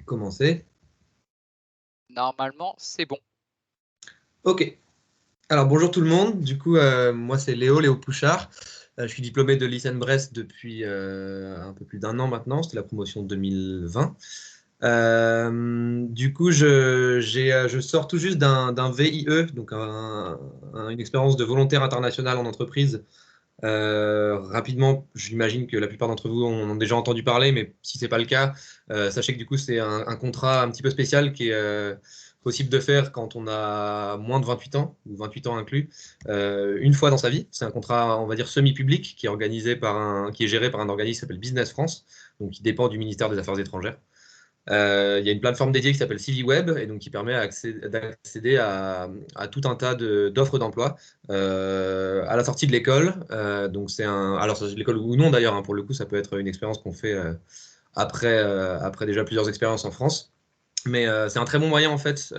Commencer. Normalement, c'est bon. Ok. Alors bonjour tout le monde. Du coup, moi c'est Léo Pouchard. Je suis diplômé de l'ICN Brest depuis un peu plus d'un an maintenant. C'était la promotion de 2020. Du coup, je sors tout juste d'un VIE, donc une expérience de volontaire international en entreprise. Rapidement, j'imagine que la plupart d'entre vous en ont déjà entendu parler, mais si ce n'est pas le cas, sachez que du coup, c'est un contrat un petit peu spécial qui est possible de faire quand on a moins de 28 ans, ou 28 ans inclus, une fois dans sa vie. C'est un contrat, on va dire, semi-public qui est qui est géré par un organisme qui s'appelle Business France, donc qui dépend du ministère des Affaires étrangères. Il y a une plateforme dédiée qui s'appelle CiviWeb et donc qui permet d'accéder à tout un tas d'offres d'emploi à la sortie de l'école. Donc alors sortie de l'école ou non d'ailleurs, hein, pour le coup, ça peut être une expérience qu'on fait après déjà plusieurs expériences en France. Mais c'est un très bon moyen en fait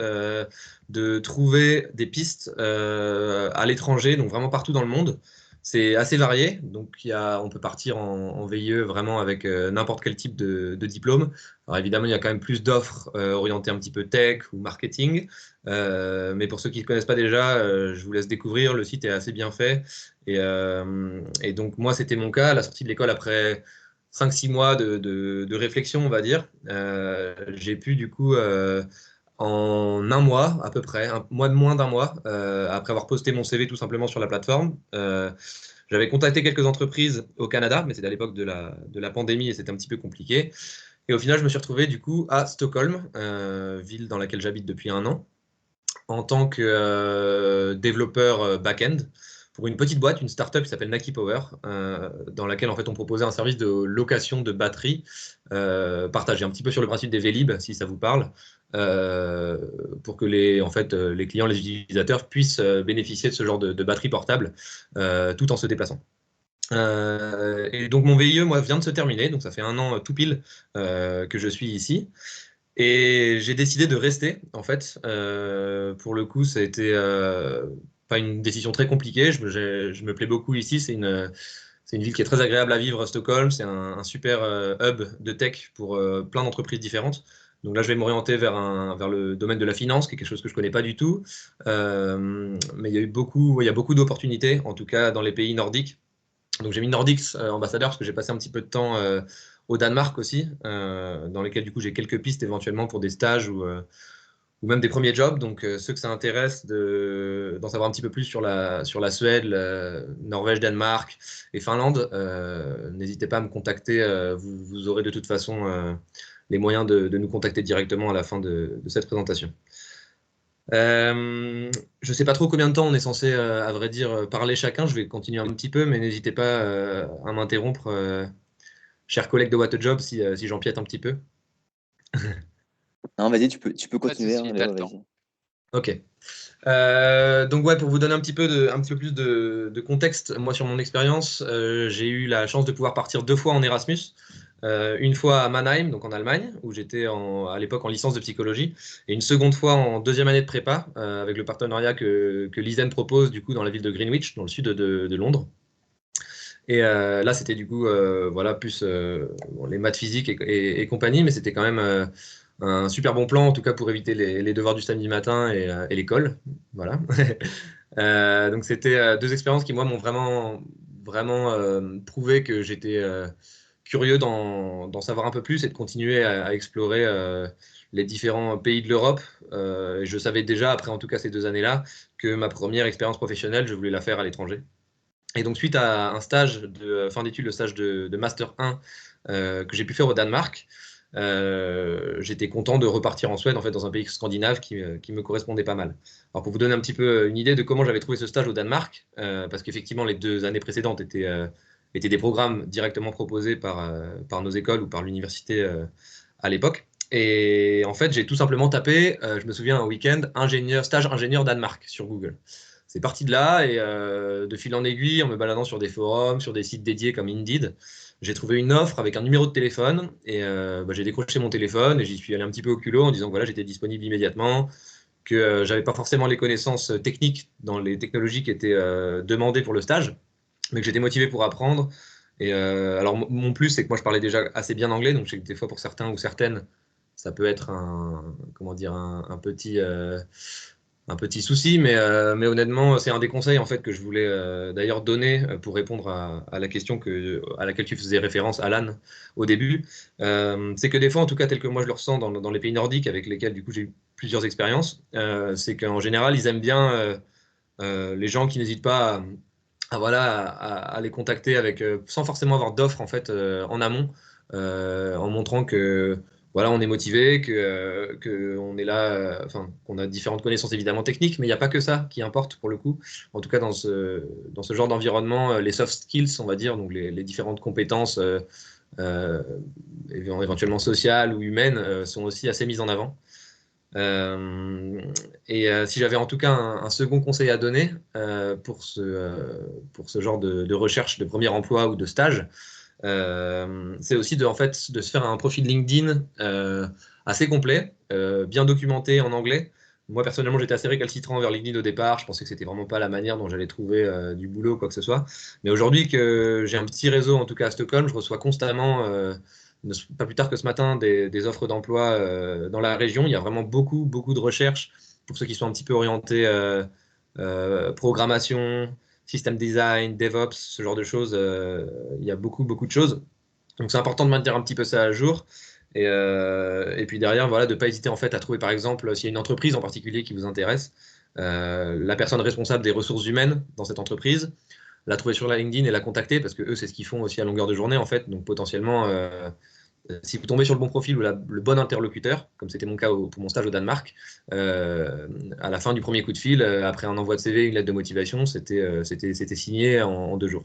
de trouver des pistes à l'étranger, donc vraiment partout dans le monde. C'est assez varié, donc on peut partir en VIE vraiment avec n'importe quel type de diplôme. Alors évidemment, il y a quand même plus d'offres orientées un petit peu tech ou marketing, mais pour ceux qui ne connaissent pas déjà, je vous laisse découvrir. Le site est assez bien fait, et donc moi c'était mon cas à la sortie de l'école après 5-6 mois de réflexion, on va dire. J'ai pu du coup en un mois à peu près, moins d'un mois, après avoir posté mon CV tout simplement sur la plateforme. J'avais contacté quelques entreprises au Canada, mais c'était à l'époque de la pandémie et c'était un petit peu compliqué. Et au final, je me suis retrouvé du coup à Stockholm, ville dans laquelle j'habite depuis un an, en tant que développeur back-end pour une petite boîte, une startup qui s'appelle Naki Power, dans laquelle en fait on proposait un service de location de batterie partagé, un petit peu sur le principe des Vélib, si ça vous parle, euh, pour que les clients, les utilisateurs puissent bénéficier de ce genre de batterie portable tout en se déplaçant. Et donc mon VIE, moi, vient de se terminer, donc ça fait un an tout pile que je suis ici. Et j'ai décidé de rester, en fait. Pour le coup, ça a été pas une décision très compliquée. Je me plais beaucoup ici. C'est une ville qui est très agréable à vivre, Stockholm. C'est un super hub de tech pour plein d'entreprises différentes. Donc là, je vais m'orienter vers le domaine de la finance, qui est quelque chose que je connais pas du tout. Mais il y a beaucoup d'opportunités, en tout cas dans les pays nordiques. Donc j'ai mis Nordics ambassadeur parce que j'ai passé un petit peu de temps au Danemark aussi, dans lesquels du coup j'ai quelques pistes éventuellement pour des stages ou même des premiers jobs. Donc ceux que ça intéresse d'en savoir un petit peu plus sur la Suède, la Norvège, Danemark et Finlande, n'hésitez pas à me contacter. Vous aurez de toute façon les moyens de nous contacter directement à la fin de cette présentation. Je ne sais pas trop combien de temps on est censé, à vrai dire, parler chacun. Je vais continuer un petit peu, mais n'hésitez pas à m'interrompre, chers collègues de What a Job, si j'empiète un petit peu. Non, vas-y, tu peux Pas de continuer, souci, t'as Léo, le temps. vas-y. Ok. Donc ouais, pour vous donner un petit peu plus de contexte, moi sur mon expérience, j'ai eu la chance de pouvoir partir 2 fois en Erasmus. Une fois à Mannheim, donc en Allemagne, où j'étais à l'époque en licence de psychologie, et une seconde fois en deuxième année de prépa, avec le partenariat que l'ISEN propose du coup dans la ville de Greenwich, dans le sud de Londres. Et là, c'était du coup, voilà, plus bon, les maths physiques et compagnie, mais c'était quand même un super bon plan, en tout cas pour éviter les devoirs du samedi matin et l'école. Voilà. Donc c'était deux expériences qui, moi, m'ont vraiment prouvé que j'étais curieux d'en savoir un peu plus et de continuer à explorer les différents pays de l'Europe. Et je savais déjà, après en tout cas ces 2 années-là, que ma première expérience professionnelle, je voulais la faire à l'étranger. Et donc, suite à un stage de fin d'études, le stage de Master 1 que j'ai pu faire au Danemark, j'étais content de repartir en Suède, en fait, dans un pays scandinave qui me correspondait pas mal. Alors, pour vous donner un petit peu une idée de comment j'avais trouvé ce stage au Danemark, parce qu'effectivement, les 2 années précédentes étaient des programmes directement proposés par nos écoles ou par l'université à l'époque. Et en fait, j'ai tout simplement tapé, je me souviens, un week-end, stage ingénieur Danemark sur Google. C'est parti de là et de fil en aiguille, en me baladant sur des forums, sur des sites dédiés comme Indeed, j'ai trouvé une offre avec un numéro de téléphone et j'ai décroché mon téléphone et j'y suis allé un petit peu au culot en disant que voilà, j'étais disponible immédiatement, que j'avais pas forcément les connaissances techniques dans les technologies qui étaient demandées pour le stage, mais que j'étais motivé pour apprendre. Et alors mon plus, c'est que moi je parlais déjà assez bien anglais, donc je sais que des fois pour certains ou certaines, ça peut être comment dire, un petit souci, mais honnêtement, c'est un des conseils en fait que je voulais d'ailleurs donner pour répondre à la question à laquelle tu faisais référence, Alan, au début. C'est que des fois, en tout cas, tel que moi je le ressens dans les pays nordiques avec lesquels du coup j'ai eu plusieurs expériences, c'est qu'en général, ils aiment bien les gens qui n'hésitent pas voilà, à les contacter sans forcément avoir d'offres en fait en amont, en montrant que voilà, on est motivé, que on est là, enfin, qu'on a différentes connaissances évidemment techniques, mais il n'y a pas que ça qui importe pour le coup. En tout cas, dans ce genre d'environnement, les soft skills, on va dire, donc les différentes compétences euh, éventuellement sociales ou humaines, sont aussi assez mises en avant. Euh, si j'avais en tout cas un second conseil à donner pour ce genre de recherche de premier emploi ou de stage, c'est aussi en fait, de se faire un profil LinkedIn assez complet, bien documenté en anglais. Moi, personnellement, j'étais assez récalcitrant vers LinkedIn au départ. Je pensais que c'était vraiment pas la manière dont j'allais trouver du boulot, quoi que ce soit. Mais aujourd'hui que j'ai un petit réseau, en tout cas à Stockholm, je reçois constamment, pas plus tard que ce matin, des offres d'emploi dans la région. Il y a vraiment beaucoup, beaucoup de recherches pour ceux qui sont un petit peu orientés programmation, système design, DevOps, ce genre de choses. Il y a beaucoup, beaucoup de choses. Donc c'est important de maintenir un petit peu ça à jour. Et puis derrière, voilà, de ne pas hésiter en fait à trouver, par exemple, s'il y a une entreprise en particulier qui vous intéresse, la personne responsable des ressources humaines dans cette entreprise, la trouver sur la LinkedIn et la contacter parce que eux, c'est ce qu'ils font aussi à longueur de journée en fait. Donc potentiellement, si vous tombez sur le bon profil ou le bon interlocuteur, comme c'était mon cas pour mon stage au Danemark, à la fin du premier coup de fil, après un envoi de CV, une lettre de motivation, c'était signé en 2 jours.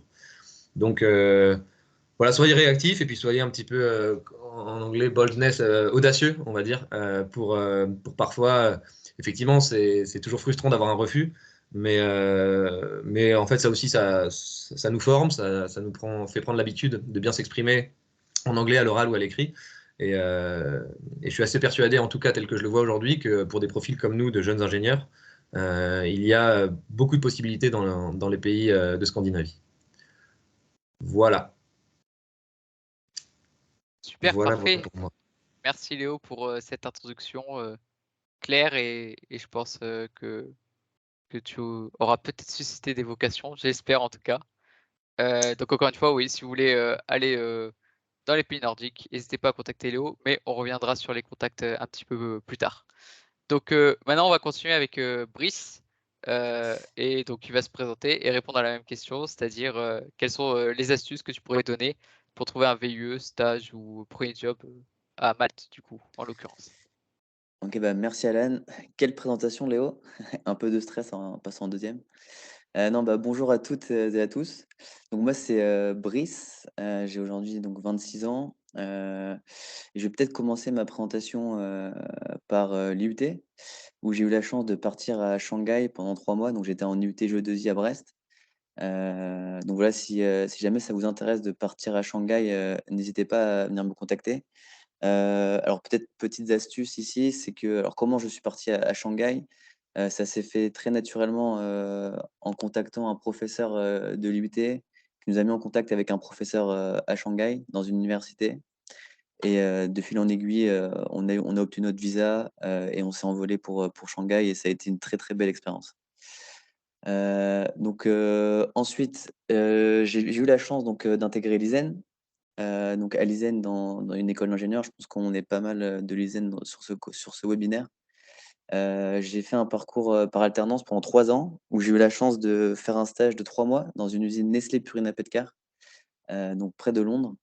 Donc voilà, soyez réactifs et puis soyez un petit peu, en anglais, boldness, audacieux, on va dire, pour parfois, effectivement, c'est toujours frustrant d'avoir un refus, mais en fait, ça aussi, ça nous forme, ça nous fait prendre l'habitude de bien s'exprimer en anglais à l'oral ou à l'écrit. Et je suis assez persuadé, en tout cas tel que je le vois aujourd'hui, que pour des profils comme nous, de jeunes ingénieurs, il y a beaucoup de possibilités dans les pays de Scandinavie. Voilà. Super, Voilà parfait. pour moi. Merci Léo pour cette introduction claire et je pense que tu auras peut-être suscité des vocations, j'espère en tout cas. Donc encore une fois, oui, si vous voulez aller dans les pays nordiques, n'hésitez pas à contacter Léo, mais on reviendra sur les contacts un petit peu plus tard. Donc maintenant, on va continuer avec Brice. Et donc, il va se présenter et répondre à la même question, c'est-à-dire quelles sont les astuces que tu pourrais donner pour trouver un VIE, stage ou premier job à Malte, du coup, en l'occurrence. Ok, bah merci Alan. Quelle présentation Léo. Un peu de stress en passant en deuxième. Non, bah, bonjour à toutes et à tous. Donc moi c'est Brice. J'ai aujourd'hui donc 26 ans. Et je vais peut-être commencer ma présentation par l'IUT, où j'ai eu la chance de partir à Shanghai pendant 3 mois. Donc j'étais en IUT Jeux 2 à Brest. Donc voilà, si jamais ça vous intéresse de partir à Shanghai, n'hésitez pas à venir me contacter. Alors peut-être petites astuces ici, c'est que alors comment je suis parti à Shanghai? Ça s'est fait très naturellement, en contactant un professeur, de l'IUT, qui nous a mis en contact avec un professeur, à Shanghai, dans une université et de fil en aiguille, on a obtenu notre visa, et on s'est envolé pour Shanghai et ça a été une très, très belle expérience. Donc ensuite, j'ai eu la chance donc, d'intégrer l'ISEN. Donc à l'ISEN dans une école d'ingénieur, je pense qu'on est pas mal, de l'ISEN sur ce webinaire. J'ai fait un parcours, par alternance pendant 3 ans où j'ai eu la chance de faire un stage de 3 mois dans une usine Nestlé Purina Petcare, donc près de Londres.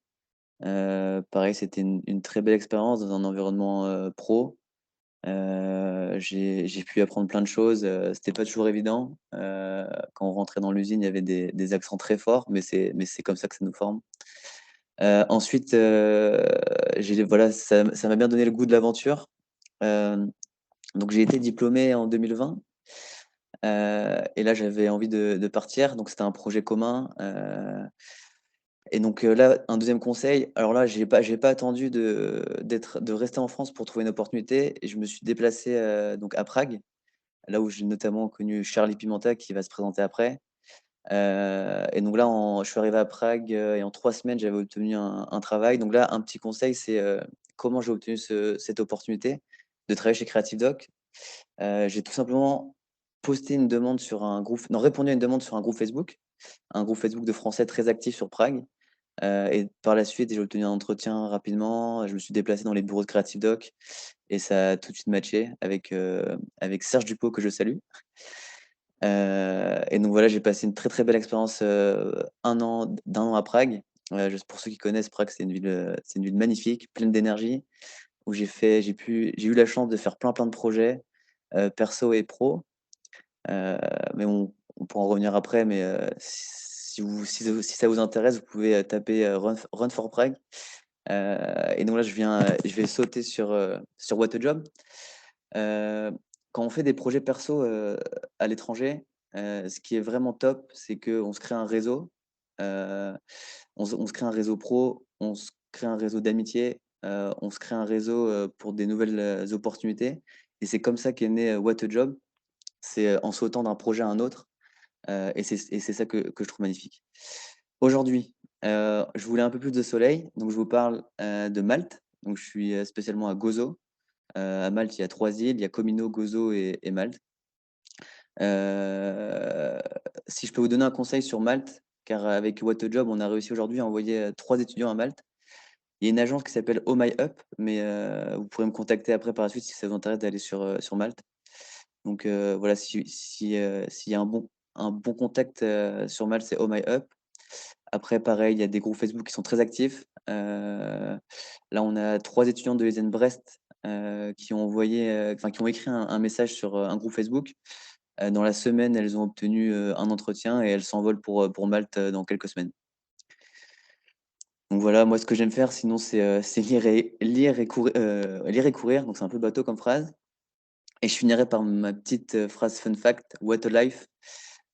Pareil, c'était une très belle expérience dans un environnement, pro. J'ai pu apprendre plein de choses, c'était pas toujours évident. Quand on rentrait dans l'usine, il y avait des accents très forts, mais c'est comme ça que ça nous forme. Ensuite, voilà, ça m'a bien donné le goût de l'aventure. Donc j'ai été diplômé en 2020, et là j'avais envie de partir, donc c'était un projet commun, et donc là, un deuxième conseil, alors là, j'ai pas attendu de rester en France pour trouver une opportunité et je me suis déplacé, donc à Prague, là où j'ai notamment connu Charlie Pimenta qui va se présenter après. Et donc là, je suis arrivé à Prague, et en 3 semaines, j'avais obtenu un travail. Donc là, un petit conseil, c'est, comment j'ai obtenu cette opportunité de travailler chez Creative Doc. J'ai tout simplement posté une demande sur un groupe, non, répondu à une demande sur un groupe Facebook de Français très actif sur Prague. Et par la suite, j'ai obtenu un entretien rapidement. Je me suis déplacé dans les bureaux de Creative Doc et ça a tout de suite matché avec Serge Dupont, que je salue. Et donc voilà, j'ai passé une très très belle expérience d'un an à Prague. Pour ceux qui connaissent, Prague, c'est une ville magnifique, pleine d'énergie, où j'ai eu la chance de faire plein de projets perso et pro. Mais on pourra en revenir après, mais si ça vous intéresse, vous pouvez taper Run for Prague. Et donc là, je vais sauter sur What a Job. Quand on fait des projets perso à l'étranger, ce qui est vraiment top, c'est qu'on se crée un réseau. On se crée un réseau pro, on se crée un réseau d'amitié, on se crée un réseau pour des nouvelles opportunités. Et c'est comme ça qu'est né What a Job. C'est en sautant d'un projet à un autre. Et c'est ça que je trouve magnifique. Aujourd'hui, je voulais un peu plus de soleil, donc je vous parle de Malte. Donc je suis spécialement à Gozo. À Malte, il y a 3 îles, il y a Comino, Gozo et Malte. Si je peux vous donner un conseil sur Malte, car avec What a Job, on a réussi aujourd'hui à envoyer 3 étudiants à Malte. Il y a une agence qui s'appelle Oh My Up, mais vous pourrez me contacter après par la suite si ça vous intéresse d'aller sur Malte. Donc voilà, s'il y a un bon contact sur Malte, c'est Oh My Up. Après, pareil, il y a des groupes Facebook qui sont très actifs. Là, on a 3 étudiants de l'ESN Brest qui ont écrit un message sur un groupe Facebook. Dans la semaine, elles ont obtenu un entretien et elles s'envolent pour Malte dans quelques semaines. Donc voilà, moi, ce que j'aime faire, sinon, c'est lire et courir. Donc c'est un peu bateau comme phrase. Et je finirai par ma petite phrase fun fact, What a life.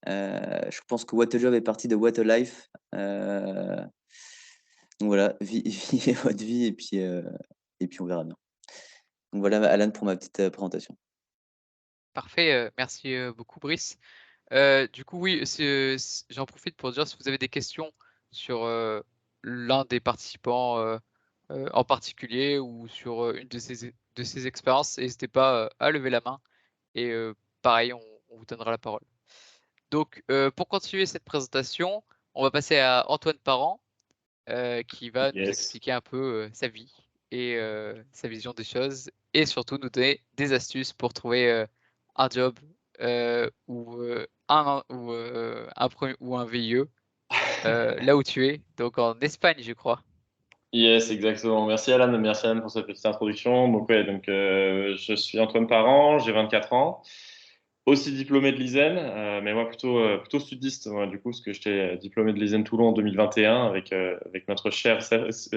Je pense que What a Job est parti de What a life. Donc voilà, vivez votre vie et puis on verra bien. Donc voilà, Alan, pour ma petite présentation. Parfait, merci beaucoup, Brice. Du coup, oui, j'en profite pour dire si vous avez des questions sur l'un des participants en particulier ou sur une de ces expériences, n'hésitez pas à lever la main et pareil, on vous donnera la parole. Donc, pour continuer cette présentation, on va passer à Antoine Parent qui va nous expliquer un peu sa vie et sa vision des choses et surtout nous donner des astuces pour trouver un job ou un VIE là où tu es, donc en Espagne, je crois. Yes, exactement. Merci Alan pour cette petite introduction. Donc ouais, je suis Antoine Parent, j'ai 24 ans, aussi diplômé de l'ISEN, mais moi plutôt sudiste, moi, du coup, parce que j'étais diplômé de l'ISEN Toulon en 2021 avec notre cher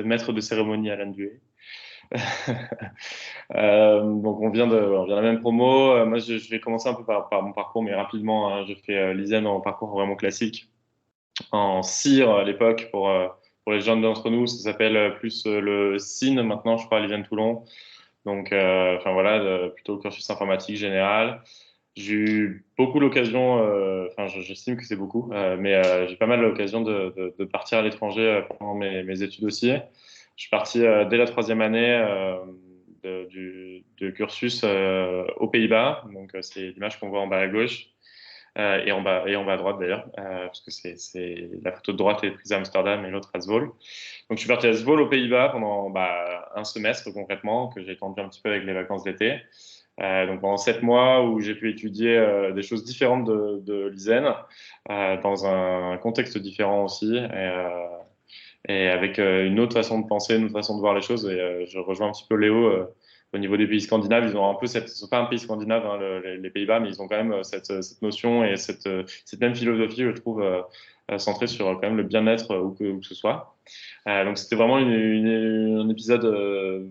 maître de cérémonie Alan Duet. Donc on vient de la même promo. Moi, je vais commencer un peu par mon parcours, mais rapidement, hein. J'ai fait l'ISEN en parcours vraiment classique, en CIR à l'époque pour les jeunes d'entre nous, ça s'appelle plus le CIN maintenant, je crois, à l'ISEN Toulon. Donc, enfin voilà, plutôt cursus informatique général. J'ai eu beaucoup l'occasion, enfin j'estime que c'est beaucoup, mais j'ai pas mal l'occasion de partir à l'étranger pendant mes études aussi. Je suis parti dès la 3e année du cursus aux Pays-Bas, donc c'est l'image qu'on voit en bas à gauche. Et en bas à droite d'ailleurs, parce que c'est la photo de droite est prise à Amsterdam et l'autre à Zwolle. Donc je suis parti à Zwolle aux Pays-Bas pendant un semestre concrètement, que j'ai étendu un petit peu avec les vacances d'été. Donc pendant 7 mois où j'ai pu étudier des choses différentes de l'ISEN, dans un contexte différent aussi, et avec une autre façon de penser, une autre façon de voir les choses. Et je rejoins un petit peu Léo au niveau des pays scandinaves. Ils ont un peu ils sont pas un pays scandinave, hein, les Pays-Bas, mais ils ont quand même cette notion et cette même philosophie, je trouve, centrée sur quand même le bien-être où que ce soit. Donc c'était vraiment un épisode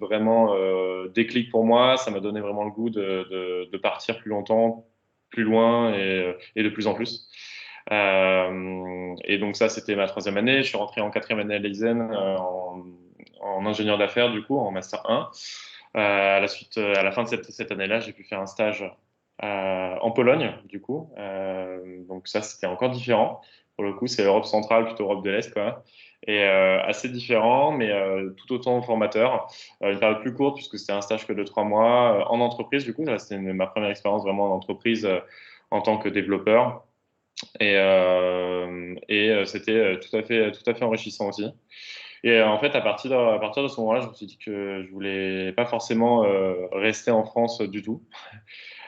vraiment déclic pour moi. Ça m'a donné vraiment le goût de partir plus longtemps, plus loin et de plus en plus. Et donc ça, c'était ma 3e année. Je suis rentré en 4e année à l'EISEN en ingénieur d'affaires, du coup, en Master 1. À la fin de cette année-là, j'ai pu faire un stage en Pologne, du coup. Donc ça, c'était encore différent. Pour le coup, c'est Europe centrale, plutôt Europe de l'Est, quoi. et assez différent, mais tout autant formateur. Une période plus courte, puisque c'était un stage que de 3 mois en entreprise. Du coup, c'était ma première expérience vraiment en entreprise en tant que développeur. Et c'était tout à fait enrichissant aussi. Et en fait, à partir de ce moment-là, je me suis dit que je voulais pas forcément rester en France du tout.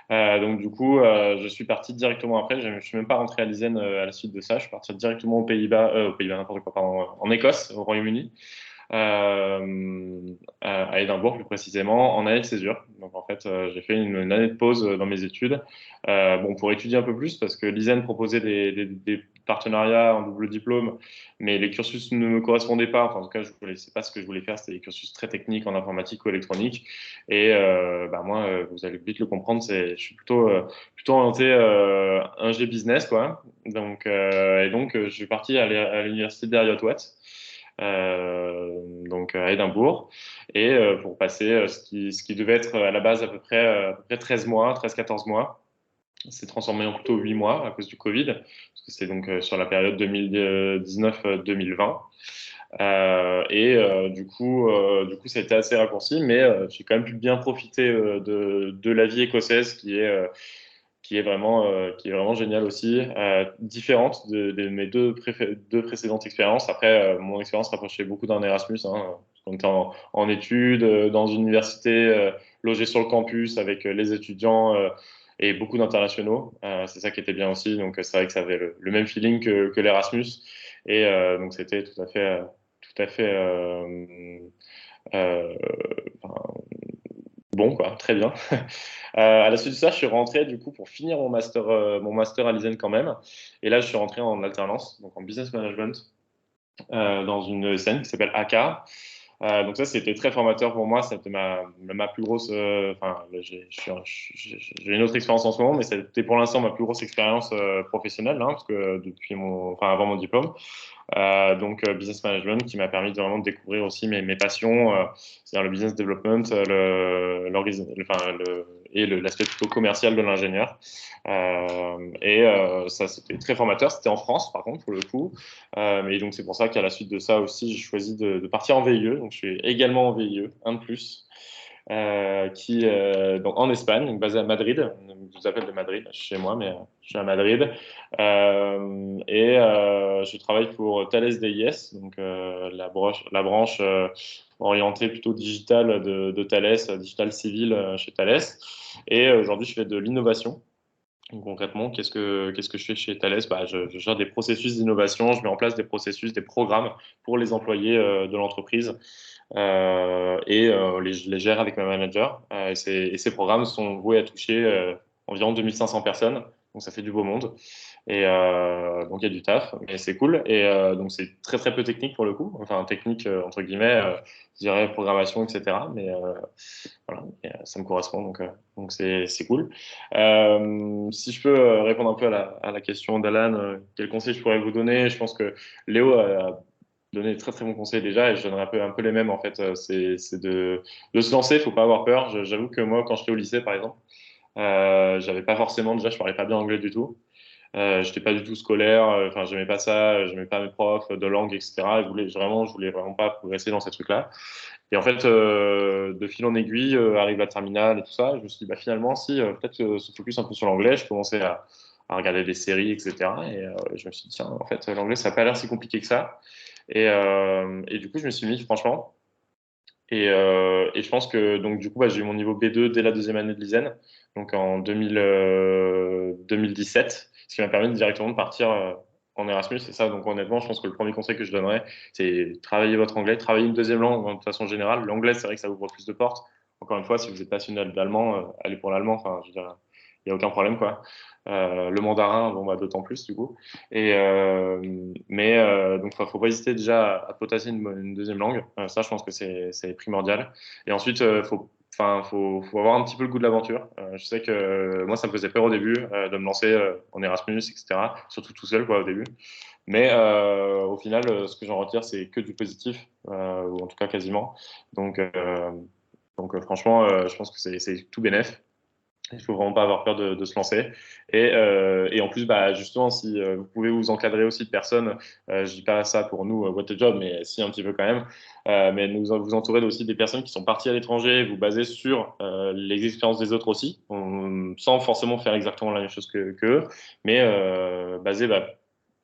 Donc du coup, je suis parti directement après. Je suis même pas rentré à l'ISEN à la suite de ça. Je suis parti directement aux Pays-Bas, n'importe quoi, pardon, en Écosse, au Royaume-Uni, à Édimbourg plus précisément, en année de césure. Donc en fait, j'ai fait une année de pause dans mes études, bon, pour étudier un peu plus, parce que l'ISEN proposait des partenariats en double diplôme, mais les cursus ne me correspondaient pas. Enfin, en tout cas, c'est pas ce que je voulais faire. C'était des cursus très techniques en informatique ou électronique. Et moi, vous allez vite le comprendre, je suis plutôt orienté ingé business, quoi. Donc, je suis parti à l'université d'Heriot-Watt, donc à Édimbourg, et pour passer ce qui devait être à la base à peu près 13 mois, 13-14 mois. C'est transformé en plutôt 8 mois à cause du Covid, parce que c'est donc sur la période 2019-2020. Du coup, ça a été assez raccourci, mais j'ai quand même pu bien profiter de la vie écossaise qui est vraiment géniale aussi, différente de mes deux précédentes expériences. Après, mon expérience rapprochait beaucoup d'un Erasmus, hein, on était en études, dans une université, logée sur le campus avec les étudiants et beaucoup d'internationaux. C'est ça qui était bien aussi. Donc, c'est vrai que ça avait le même feeling que l'Erasmus. Et donc, c'était tout à fait euh, enfin, bon, quoi, très bien. À la suite de ça, je suis rentré du coup pour finir mon master à l'ISEN quand même. Et là, je suis rentré en alternance, donc en business management, dans une ESN qui s'appelle AK. Donc ça, c'était très formateur pour moi. C'était ma plus grosse. Enfin, j'ai une autre expérience en ce moment, mais c'était pour l'instant ma plus grosse expérience professionnelle, hein, parce que avant mon diplôme. Donc business management qui m'a permis de vraiment découvrir aussi mes passions, c'est-à-dire le business development, l'aspect plutôt commercial de l'ingénieur. Ça, c'était très formateur. C'était en France, par contre, pour le coup. Et donc, c'est pour ça qu'à la suite de ça aussi, j'ai choisi de partir en VIE. Donc, je suis également en VIE, un de plus, donc en Espagne, donc basé à Madrid. Je vous appelle de Madrid, je suis chez moi, mais je suis à Madrid. Je travaille pour Thales DIS, donc la branche orientée plutôt digitale de Thales, digital civil chez Thales. Et aujourd'hui, je fais de l'innovation. Donc, concrètement, qu'est-ce que je fais chez Thales? Je gère des processus d'innovation, je mets en place des processus, des programmes pour les employés de l'entreprise, je les gère avec ma manager. Et ces programmes sont voués à toucher environ 2500 personnes, donc ça fait du beau monde. Donc il y a du taf, mais c'est cool. Donc c'est très très peu technique pour le coup, enfin technique entre guillemets, je dirais programmation, etc. Mais voilà, ça me correspond, donc c'est cool. Si je peux répondre un peu à la question d'Alan, quel conseil je pourrais vous donner? Je pense que Léo a donné de très très bons conseils déjà, et je donnerai un peu les mêmes en fait. C'est de se lancer, il faut pas avoir peur. J'avoue que moi, quand j'étais au lycée par exemple, j'avais pas forcément, déjà je parlais pas bien anglais du tout. J'étais pas du tout scolaire, enfin j'aimais pas ça, j'aimais pas mes profs de langue, etc. Je voulais vraiment pas progresser dans ces trucs-là. Et en fait, de fil en aiguille, arrive la terminale et tout ça, je me suis dit, bah, finalement, si, peut-être se focus un peu sur l'anglais. Je commençais à regarder des séries, etc. Et je me suis dit, tiens, en fait, l'anglais, ça n'a pas l'air si compliqué que ça. Et du coup, je me suis mis, franchement. Et je pense que, donc, du coup, j'ai eu mon niveau B2 dès la deuxième année de l'ISEN, donc en 2017, ce qui m'a permis directement de partir en Erasmus. C'est ça, donc honnêtement, je pense que le premier conseil que je donnerais, c'est travailler votre anglais, travailler une deuxième langue de façon générale. L'anglais, c'est vrai que ça ouvre plus de portes. Encore une fois, si vous êtes passionné d'allemand, allez pour l'allemand. Enfin, je veux dire, il n'y a aucun problème, quoi. Le mandarin, bon, d'autant plus, du coup. Donc, faut pas hésiter déjà à potasser une deuxième langue. Ça, je pense que c'est primordial. Et ensuite, faut avoir un petit peu le goût de l'aventure. Je sais que moi, ça me faisait peur au début de me lancer en Erasmus, etc. Surtout tout seul, quoi, au début. Mais au final, ce que j'en retire, c'est que du positif, ou en tout cas quasiment. Donc franchement, je pense que c'est tout bénef. Il ne faut vraiment pas avoir peur de se lancer. Et en plus, bah, justement, si vous pouvez vous encadrer aussi de personnes, je dis pas ça pour nous, What a Job, mais si un petit peu quand même, mais vous entourer aussi des personnes qui sont parties à l'étranger, vous basez sur les expériences des autres aussi, sans forcément faire exactement la même chose qu'eux, mais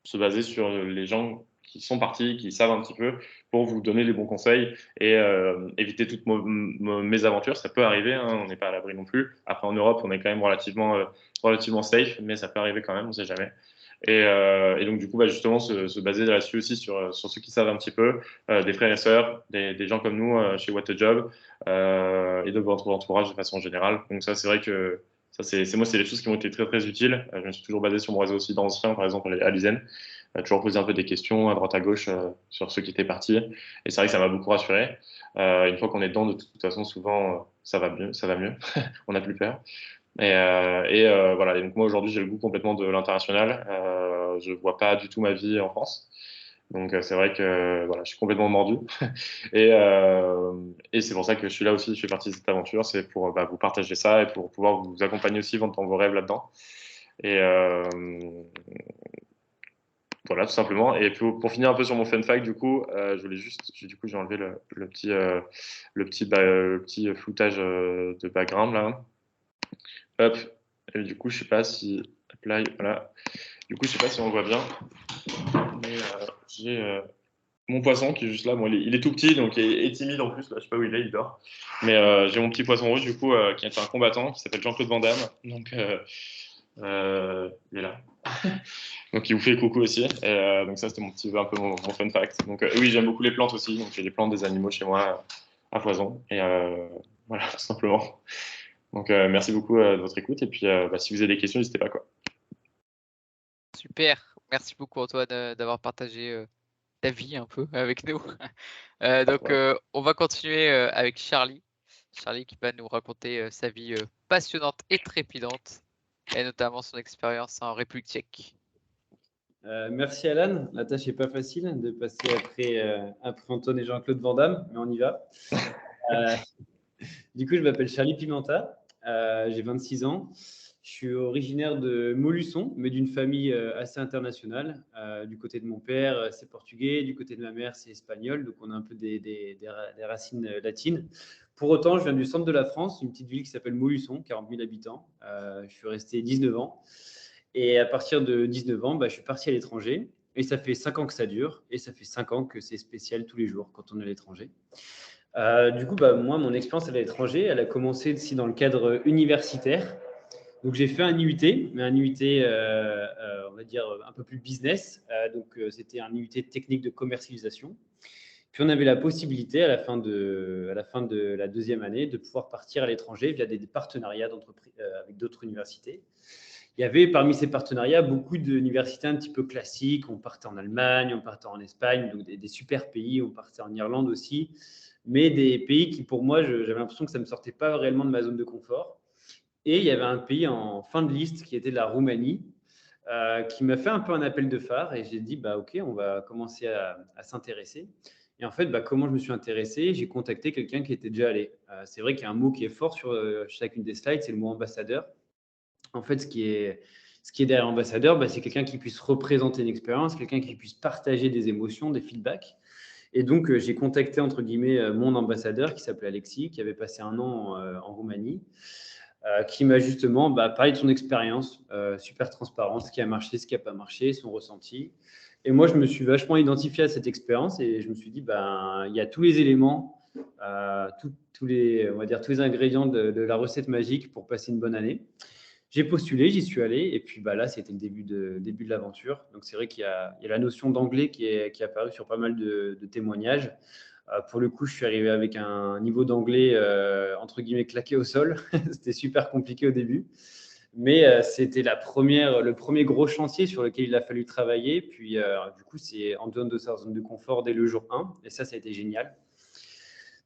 se baser sur les gens qui sont partis, qui savent un petit peu, pour vous donner les bons conseils et éviter toutes mes aventures. Ça peut arriver, hein, on n'est pas à l'abri non plus. Après, en Europe, on est quand même relativement safe, mais ça peut arriver quand même, on ne sait jamais. Et donc, du coup, bah, justement, se baser là-dessus aussi sur ceux qui savent un petit peu, des frères et sœurs, des gens comme nous chez What a Job, et de votre entourage de façon générale. Donc, ça, c'est vrai que ça, c'est des choses qui m'ont été très, très utiles. Je me suis toujours basé sur mon réseau aussi d'anciens, par exemple, à l'ISEN. Toujours poser un peu des questions à droite à gauche sur ceux qui étaient partis. Et c'est vrai que ça m'a beaucoup rassuré. Une fois qu'on est dedans, de toute façon, souvent, ça va mieux, ça va mieux. On n'a plus peur. Voilà. Et donc moi aujourd'hui, j'ai le goût complètement de l'international. Je vois pas du tout ma vie en France. Donc c'est vrai que voilà, je suis complètement mordu. Et c'est pour ça que je suis là aussi, je fais partie de cette aventure. C'est pour vous partager ça et pour pouvoir vous accompagner aussi dans vos rêves là-dedans. Et voilà, tout simplement. Et pour finir un peu sur mon fun fact, du coup, je voulais juste, du coup, j'ai enlevé le petit floutage de background là. Hop. Et du coup, je sais pas si, apply, voilà. Du coup, je sais pas si on voit bien, mais j'ai mon poisson qui est juste là. Bon, il est tout petit, donc il est timide en plus. Là, je sais pas où il est, il dort. Mais j'ai mon petit poisson rouge, du coup, qui est un combattant, qui s'appelle Jean-Claude Van Damme. Donc, il est là. Donc, il vous fait coucou aussi. Donc, ça, c'était un peu mon fun fact. Donc, oui, j'aime beaucoup les plantes aussi. Donc, j'ai des plantes, des animaux chez moi à foison. Et voilà, tout simplement. Donc, merci beaucoup de votre écoute. Et puis, si vous avez des questions, n'hésitez pas, quoi. Super. Merci beaucoup, Antoine, d'avoir partagé ta vie un peu avec nous. On va continuer avec Charlie. Charlie qui va nous raconter sa vie passionnante et trépidante, et notamment son expérience en République tchèque. Merci Alan. La tâche n'est pas facile de passer après Antoine et Jean-Claude Van Damme, mais on y va. Du coup, je m'appelle Charlie Pimenta, j'ai 26 ans. Je suis originaire de Montluçon, mais d'une famille assez internationale. Du côté de mon père, c'est portugais, du côté de ma mère, c'est espagnol, donc on a un peu des racines latines. Pour autant, je viens du centre de la France, une petite ville qui s'appelle Montluçon, 40 000 habitants. Je suis resté 19 ans. Et à partir de 19 ans, je suis parti à l'étranger. Et ça fait 5 ans que ça dure. Et ça fait 5 ans que c'est spécial tous les jours quand on est à l'étranger. Du coup, moi, mon expérience à l'étranger, elle a commencé aussi dans le cadre universitaire. Donc, j'ai fait un IUT, mais un IUT, on va dire, un peu plus business. C'était un IUT technique de commercialisation. Puis, on avait la possibilité, à la fin de la deuxième année, de pouvoir partir à l'étranger via des partenariats d'entreprise avec d'autres universités. Il y avait parmi ces partenariats beaucoup d'universités un petit peu classiques. On partait en Allemagne, on partait en Espagne, donc des super pays. On partait en Irlande aussi, mais des pays qui, pour moi, j'avais l'impression que ça ne me sortait pas réellement de ma zone de confort. Et il y avait un pays en fin de liste qui était la Roumanie, qui m'a fait un peu un appel de phare. Et j'ai dit, OK, on va commencer à s'intéresser. Et en fait, comment je me suis intéressé, j'ai contacté quelqu'un qui était déjà allé. C'est vrai qu'il y a un mot qui est fort sur chacune des slides, c'est le mot ambassadeur. En fait, ce qui est derrière ambassadeur, c'est quelqu'un qui puisse représenter une expérience, quelqu'un qui puisse partager des émotions, des feedbacks. Et donc, j'ai contacté, entre guillemets, mon ambassadeur qui s'appelait Alexis, qui avait passé 1 an en Roumanie, qui m'a justement parlé de son expérience, super transparente, ce qui a marché, ce qui n'a pas marché, son ressenti. Et moi, je me suis vachement identifié à cette expérience et je me suis dit, il y a tous les éléments, tous les ingrédients de la recette magique pour passer une bonne année. J'ai postulé, j'y suis allé, et puis là, c'était le début de l'aventure. Donc, c'est vrai qu'il y a la notion d'anglais qui est apparue sur pas mal de témoignages. Pour le coup, je suis arrivé avec un niveau d'anglais, entre guillemets, claqué au sol. C'était super compliqué au début. Mais c'était le premier gros chantier sur lequel il a fallu travailler. Puis, du coup, c'est en dehors de sa zone de confort dès le jour 1. Et ça a été génial.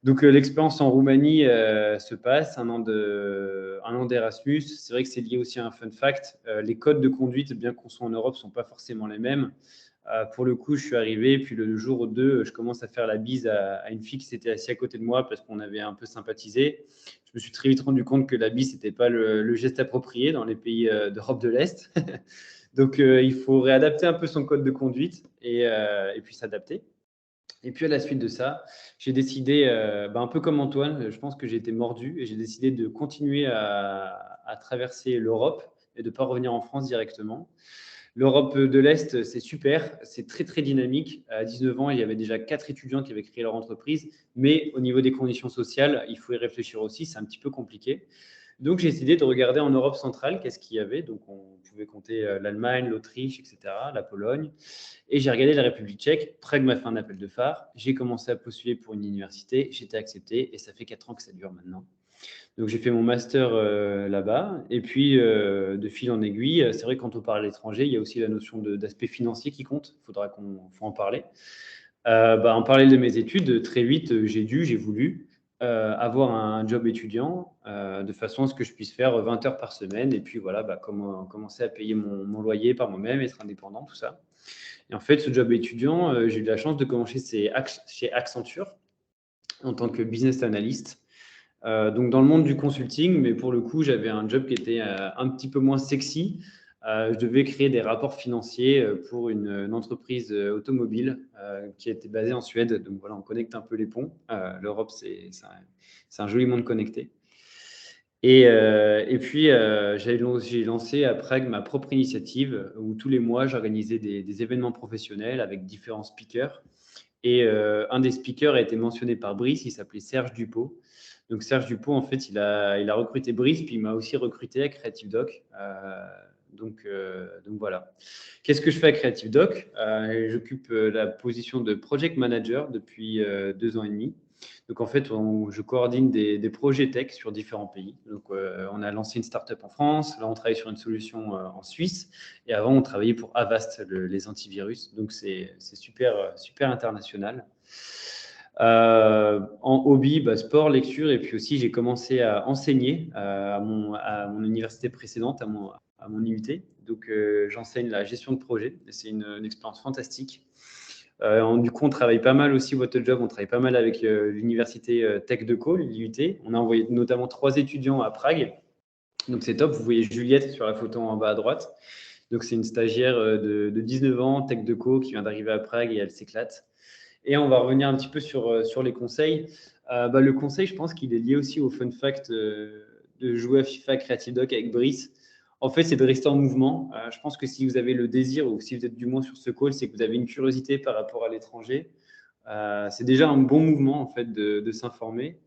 Donc, l'expérience en Roumanie se passe, un an d'Erasmus. C'est vrai que c'est lié aussi à un fun fact. Les codes de conduite, bien qu'on soit en Europe, ne sont pas forcément les mêmes. Pour le coup, je suis arrivé, puis le jour ou deux, je commence à faire la bise à une fille qui s'était assise à côté de moi parce qu'on avait un peu sympathisé. Je me suis très vite rendu compte que la bise, n'était pas le geste approprié dans les pays d'Europe de l'Est. Donc, il faut réadapter un peu son code de conduite et puis s'adapter. Et puis, à la suite de ça, j'ai décidé, un peu comme Antoine, je pense que j'ai été mordu et j'ai décidé de continuer à traverser l'Europe et de ne pas revenir en France directement. L'Europe de l'Est, c'est super, c'est très, très dynamique. À 19 ans, il y avait déjà 4 étudiants qui avaient créé leur entreprise, mais au niveau des conditions sociales, il faut y réfléchir aussi, c'est un petit peu compliqué. Donc, j'ai décidé de regarder en Europe centrale qu'est-ce qu'il y avait. Donc, on pouvait compter l'Allemagne, l'Autriche, etc., la Pologne. Et j'ai regardé la République tchèque. Prague m'a fait un appel de phare. J'ai commencé à postuler pour une université. J'étais accepté et ça fait 4 ans que ça dure maintenant. Donc, j'ai fait mon master là-bas. Et puis, de fil en aiguille, c'est vrai que quand on parle à l'étranger, il y a aussi la notion d'aspect financier qui compte. Il faut en parler. En parallèle de mes études, très vite, j'ai voulu avoir un job étudiant de façon à ce que je puisse faire 20 heures par semaine et puis voilà, commencer à payer mon loyer par moi-même, être indépendant, tout ça. Et en fait, ce job étudiant, j'ai eu la chance de commencer chez Accenture en tant que business analyst. Donc dans le monde du consulting, mais pour le coup, j'avais un job qui était un petit peu moins sexy. Je devais créer des rapports financiers pour une entreprise automobile qui était basée en Suède. Donc voilà, on connecte un peu les ponts. L'Europe, c'est un joli monde connecté. Et puis, j'ai lancé à Prague ma propre initiative où tous les mois, j'organisais des événements professionnels avec différents speakers. Et un des speakers a été mentionné par Brice, il s'appelait Serge Dupont. Donc Serge Dupont, en fait, il a recruté Brice, puis il m'a aussi recruté à Creative Doc. Donc voilà. Qu'est-ce que je fais à Creative Doc? J'occupe la position de project manager depuis 2 ans et demi. Donc en fait, je coordonne des projets tech sur différents pays. Donc on a lancé une startup en France, là on travaille sur une solution en Suisse, et avant on travaillait pour Avast, les antivirus. Donc c'est super, super international. En hobby, sport, lecture, et puis aussi j'ai commencé à enseigner à mon université précédente, à mon IUT. Donc j'enseigne la gestion de projet, et c'est une expérience fantastique. Du coup, on travaille pas mal aussi, votre job, on travaille pas mal avec l'université Tech de Co, l'IUT. On a envoyé notamment 3 étudiants à Prague. Donc c'est top, vous voyez Juliette sur la photo en bas à droite. Donc c'est une stagiaire de 19 ans, Tech de Co, qui vient d'arriver à Prague et elle s'éclate. Et on va revenir un petit peu sur les conseils. Le conseil, je pense qu'il est lié aussi au fun fact de jouer à FIFA Creative Doc avec Brice. En fait, c'est de rester en mouvement. Je pense que si vous avez le désir ou si vous êtes du moins sur ce call, c'est que vous avez une curiosité par rapport à l'étranger. C'est déjà un bon mouvement en fait de s'informer.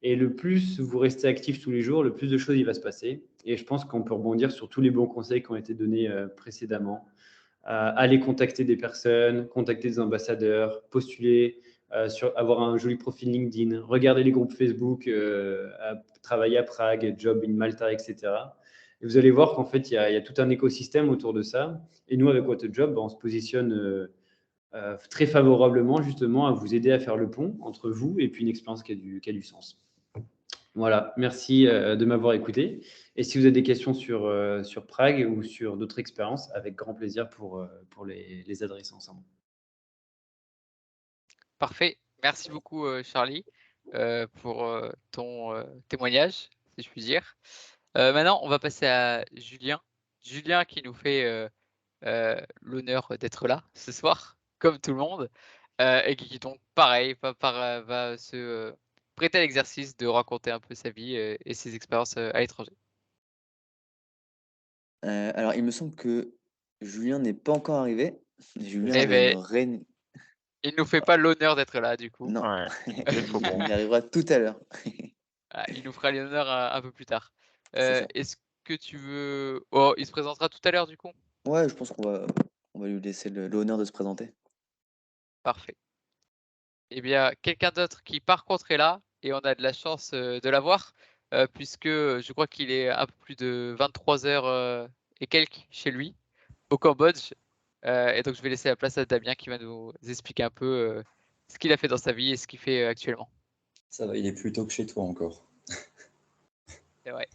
Et le plus vous restez actif tous les jours, le plus de choses il va se passer. Et je pense qu'on peut rebondir sur tous les bons conseils qui ont été donnés précédemment. Aller contacter des personnes, contacter des ambassadeurs, postuler, avoir un joli profil LinkedIn, regarder les groupes Facebook, travailler à Prague, job in Malta, etc. Et vous allez voir qu'en fait, il y a tout un écosystème autour de ça. Et nous, avec What a Job, on se positionne très favorablement justement à vous aider à faire le pont entre vous et puis une expérience qui a du sens. Voilà, merci de m'avoir écouté. Et si vous avez des questions sur Prague ou sur d'autres expériences, avec grand plaisir pour les adresser ensemble. Parfait. Merci beaucoup, Charlie, pour ton témoignage, si je puis dire. Maintenant, on va passer à Julien. Julien qui nous fait l'honneur d'être là ce soir, comme tout le monde, et qui donc, pareil, va se prêter à l'exercice de raconter un peu sa vie et ses expériences à l'étranger. Alors, il me semble que Julien n'est pas encore arrivé. Julien Eh avait une ben, il nous fait pas l'honneur d'être là, du coup. Non, Ouais, il faut bon. il arrivera tout à l'heure. Ah, il nous fera l'honneur un peu plus tard. C'est ça. Est-ce que tu veux... Oh, il se présentera tout à l'heure, du coup? Ouais, je pense qu'on va lui laisser l'honneur de se présenter. Parfait. Eh bien, quelqu'un d'autre qui par contre est là, et on a de la chance de l'avoir, puisque je crois qu'il est un peu plus de 23 heures et quelques chez lui, au Cambodge. Et donc je vais laisser la place à Damien qui va nous expliquer un peu ce qu'il a fait dans sa vie et ce qu'il fait actuellement. Ça va, il est plus tôt que chez toi encore. C'est vrai.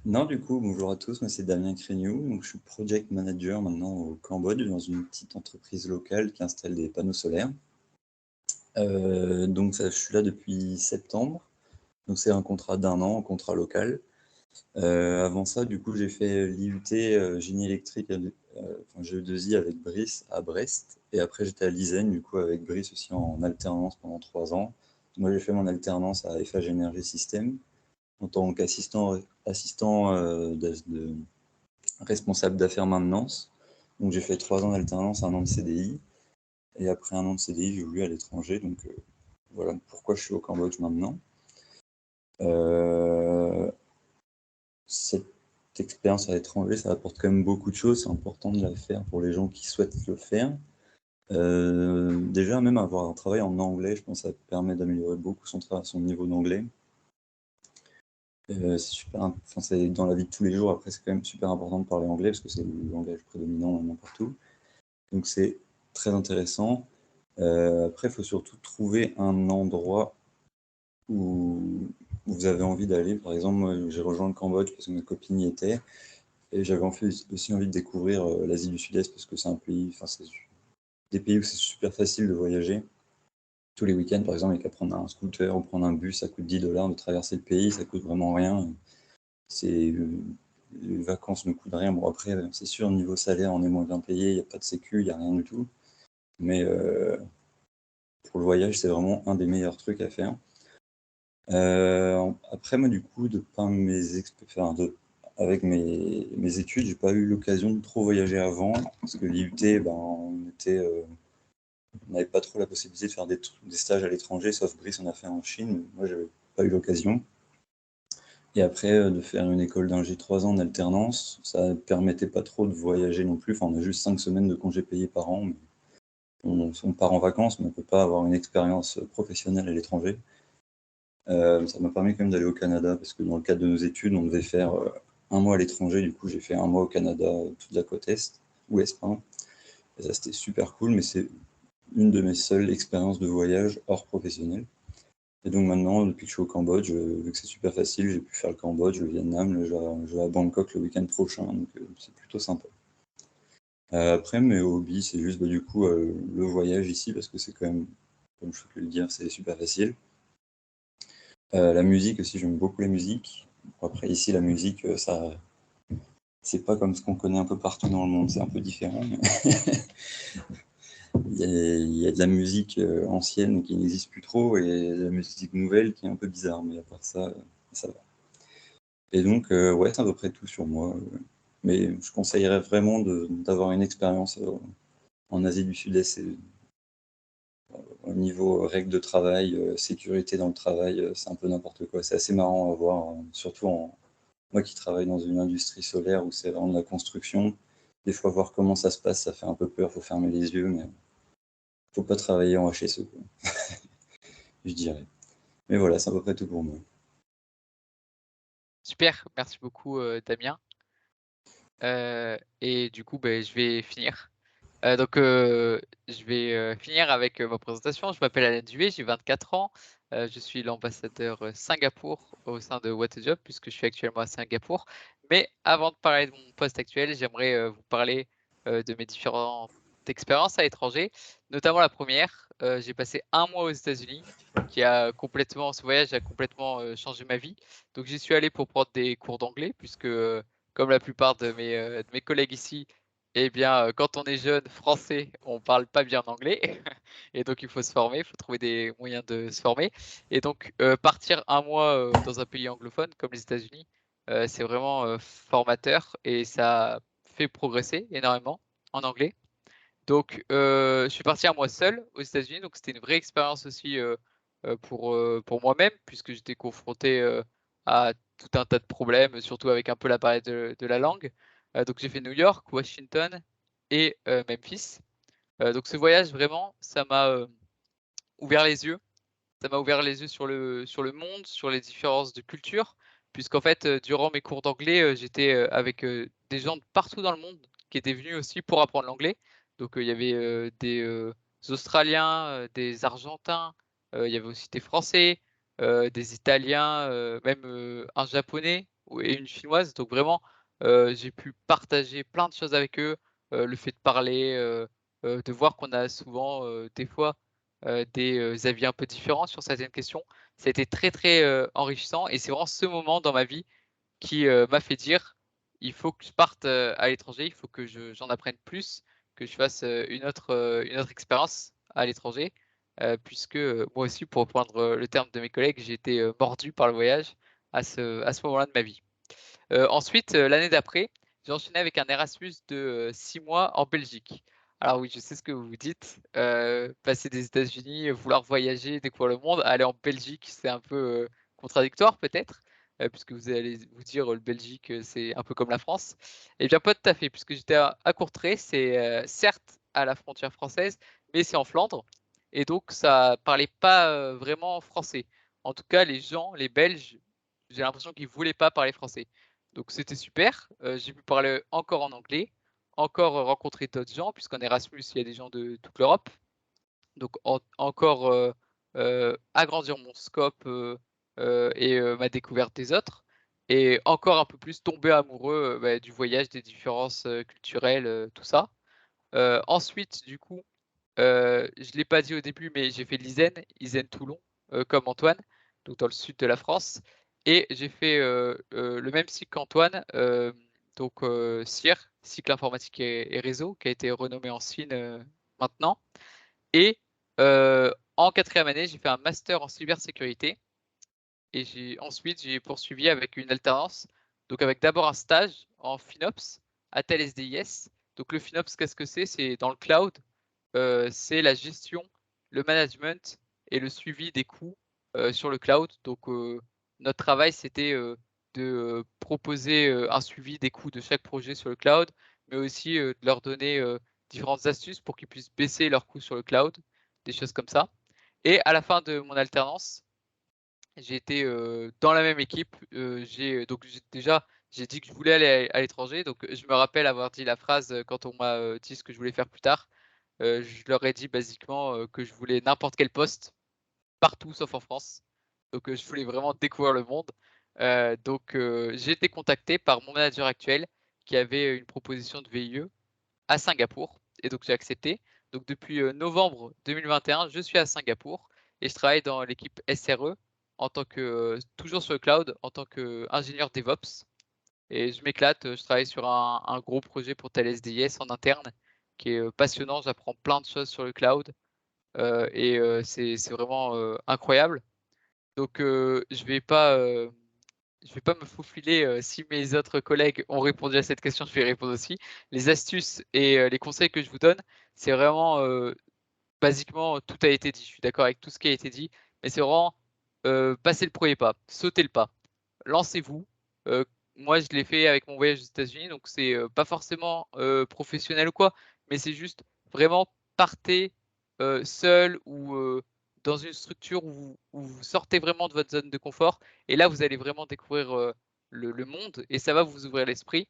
Non, du coup, bonjour à tous, moi c'est Damien Créniou, donc je suis project manager maintenant au Cambodge dans une petite entreprise locale qui installe des panneaux solaires. Donc je suis là depuis septembre, donc c'est un contrat d'1 an, un contrat local. Avant ça, du coup, j'ai fait l'IUT génie électrique, enfin GE2I avec Brice à Brest, et après j'étais à l'ISEN, du coup, avec Brice aussi en alternance pendant 3 ans. Moi, j'ai fait mon alternance à FH Énergie Système en tant qu'assistant responsable d'affaires maintenance. Donc j'ai fait 3 ans d'alternance, 1 an de CDI, et après 1 an de CDI, j'ai voulu à l'étranger, donc voilà pourquoi je suis au Cambodge maintenant. Cette expérience à l'étranger, ça apporte quand même beaucoup de choses. C'est important de la faire pour les gens qui souhaitent le faire. Déjà, même avoir un travail en anglais, je pense que ça permet d'améliorer beaucoup son niveau d'anglais. C'est super, enfin, c'est dans la vie de tous les jours. Après, c'est quand même super important de parler anglais parce que c'est le langage prédominant maintenant partout. Donc, c'est très intéressant. Après, il faut surtout trouver un endroit où vous avez envie d'aller. Par exemple, moi, j'ai rejoint le Cambodge parce que ma copine y était. Et j'avais aussi envie de découvrir l'Asie du Sud-Est parce que c'est un pays, enfin, c'est des pays où c'est super facile de voyager. Tous les week-ends, par exemple, il n'y a qu'à prendre un scooter ou prendre un bus, ça coûte 10 $ de traverser le pays, ça coûte vraiment rien. Les vacances ne coûtent rien. Bon, après, c'est sûr, niveau salaire, on est moins bien payé, il n'y a pas de sécu, il n'y a rien du tout. Mais pour le voyage, c'est vraiment un des meilleurs trucs à faire. Après, moi, du coup, avec mes études, j'ai pas eu l'occasion de trop voyager avant, parce que l'IUT, on n'avait pas trop la possibilité de faire des stages à l'étranger, sauf Brice, on a fait en Chine. Moi, j'avais pas eu l'occasion. Et après, de faire une école d'ingé 3 ans en alternance, ça permettait pas trop de voyager non plus. Enfin, on a juste 5 semaines de congés payés par an. Mais on part en vacances, mais on peut pas avoir une expérience professionnelle à l'étranger. Ça m'a permis quand même d'aller au Canada, parce que dans le cadre de nos études, on devait faire 1 mois à l'étranger. Du coup, j'ai fait 1 mois au Canada, toute la côte ouest, pardon. Et ça, c'était super cool, mais c'est une de mes seules expériences de voyage hors professionnel. Et donc maintenant, depuis que je suis au Cambodge, vu que c'est super facile, j'ai pu faire le Cambodge, le Vietnam, je vais à Bangkok le week-end prochain, donc c'est plutôt sympa. Après, mes hobbies, c'est juste du coup le voyage ici, parce que c'est quand même, comme je peux le dire, c'est super facile. La musique aussi, j'aime beaucoup la musique. Après, ici, la musique, c'est pas comme ce qu'on connaît un peu partout dans le monde, c'est un peu différent. Il y a de la musique ancienne qui n'existe plus trop et de la musique nouvelle qui est un peu bizarre, mais à part ça, ça va. Et donc, ouais, c'est à peu près tout sur moi. Mais je conseillerais vraiment d'avoir une expérience en Asie du Sud-Est. Au niveau règles de travail, sécurité dans le travail, c'est un peu n'importe quoi. C'est assez marrant à voir, surtout moi qui travaille dans une industrie solaire où c'est vraiment de la construction. Des fois, voir comment ça se passe, ça fait un peu peur, faut fermer les yeux, mais faut pas travailler en HSE, quoi. Je dirais. Mais voilà, c'est à peu près tout pour moi. Super, merci beaucoup Damien. Et du coup, je vais finir. Je vais finir avec ma présentation. Je m'appelle Alain Duet, j'ai 24 ans. Je suis l'ambassadeur Singapour au sein de What a Job, puisque je suis actuellement à Singapour. Mais avant de parler de mon poste actuel, j'aimerais vous parler de mes différentes expériences à l'étranger. Notamment la première, j'ai passé 1 mois aux États-Unis, ce voyage a complètement changé ma vie. Donc j'y suis allé pour prendre des cours d'anglais, puisque comme la plupart de mes collègues ici, eh bien, quand on est jeune français, on parle pas bien anglais et donc il faut se former, il faut trouver des moyens de se former et donc partir 1 mois, dans un pays anglophone comme les États-Unis, c'est vraiment, formateur et ça fait progresser énormément en anglais. Donc je suis parti 1 mois seul aux États-Unis, donc c'était une vraie expérience aussi, pour moi-même puisque j'étais confronté, à tout un tas de problèmes, surtout avec un peu la barrière de la langue. Donc j'ai fait New York, Washington et Memphis. Donc ce voyage vraiment, ça m'a, ouvert les yeux. Ça m'a ouvert les yeux sur le monde, sur les différences de culture, puisqu'en fait, durant mes cours d'anglais, j'étais, avec, des gens de partout dans le monde qui étaient venus aussi pour apprendre l'anglais. Donc, il y avait, des, Australiens, des Argentins, il y avait aussi des Français, des Italiens, même, un Japonais et une chinoise. Donc vraiment, j'ai pu partager plein de choses avec eux. Le fait de parler, de voir qu'on a souvent, des fois, des avis un peu différents sur certaines questions. Ça a été très, très, enrichissant et c'est vraiment ce moment dans ma vie qui, m'a fait dire: «Il faut que je parte, à l'étranger, il faut que j'en apprenne plus, que je fasse, une autre expérience à l'étranger». Puisque, moi aussi, pour reprendre, le terme de mes collègues, j'ai été, mordu par le voyage à ce moment-là de ma vie. Ensuite, l'année d'après, j'ai enchaîné avec un Erasmus de, 6 mois en Belgique. Alors oui, je sais ce que vous vous dites, passer des États-Unis, vouloir voyager, découvrir le monde, aller en Belgique, c'est un peu, contradictoire peut-être, puisque vous allez vous dire, le Belgique, c'est un peu comme la France. Eh bien pas tout à fait, puisque j'étais à Courtrai, c'est, certes à la frontière française, mais c'est en Flandre et donc ça parlait pas, vraiment français. En tout cas, les gens, les Belges, j'ai l'impression qu'ils voulaient pas parler français. Donc c'était super, j'ai pu parler encore en anglais, encore, rencontrer d'autres gens puisqu'en Erasmus, il y a des gens de toute l'Europe. Donc encore, agrandir mon scope, et ma découverte des autres et encore un peu plus tomber amoureux, bah, du voyage, des différences, culturelles, tout ça. Ensuite du coup, je l'ai pas dit au début, mais j'ai fait l'ISEN, ISEN Toulon, comme Antoine, donc dans le sud de la France et j'ai fait, le même cycle qu'Antoine, donc CIR, cycle informatique et réseau, qui a été renommé en SIN, maintenant et en 4e année, j'ai fait un master en cybersécurité et j'ai poursuivi avec une alternance, donc avec d'abord un stage en FinOps à Thales SDIS. Donc le FinOps, qu'est-ce que c'est? C'est dans le cloud, c'est la gestion, le management et le suivi des coûts, sur le cloud. Donc notre travail, c'était, de, proposer, un suivi des coûts de chaque projet sur le cloud, mais aussi, de leur donner, différentes astuces pour qu'ils puissent baisser leurs coûts sur le cloud, des choses comme ça et à la fin de mon alternance, j'ai été, dans la même équipe, j'ai dit que je voulais aller à l'étranger, donc je me rappelle avoir dit la phrase, quand on m'a, dit ce que je voulais faire plus tard. Je leur ai dit basiquement, que je voulais n'importe quel poste, partout sauf en France. Donc je voulais vraiment découvrir le monde. Donc j'ai été contacté par mon manager actuel qui avait une proposition de VIE à Singapour et donc j'ai accepté. Donc depuis, novembre 2021, je suis à Singapour et je travaille dans l'équipe SRE en tant que, toujours sur le cloud, en tant qu'ingénieur DevOps et je m'éclate, je travaille sur un gros projet pour Thales SDIS en interne qui est, passionnant. J'apprends plein de choses sur le cloud, et c'est vraiment, incroyable. Donc je vais pas me faufiler, si mes autres collègues ont répondu à cette question, je vais y répondre aussi. Les astuces et les conseils que je vous donne, c'est vraiment, basiquement, tout a été dit. Je suis d'accord avec tout ce qui a été dit, mais c'est vraiment, passer le premier pas, sauter le pas. Lancez-vous. Heu, Moi, je l'ai fait avec mon voyage aux États-Unis, donc c'est, pas forcément, professionnel ou quoi, mais c'est juste vraiment partez, seul ou, dans une structure où vous sortez vraiment de votre zone de confort et là, vous allez vraiment découvrir, le monde et ça va vous ouvrir l'esprit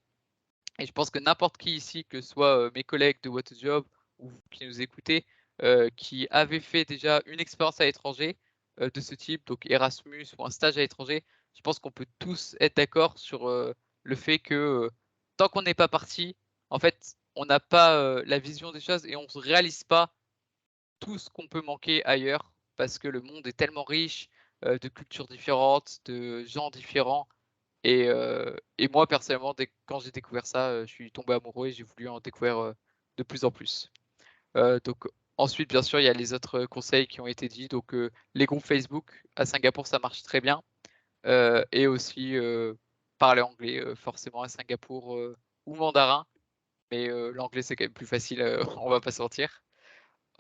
et je pense que n'importe qui ici, que ce soit, mes collègues de What a Job ou vous qui nous écoutez, qui avez fait déjà une expérience à l'étranger, de ce type, donc Erasmus ou un stage à l'étranger, je pense qu'on peut tous être d'accord sur, le fait que, tant qu'on n'est pas parti, en fait, on n'a pas, la vision des choses et on ne réalise pas tout ce qu'on peut manquer ailleurs parce que le monde est tellement riche, de cultures différentes, de gens différents et moi personnellement, quand j'ai découvert ça, je suis tombé amoureux et j'ai voulu en découvrir, de plus en plus. Donc ensuite, bien sûr, il y a les autres conseils qui ont été dits, donc les groupes Facebook à Singapour, ça marche très bien, et aussi, parler anglais, forcément à Singapour, ou mandarin, mais l'anglais, c'est quand même plus facile, on va pas se mentir.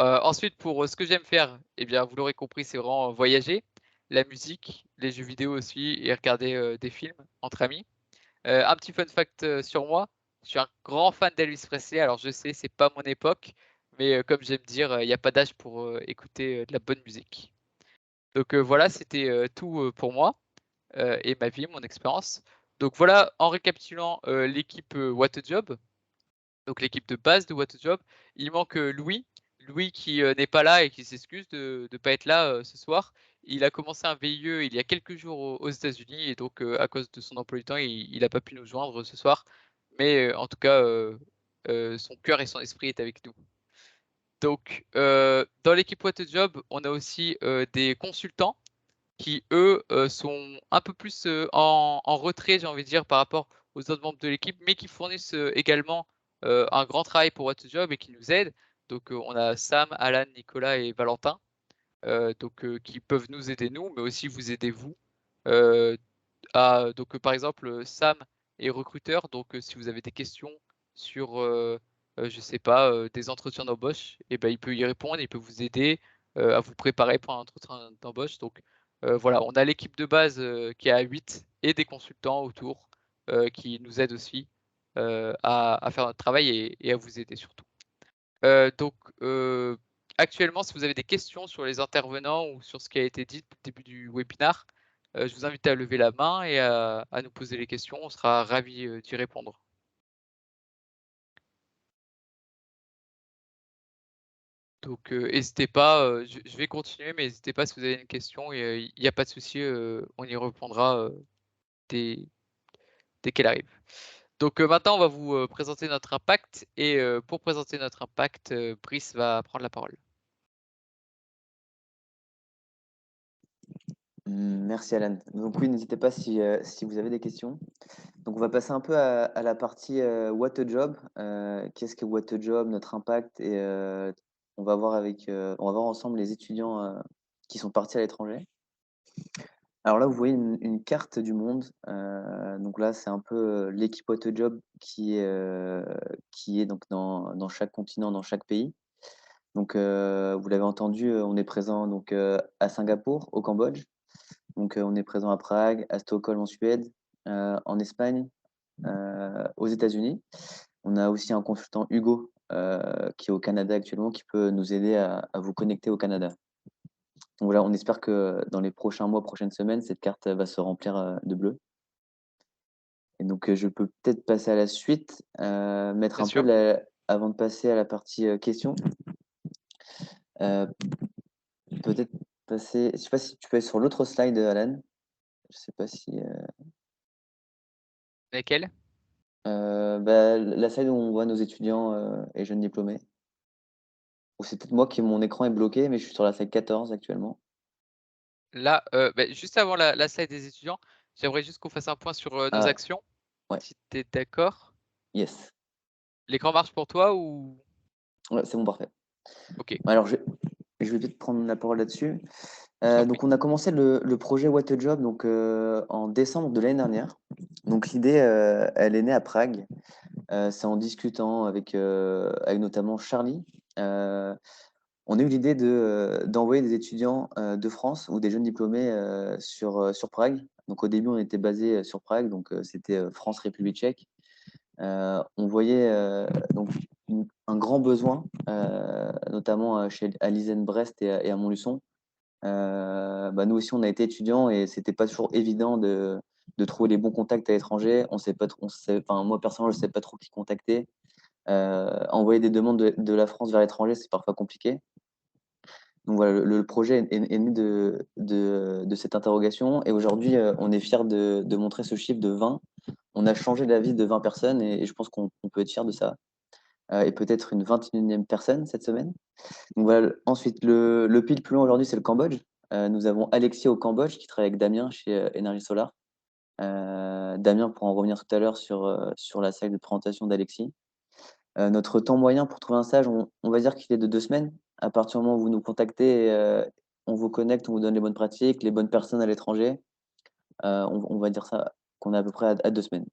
Ensuite pour, ce que j'aime faire, eh bien, vous l'aurez compris, c'est vraiment voyager, la musique, les jeux vidéo aussi et regarder, des films entre amis. Un petit fun fact, sur moi, je suis un grand fan d'Elvis Presley. Alors je sais, c'est pas mon époque, mais comme j'aime dire, il y a pas d'âge pour, écouter, de la bonne musique. Donc voilà, c'était, tout, pour moi, et ma vie, mon expérience. Donc voilà, en récapitulant, l'équipe, What a Job, donc l'équipe de base de What a Job. Il manque, Louis. Louis qui, n'est pas là et qui s'excuse de pas être là, ce soir. il a commencé un VIE il y a quelques jours aux États-Unis et donc à cause de son emploi du temps, il n'a pas pu nous joindre ce soir. Mais en tout cas, son cœur et son esprit est avec nous. Donc, dans l'équipe What a Job, on a aussi des consultants qui, eux, sont un peu plus en retrait, j'ai envie de dire, par rapport aux autres membres de l'équipe, mais qui fournissent également un grand travail pour What a Job et qui nous aident. Donc, on a Sam, Alan, Nicolas et Valentin, qui peuvent nous aider nous, mais aussi vous aider vous. Donc, par exemple, Sam est recruteur, donc si vous avez des questions sur, je sais pas, des entretiens d'embauche, et ben, il peut y répondre, il peut vous aider à vous préparer pour un entretien d'embauche. Donc voilà, on a l'équipe de base qui est à 8 et des consultants autour qui nous aident aussi à faire notre travail et à vous aider surtout. Donc actuellement, si vous avez des questions sur les intervenants ou sur ce qui a été dit depuis le début du webinaire, je vous invite à lever la main et à nous poser les questions. On sera ravis d'y répondre. Donc n'hésitez pas, je vais continuer, mais n'hésitez pas si vous avez une question, il n'y a pas de souci, on y répondra dès qu'elle arrive. Donc maintenant, on va vous présenter notre impact et pour présenter notre impact, Brice va prendre la parole. Merci Alan. Donc oui, n'hésitez pas si vous avez des questions. Donc on va passer un peu à la partie What a Job. Qu'est-ce que What a Job, notre impact et on va voir ensemble les étudiants qui sont partis à l'étranger. Alors là, vous voyez une carte du monde. Donc là, c'est un peu l'équipe What a Job qui est donc dans chaque continent, dans chaque pays. Donc vous l'avez entendu, on est présent donc à Singapour, au Cambodge. Donc on est présent à Prague, à Stockholm en Suède, en Espagne, aux États-Unis. On a aussi un consultant Hugo qui est au Canada actuellement, qui peut nous aider à vous connecter au Canada. Donc voilà, on espère que dans les prochains mois, prochaines semaines, cette carte va se remplir de bleu. Et donc je peux peut-être passer à la suite, mettre Bien un sûr. peu avant de passer à la partie questions. Peut-être passer, je sais pas si tu peux aller sur l'autre slide, Alan. Je sais pas si Laquelle? la slide où on voit nos étudiants et jeunes diplômés. Ou c'est peut-être moi mon écran est bloqué, mais je suis sur la slide 14 actuellement. Là, juste avant la slide des étudiants, j'aimerais juste qu'on fasse un point sur nos actions. Ouais. Si tu es d'accord. Yes. L'écran marche pour toi ou? Ouais, c'est bon, parfait. Ok. Alors, je vais peut-être prendre la parole là-dessus. Je t'en Donc, prie. on a commencé le projet What a Job donc, en décembre de l'année dernière. Donc, l'idée, elle est née à Prague. C'est en discutant avec notamment Charlie. On a eu l'idée d'envoyer des étudiants de France ou des jeunes diplômés sur Prague. Donc, au début, on était basé sur Prague, donc c'était France, République tchèque. On voyait donc un grand besoin, notamment à Lizen Brest et à Montluçon. Nous aussi, on a été étudiants et c'était pas toujours évident de trouver les bons contacts à l'étranger. On sait pas trop, moi personnellement, je sais pas trop qui contacter. Envoyer des demandes de la France vers l'étranger, c'est parfois compliqué. Donc voilà, le projet est né de cette interrogation et aujourd'hui, on est fiers de montrer ce chiffre de 20. On a changé la vie de 20 personnes et je pense qu'on peut être fier de ça. Et peut-être une 21e personne cette semaine. Donc voilà, ensuite, le pays le plus loin aujourd'hui, c'est le Cambodge. Nous avons Alexis au Cambodge qui travaille avec Damien chez Énergie Solar. Damien pourra en revenir tout à l'heure sur la salle de présentation d'Alexis. Notre temps moyen pour trouver un stage, on va dire qu'il est de 2 semaines. À partir du moment où vous nous contactez, on vous connecte, on vous donne les bonnes pratiques, les bonnes personnes à l'étranger. On va dire ça qu'on est à peu près à 2 semaines.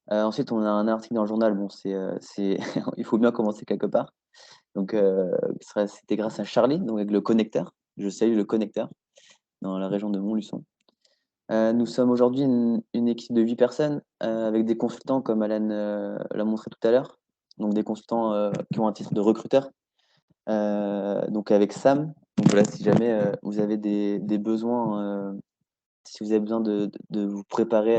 Ensuite, on a un article dans le journal. Bon, il faut bien commencer quelque part. Donc, c'était grâce à Charlie, donc avec le connecteur. Je salue le connecteur dans la région de Montluçon. Nous sommes aujourd'hui une équipe de 8 personnes avec des consultants comme Alan l'a montré tout à l'heure. Donc, des consultants qui ont un titre de recruteur. Donc, avec Sam. Donc, voilà, si jamais vous avez des besoins, si vous avez besoin de vous préparer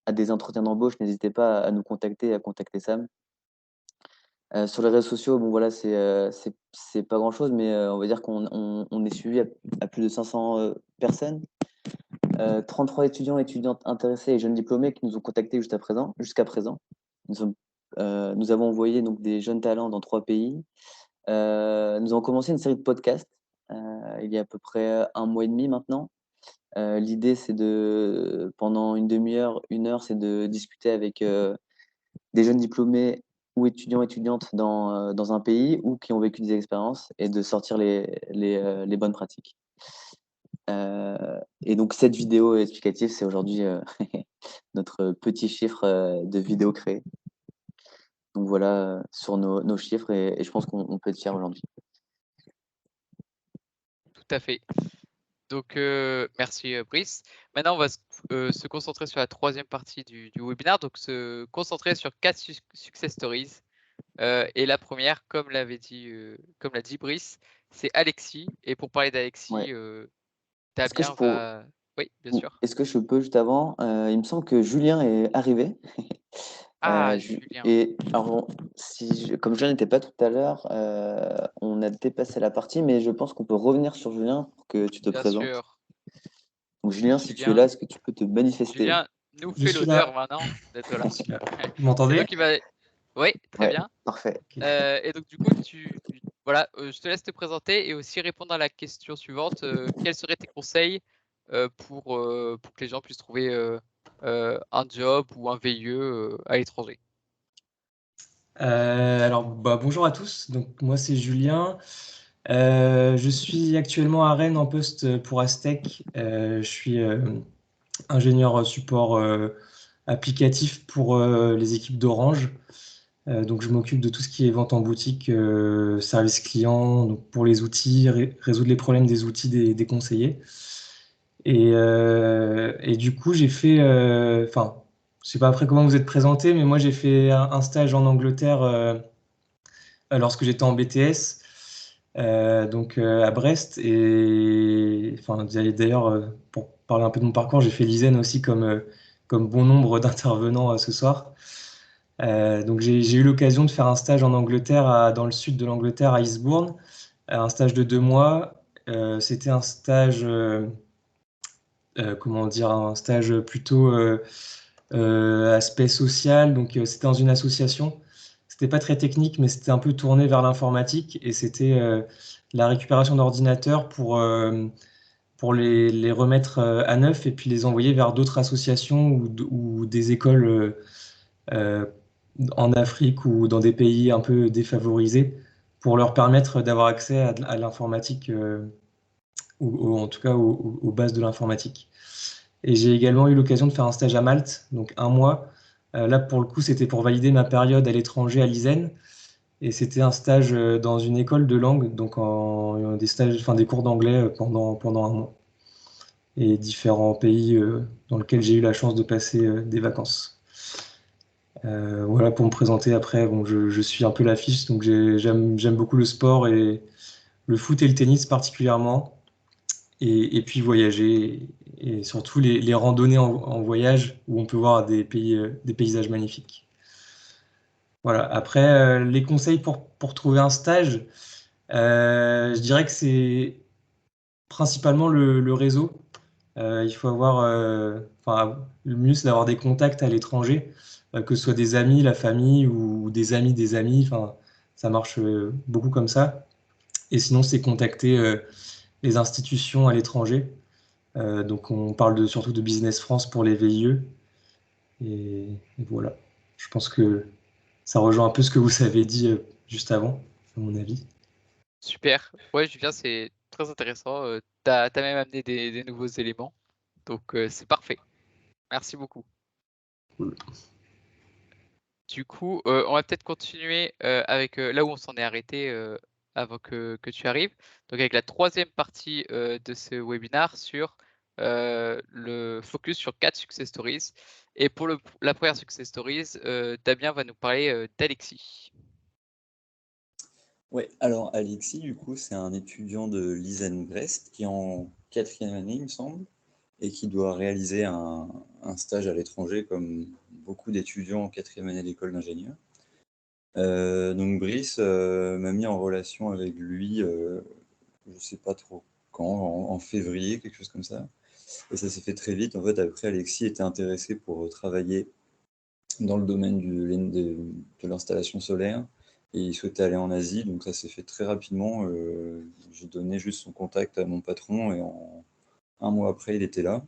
à des entretiens d'embauche, n'hésitez pas à nous contacter, à contacter Sam. Sur les réseaux sociaux, bon voilà, c'est pas grand-chose, mais on va dire qu'on est suivi à plus de 500 personnes. 33 étudiants et étudiantes intéressés et jeunes diplômés qui nous ont contactés jusqu'à présent. Nous avons envoyé donc des jeunes talents dans 3 pays. Nous avons commencé une série de podcasts il y a à peu près 1 mois et demi maintenant. L'idée, c'est pendant une demi-heure, 1 heure, c'est de discuter avec des jeunes diplômés ou étudiants, étudiantes dans un pays ou qui ont vécu des expériences et de sortir les bonnes pratiques. Et donc, cette vidéo explicative, c'est aujourd'hui notre petit chiffre de vidéos créées. Donc voilà sur nos chiffres et je pense qu'on peut être fiers aujourd'hui. Tout à fait. Donc, merci Brice. Maintenant, on va se concentrer sur la troisième partie du webinaire, donc se concentrer sur 4 success stories. Et la première, comme l'a dit Brice, c'est Alexis. Et pour parler d'Alexis, Ouais. Damien va... Oui, bien sûr. Est-ce que je peux juste avant il me semble que Julien est arrivé. Julien. Et alors, comme Julien n'était pas tout à l'heure, on a dépassé la partie, mais je pense qu'on peut revenir sur Julien pour que tu te Bien présentes. sûr. Donc Julien, si tu es là, est-ce que tu peux te manifester? Julien nous Je fait suis l'honneur là. maintenant d'être là. Je suis là. Vous m'entendez? Donc, oui, très Ouais, bien. parfait. Et donc, du coup, voilà, je te laisse te présenter et aussi répondre à la question suivante. Quels seraient tes conseils pour que les gens puissent trouver un job ou un VIE à l'étranger? Alors, bonjour à tous. Donc, moi, c'est Julien. Je suis actuellement à Rennes en poste pour Aztec. Je suis ingénieur support applicatif pour les équipes d'Orange. Donc, je m'occupe de tout ce qui est vente en boutique, service client, donc pour les outils, résoudre les problèmes des outils des conseillers. Et du coup, j'ai fait, je sais pas après comment vous êtes présenté, mais moi, j'ai fait un stage en Angleterre lorsque j'étais en BTS, donc à Brest. Et enfin, d'ailleurs, pour parler un peu de mon parcours, j'ai fait l'ISEN aussi comme bon nombre d'intervenants ce soir. Donc j'ai eu l'occasion de faire un stage en Angleterre, dans le sud de l'Angleterre, à Eastbourne, un stage de 2 mois. C'était un stage, comment dire, un stage plutôt aspect social. Donc c'était dans une association. C'était pas très technique, mais c'était un peu tourné vers l'informatique et c'était la récupération d'ordinateurs pour les remettre à neuf et puis les envoyer vers d'autres associations ou des écoles euh, en Afrique ou dans des pays un peu défavorisés pour leur permettre d'avoir accès à l'informatique ou en tout cas aux bases de l'informatique. Et j'ai également eu l'occasion de faire un stage à Malte, donc 1 mois. Là, pour le coup, c'était pour valider ma période à l'étranger à l'ISEN. Et c'était un stage dans une école de langue, donc des cours d'anglais pendant 1 mois. Et différents pays dans lesquels j'ai eu la chance de passer des vacances. Voilà pour me présenter après. Bon, je suis un peu l'affiche, donc j'aime beaucoup le sport et le foot et le tennis particulièrement. Et puis voyager et surtout les randonnées en voyage où on peut voir des paysages magnifiques. Voilà. Après, les conseils pour trouver un stage, je dirais que c'est principalement le réseau. Il faut avoir, le mieux c'est d'avoir des contacts à l'étranger, que ce soit des amis, la famille ou des amis. Enfin, ça marche beaucoup comme ça. Et sinon, c'est contacter les institutions à l'étranger. Donc on parle surtout de Business France pour les VIE. Et voilà. Je pense que ça rejoint un peu ce que vous avez dit juste avant, à mon avis. Super. Ouais, Julien, c'est très intéressant. T'as même amené des nouveaux éléments. Donc, c'est parfait. Merci beaucoup. Cool. Du coup, on va peut-être continuer avec là où on s'en est arrêté avant que tu arrives. Donc, avec la troisième partie de ce webinaire sur le focus sur 4 success stories. Et pour la première success stories, Damien va nous parler d'Alexis. Ouais, alors Alexis, du coup, c'est un étudiant de l'ISEN Brest qui est en 4e année, il me semble, et qui doit réaliser un stage à l'étranger comme beaucoup d'étudiants en 4e année d'école d'ingénieur. Donc Brice m'a mis en relation avec lui, je ne sais pas trop quand, en février, quelque chose comme ça. Et ça s'est fait très vite. En fait, après, Alexis était intéressé pour travailler dans le domaine de l'installation solaire et il souhaitait aller en Asie. Donc ça s'est fait très rapidement. J'ai donné juste son contact à mon patron et un mois après, il était là.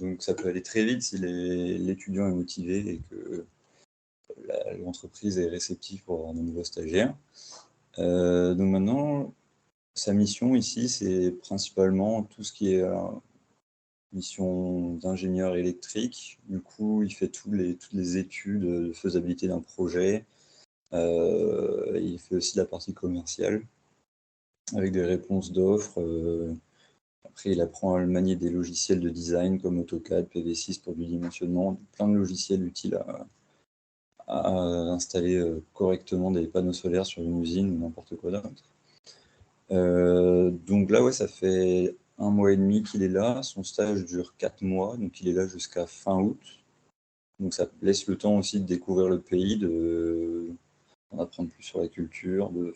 Donc ça peut aller très vite si l'étudiant est motivé et que l'entreprise est réceptive pour avoir de nouveaux stagiaires. Donc maintenant, sa mission ici, c'est principalement tout ce qui est mission d'ingénieur électrique. Du coup, il fait toutes les études de faisabilité d'un projet. Il fait aussi la partie commerciale avec des réponses d'offres. Après, il apprend à manier des logiciels de design comme AutoCAD, PV6 pour du dimensionnement, plein de logiciels utiles à installer correctement des panneaux solaires sur une usine ou n'importe quoi d'autre. Donc là, ouais, ça fait 1 mois et demi qu'il est là. Son stage dure 4 mois, donc il est là jusqu'à fin août. Donc ça laisse le temps aussi de découvrir le pays, d'en apprendre plus sur la culture, de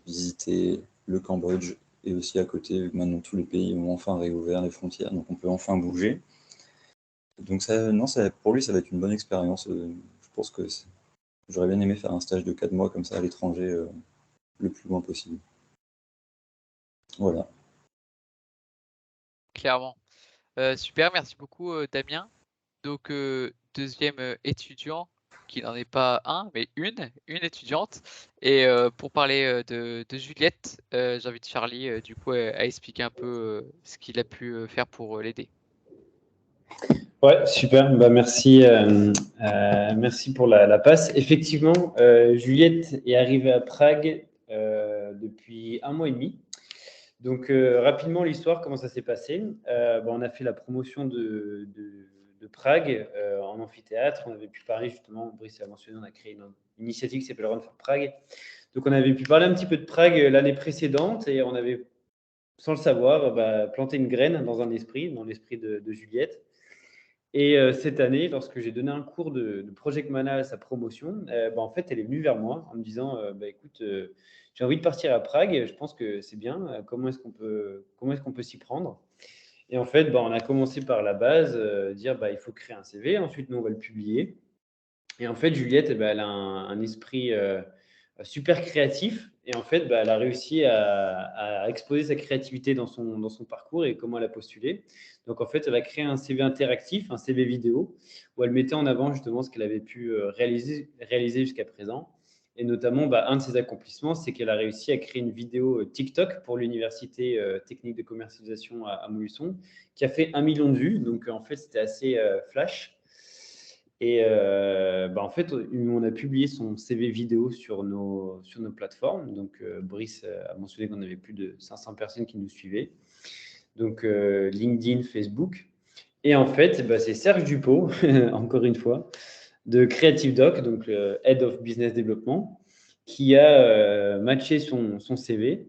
visiter le Cambodge et aussi à côté, vu que maintenant tous les pays ont enfin réouvert les frontières, donc on peut enfin bouger. Donc ça, non, pour lui, ça va être une bonne expérience. Je pense que j'aurais bien aimé faire un stage de 4 mois comme ça à l'étranger, le plus loin possible. Voilà. Clairement. Super, merci beaucoup Damien. Donc deuxième étudiant, qui n'en est pas un, mais une étudiante. Et pour parler de Juliette, j'invite Charlie du coup à expliquer un peu ce qu'il a pu faire pour l'aider. Ouais, super. Bah, merci, merci pour la passe. Effectivement, Juliette est arrivée à Prague depuis 1 mois et demi. Donc, rapidement, l'histoire, comment ça s'est passé? On a fait la promotion de Prague en amphithéâtre. On avait pu parler justement, Brice a mentionné, on a créé une initiative qui s'appelle Run for Prague. Donc, on avait pu parler un petit peu de Prague l'année précédente et on avait, sans le savoir, planté une graine dans l'esprit de Juliette. Et cette année, lorsque j'ai donné un cours de project management à sa promotion, en fait, elle est venue vers moi en me disant écoute, j'ai envie de partir à Prague, je pense que c'est bien, comment est-ce qu'on peut s'y prendre? Et en fait, on a commencé par la base, dire il faut créer un CV, ensuite nous on va le publier. Et en fait, Juliette, elle a un esprit super créatif. Et en fait, elle a réussi à exposer sa créativité dans son parcours et comment elle a postulé. Donc, en fait, elle a créé un CV interactif, un CV vidéo, où elle mettait en avant justement ce qu'elle avait pu réaliser jusqu'à présent. Et notamment, un de ses accomplissements, c'est qu'elle a réussi à créer une vidéo TikTok pour l'Université technique de commercialisation à Montluçon, qui a fait 1 million de vues. Donc, en fait, c'était assez flash. Et en fait, on a publié son CV vidéo sur nos plateformes. Donc, Brice a mentionné qu'on avait plus de 500 personnes qui nous suivaient. Donc, LinkedIn, Facebook. Et en fait, c'est Serge Dupont, encore une fois, de Creative Doc, donc Head of Business Development, qui a matché son CV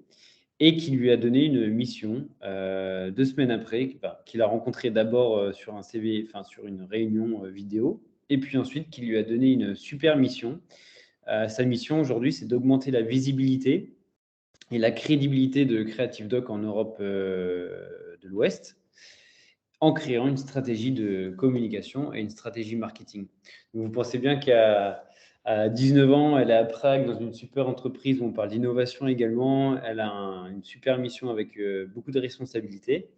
et qui lui a donné une mission 2 semaines après, qu'il a rencontré d'abord sur un CV, sur une réunion vidéo, et puis ensuite qui lui a donné une super mission. Sa mission aujourd'hui, c'est d'augmenter la visibilité et la crédibilité de Creative Doc en Europe de l'Ouest en créant une stratégie de communication et une stratégie marketing. Donc, vous pensez bien qu'à 19 ans, elle est à Prague dans une super entreprise où on parle d'innovation également. Elle a une super mission avec beaucoup de responsabilités.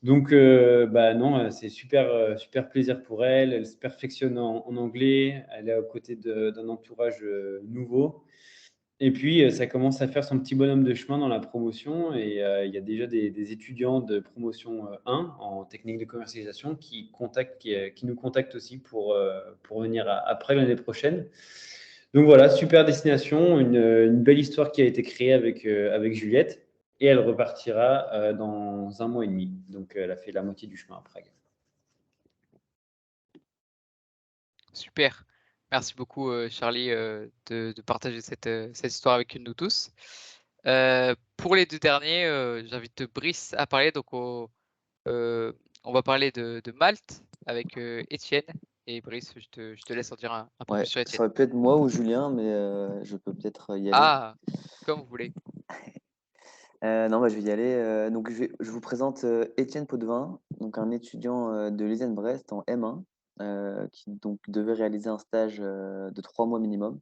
Donc, non, c'est super plaisir pour elle. Elle se perfectionne en anglais. Elle est aux côtés d'un entourage nouveau. Et puis, ça commence à faire son petit bonhomme de chemin dans la promotion. Et il y a déjà des étudiants de promotion 1 en technique de commercialisation qui nous contactent aussi pour venir après l'année prochaine. Donc voilà, super destination, une belle histoire qui a été créée avec Juliette. Et elle repartira dans 1 mois et demi. Donc, elle a fait la moitié du chemin à Prague. Super. Merci beaucoup Charlie de partager cette histoire avec nous tous. Pour les 2 derniers, j'invite Brice à parler. Donc on va parler de Malte avec Étienne Et Brice, je te laisse en dire un peu Ouais, plus sur ça Étienne. aurait pu être moi ou Julien, mais je peux peut-être y aller. Ah, comme vous voulez. Non, bah, je vais y aller. Donc, je vous présente Étienne Potvin, donc un étudiant de l'ISEN-Brest en M1, qui donc devait réaliser un stage de 3 mois minimum.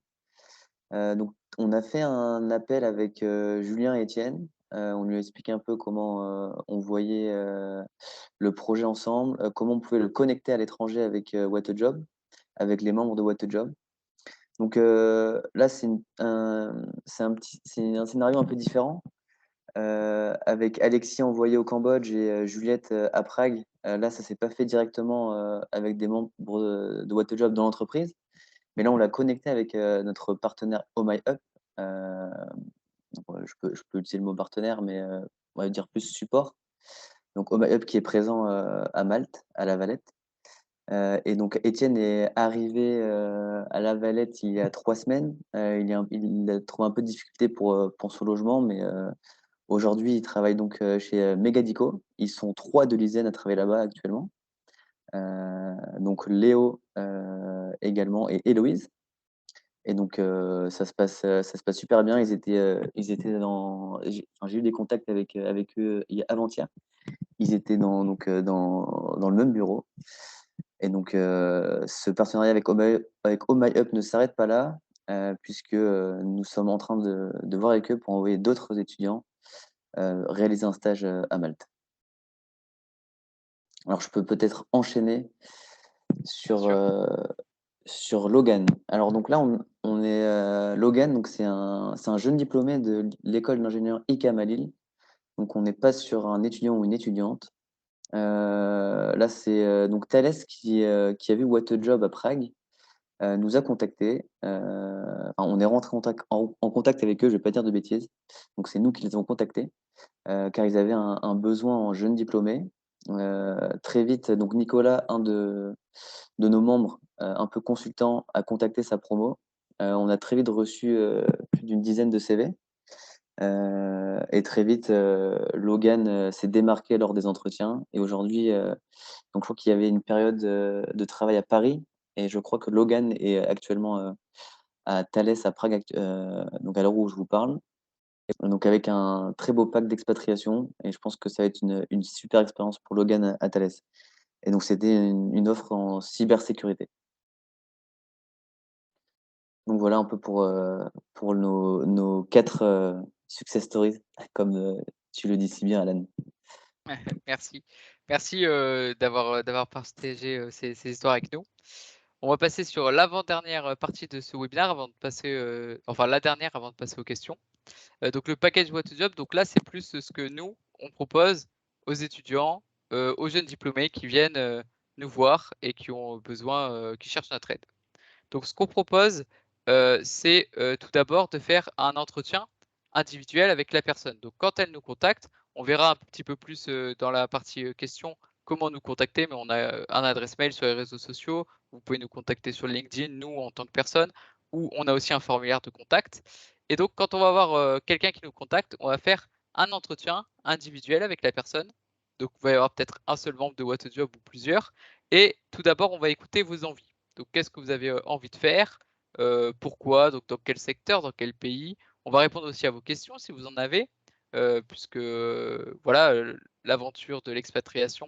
Donc, on a fait un appel avec Julien et Étienne. On lui a expliqué un peu comment on voyait le projet ensemble, comment on pouvait le connecter à l'étranger avec What a Job, avec les membres de What a Job. Donc là, c'est un scénario un peu différent. Avec Alexis envoyé au Cambodge et Juliette à Prague. Là, ça s'est pas fait directement avec des membres de What a Job dans l'entreprise, mais là, on l'a connecté avec notre partenaire Oh My Up. Je peux utiliser le mot partenaire, mais on va dire plus support. Donc Oh My Up qui est présent à Malte, à La Valette. Et donc Étienne est arrivé à La Valette il y a 3 semaines. Il a trouvé un peu de difficulté pour son logement, mais aujourd'hui, il travaille donc chez Megadico. Ils sont 3 de l'ISEN à travailler là-bas actuellement. Donc Léo également et Héloïse. Et donc ça se passe super bien. Ils étaient j'ai eu des contacts avec eux avant-hier. Ils étaient dans le même bureau. Et donc ce partenariat avec Oh My Up ne s'arrête pas là, puisque nous sommes en train de voir avec eux pour envoyer d'autres étudiants réaliser un stage à Malte. Alors, je peux peut-être enchaîner sur Logan. Alors, donc là, on est Logan, donc c'est un jeune diplômé de l'école d'ingénieur ICAM à Lille. Donc, on n'est pas sur un étudiant ou une étudiante. Là, c'est donc Thalès qui a vu What a Job à Prague, nous a contactés. On est rentré en contact avec eux, je ne vais pas dire de bêtises. Donc, c'est nous qui les avons contactés. Car ils avaient un besoin en jeunes diplômés. Très vite, donc Nicolas, un de nos membres, un peu consultant, a contacté sa promo. On a très vite reçu plus d'une dizaine de CV. Et très vite, Logan s'est démarqué lors des entretiens. Et aujourd'hui, donc je crois qu'il y avait une période de travail à Paris. Et je crois que Logan est actuellement à Thalès, à Prague, donc à l'heure où je vous parle. Donc avec un très beau pack d'expatriation, et je pense que ça va être une super expérience pour Logan à Thalès. Et donc c'était une offre en cybersécurité. Donc voilà un peu pour nos 4 success stories, comme tu le dis si bien, Alan. Merci. Merci d'avoir partagé ces histoires avec nous. On va passer sur l'avant-dernière partie de ce webinaire avant de passer, enfin la dernière avant de passer aux questions. Donc le package What a Job, donc là c'est plus ce que nous on propose aux étudiants, aux jeunes diplômés qui viennent nous voir et qui ont besoin, qui cherchent notre aide. Donc ce qu'on propose, c'est tout d'abord de faire un entretien individuel avec la personne. Donc quand elle nous contacte, on verra un petit peu plus dans la partie questions comment nous contacter, mais on a un adresse mail sur les réseaux sociaux. Vous pouvez nous contacter sur LinkedIn, nous en tant que personne, ou on a aussi un formulaire de contact. Et donc quand on va avoir quelqu'un qui nous contacte, on va faire un entretien individuel avec la personne. Donc il va y avoir peut-être un seul membre de What a Job ou plusieurs. Et tout d'abord, on va écouter vos envies. Donc, qu'est-ce que vous avez envie de faire? Pourquoi? Donc, dans quel secteur? Dans quel pays? On va répondre aussi à vos questions si vous en avez, puisque voilà, l'aventure de l'expatriation,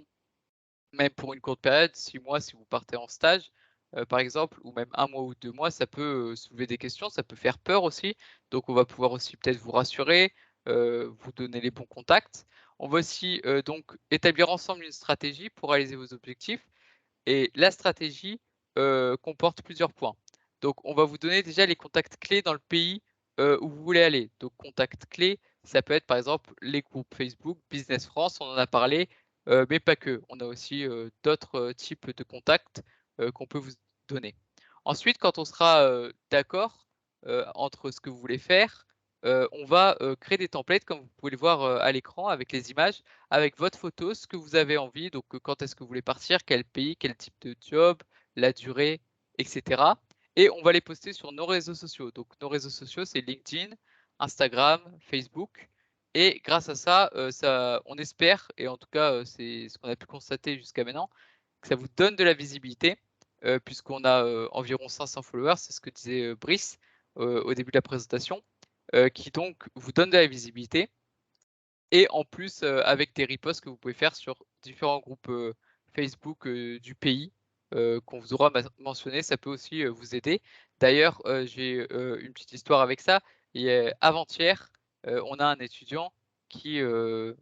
même pour une courte période, 6 mois si vous partez en stage, par exemple, ou même 1 mois ou 2 mois, ça peut soulever des questions, ça peut faire peur aussi. Donc, on va pouvoir aussi peut-être vous rassurer, vous donner les bons contacts. On va aussi donc établir ensemble une stratégie pour réaliser vos objectifs. Et la stratégie comporte plusieurs points. Donc, on va vous donner déjà les contacts clés dans le pays où vous voulez aller. Donc, contacts clés, ça peut être par exemple les groupes Facebook, Business France, on en a parlé, mais pas que. On a aussi d'autres types de contacts qu'on peut vous donner. Ensuite, quand on sera d'accord entre ce que vous voulez faire, on va créer des templates comme vous pouvez le voir à l'écran avec les images, avec votre photo, ce que vous avez envie, donc quand est-ce que vous voulez partir, quel pays, quel type de job, la durée, etc. Et on va les poster sur nos réseaux sociaux. Donc nos réseaux sociaux, c'est LinkedIn, Instagram, Facebook. Et grâce à ça, on espère, et en tout cas c'est ce qu'on a pu constater jusqu'à maintenant, que ça vous donne de la visibilité puisqu'on a environ 500 followers, c'est ce que disait Brice au début de la présentation, qui donc vous donne de la visibilité. Et en plus, avec des reposts que vous pouvez faire sur différents groupes Facebook du pays qu'on vous aura mentionné, ça peut aussi vous aider. D'ailleurs, j'ai une petite histoire avec ça. Et avant-hier, on a un étudiant qui veut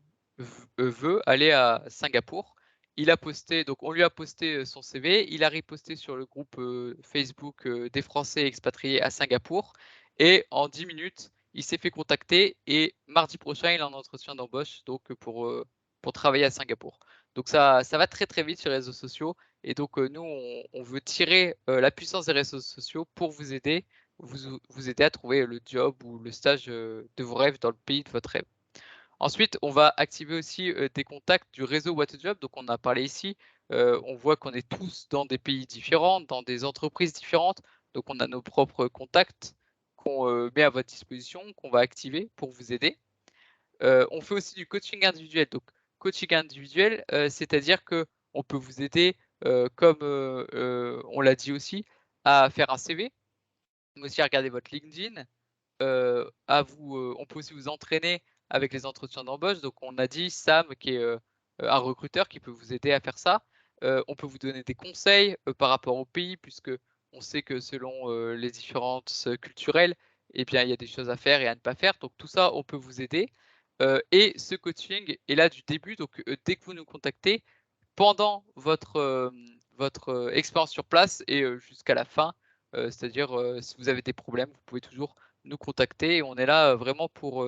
aller à Singapour. Il a posté, donc on lui a posté son CV, il a reposté sur le groupe Facebook des Français expatriés à Singapour. Et en 10 minutes, il s'est fait contacter et mardi prochain, il a un entretien d'embauche donc pour travailler à Singapour. Donc ça va très très vite sur les réseaux sociaux. Et donc nous, on veut tirer la puissance des réseaux sociaux pour vous aider, vous aider à trouver le job ou le stage de vos rêves dans le pays de votre rêve. Ensuite, on va activer aussi des contacts du réseau What a Job. Donc on a parlé ici, on voit qu'on est tous dans des pays différents, dans des entreprises différentes. Donc on a nos propres contacts qu'on met à votre disposition, qu'on va activer pour vous aider. On fait aussi du coaching individuel. Donc coaching individuel, c'est-à-dire qu'on peut vous aider, comme on l'a dit aussi, à faire un CV, mais aussi à regarder votre LinkedIn, on peut aussi vous entraîner avec les entretiens d'embauche. Donc on a dit Sam qui est un recruteur qui peut vous aider à faire ça. On peut vous donner des conseils par rapport au pays, puisque on sait que selon les différences culturelles, eh bien, il y a des choses à faire et à ne pas faire. Donc tout ça, on peut vous aider. Et ce coaching est là du début. Donc dès que vous nous contactez, pendant votre expérience sur place et jusqu'à la fin, c'est-à-dire si vous avez des problèmes, vous pouvez toujours nous contacter et on est là vraiment pour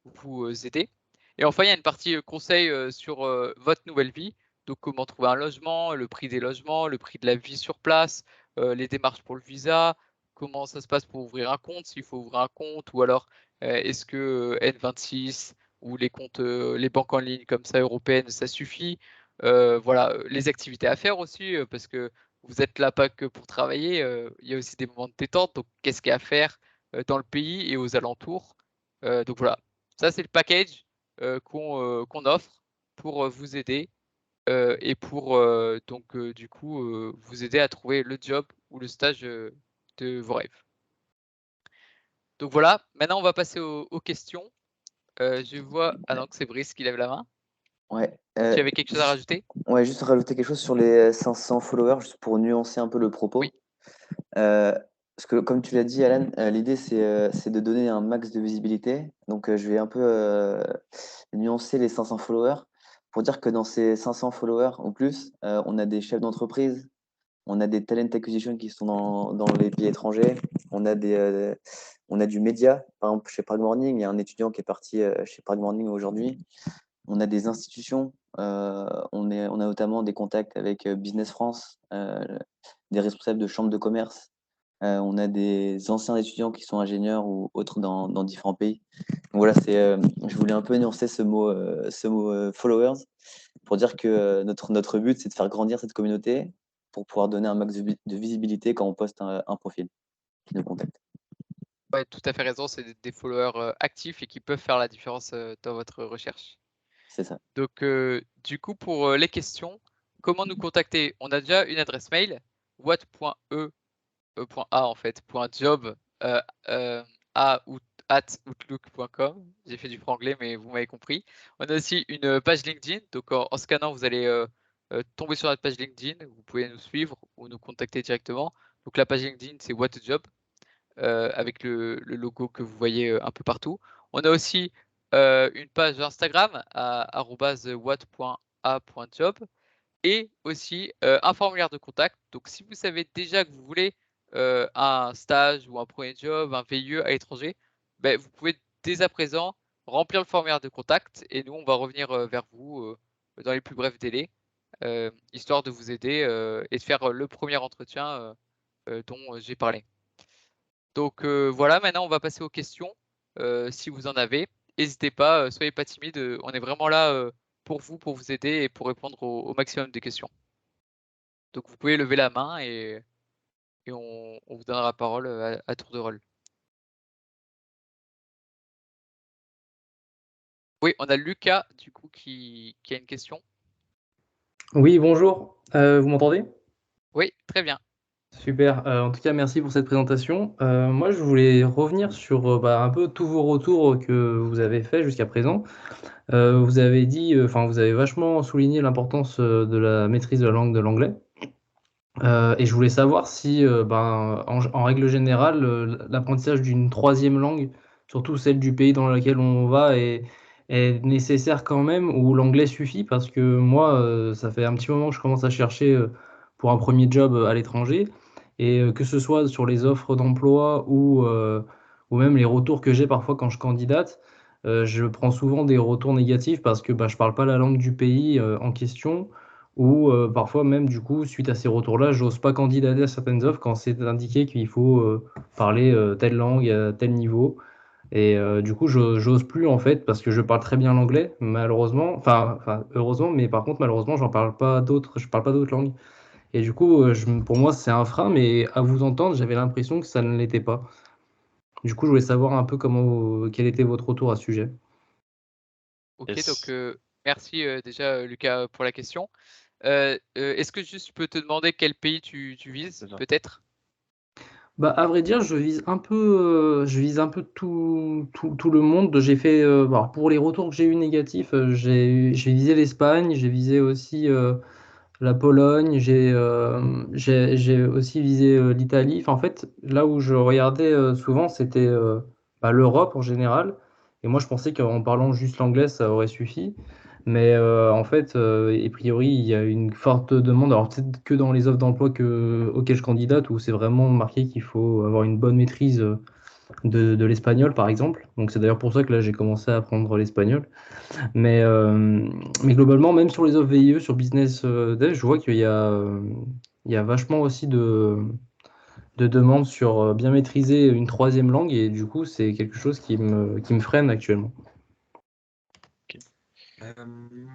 vous aider. Et enfin, il y a une partie conseil sur votre nouvelle vie. Donc, comment trouver un logement, le prix des logements, le prix de la vie sur place, les démarches pour le visa, comment ça se passe pour ouvrir un compte, s'il faut ouvrir un compte, ou alors est-ce que N26 ou les comptes, les banques en ligne comme ça européennes, ça suffit. Voilà, les activités à faire aussi, parce que vous êtes là pas que pour travailler, il y a aussi des moments de détente. Donc, qu'est-ce qu'il y a à faire dans le pays et aux alentours. Donc voilà, ça c'est le package qu'on offre pour vous aider et pour donc du coup vous aider à trouver le job ou le stage de vos rêves. Donc voilà, maintenant on va passer aux questions. Je vois, ah non, que c'est Brice qui lève la main. Ouais, Tu avais quelque chose à rajouter? ouais, juste rajouter quelque chose sur les 500 followers, juste pour nuancer un peu le propos. Oui. Parce que comme tu l'as dit, Alan, l'idée c'est de donner un max de visibilité. Donc je vais un peu nuancer les 500 followers pour dire que dans ces 500 followers en plus, on a des chefs d'entreprise, on a des talent acquisition qui sont dans les pays étrangers, on a du média. Par exemple, chez Prague Morning, il y a un étudiant qui est parti chez Prague Morning aujourd'hui. On a des institutions, on a notamment des contacts avec Business France, des responsables de chambres de commerce. On a des anciens étudiants qui sont ingénieurs ou autres dans différents pays. Donc voilà, je voulais un peu nuancer ce mot followers pour dire que notre but, c'est de faire grandir cette communauté pour pouvoir donner un max de visibilité quand on poste un profil qui nous contacte. Ouais, tout à fait raison, c'est des followers actifs et qui peuvent faire la différence dans votre recherche. C'est ça. Donc, du coup, pour les questions, comment nous contacter? On a déjà une adresse mail, what.e.a en fait, .job @outlook.com. J'ai fait du franglais, mais vous m'avez compris. On a aussi une page LinkedIn. Donc, en scannant, vous allez tomber sur notre page LinkedIn. Vous pouvez nous suivre ou nous contacter directement. Donc, la page LinkedIn, c'est What a Job avec le logo que vous voyez un peu partout. On a aussi une page Instagram à @what.a.job et aussi un formulaire de contact. Donc, si vous savez déjà que vous voulez un stage ou un premier job, un VIE à l'étranger, ben, vous pouvez dès à présent remplir le formulaire de contact et nous, on va revenir vers vous dans les plus brefs délais, histoire de vous aider et de faire le premier entretien dont j'ai parlé. Donc voilà, maintenant on va passer aux questions. Si vous en avez, n'hésitez pas, soyez pas timide. On est vraiment là pour vous aider et pour répondre au maximum de questions. Donc vous pouvez lever la main et on vous donnera la parole à tour de rôle. Oui, on a Lucas du coup qui a une question. Oui, bonjour. Vous m'entendez? Oui, très bien. Super. En tout cas, merci pour cette présentation. Moi, je voulais revenir sur un peu tous vos retours que vous avez faits jusqu'à présent. Vous avez dit, vous avez vachement souligné l'importance de la maîtrise de la langue de l'anglais. Et je voulais savoir si, en règle générale, l'apprentissage d'une troisième langue, surtout celle du pays dans lequel on va, est nécessaire quand même, ou l'anglais suffit, parce que moi, ça fait un petit moment que je commence à chercher pour un premier job à l'étranger, et que ce soit sur les offres d'emploi ou même les retours que j'ai parfois quand je candidate, je prends souvent des retours négatifs parce que je parle pas la langue du pays en question ou parfois même, du coup, suite à ces retours-là, j'ose pas candidater à certaines offres quand c'est indiqué qu'il faut parler telle langue à tel niveau. Et du coup, j'ose plus en fait parce que je parle très bien l'anglais, malheureusement. Heureusement, mais par contre, malheureusement, j'en parle pas d'autres. Je parle pas d'autres langues. Et du coup, pour moi, c'est un frein, mais à vous entendre, j'avais l'impression que ça ne l'était pas. Du coup, je voulais savoir un peu quel était votre retour à ce sujet. Ok, Yes. donc merci déjà Lucas pour la question. Est-ce que juste je peux te demander quel pays tu vises, C'est ça. peut-être? À vrai dire, je vise un peu tout le monde. J'ai fait, pour les retours que j'ai eu négatifs, j'ai visé l'Espagne, j'ai visé aussi la Pologne, j'ai aussi visé l'Italie. Enfin, en fait, là où je regardais souvent, c'était l'Europe en général. Et moi, je pensais qu'en parlant juste l'anglais, ça aurait suffi. Mais en fait, a priori, il y a une forte demande. Alors, peut-être que dans les offres d'emploi auxquelles je candidate, où c'est vraiment marqué qu'il faut avoir une bonne maîtrise de l'espagnol, par exemple. Donc, c'est d'ailleurs pour ça que là, j'ai commencé à apprendre l'espagnol. Mais globalement, même sur les offres VIE, sur Business Dev, je vois il y a vachement aussi de demandes sur bien maîtriser une troisième langue. Et du coup, c'est quelque chose qui me freine actuellement.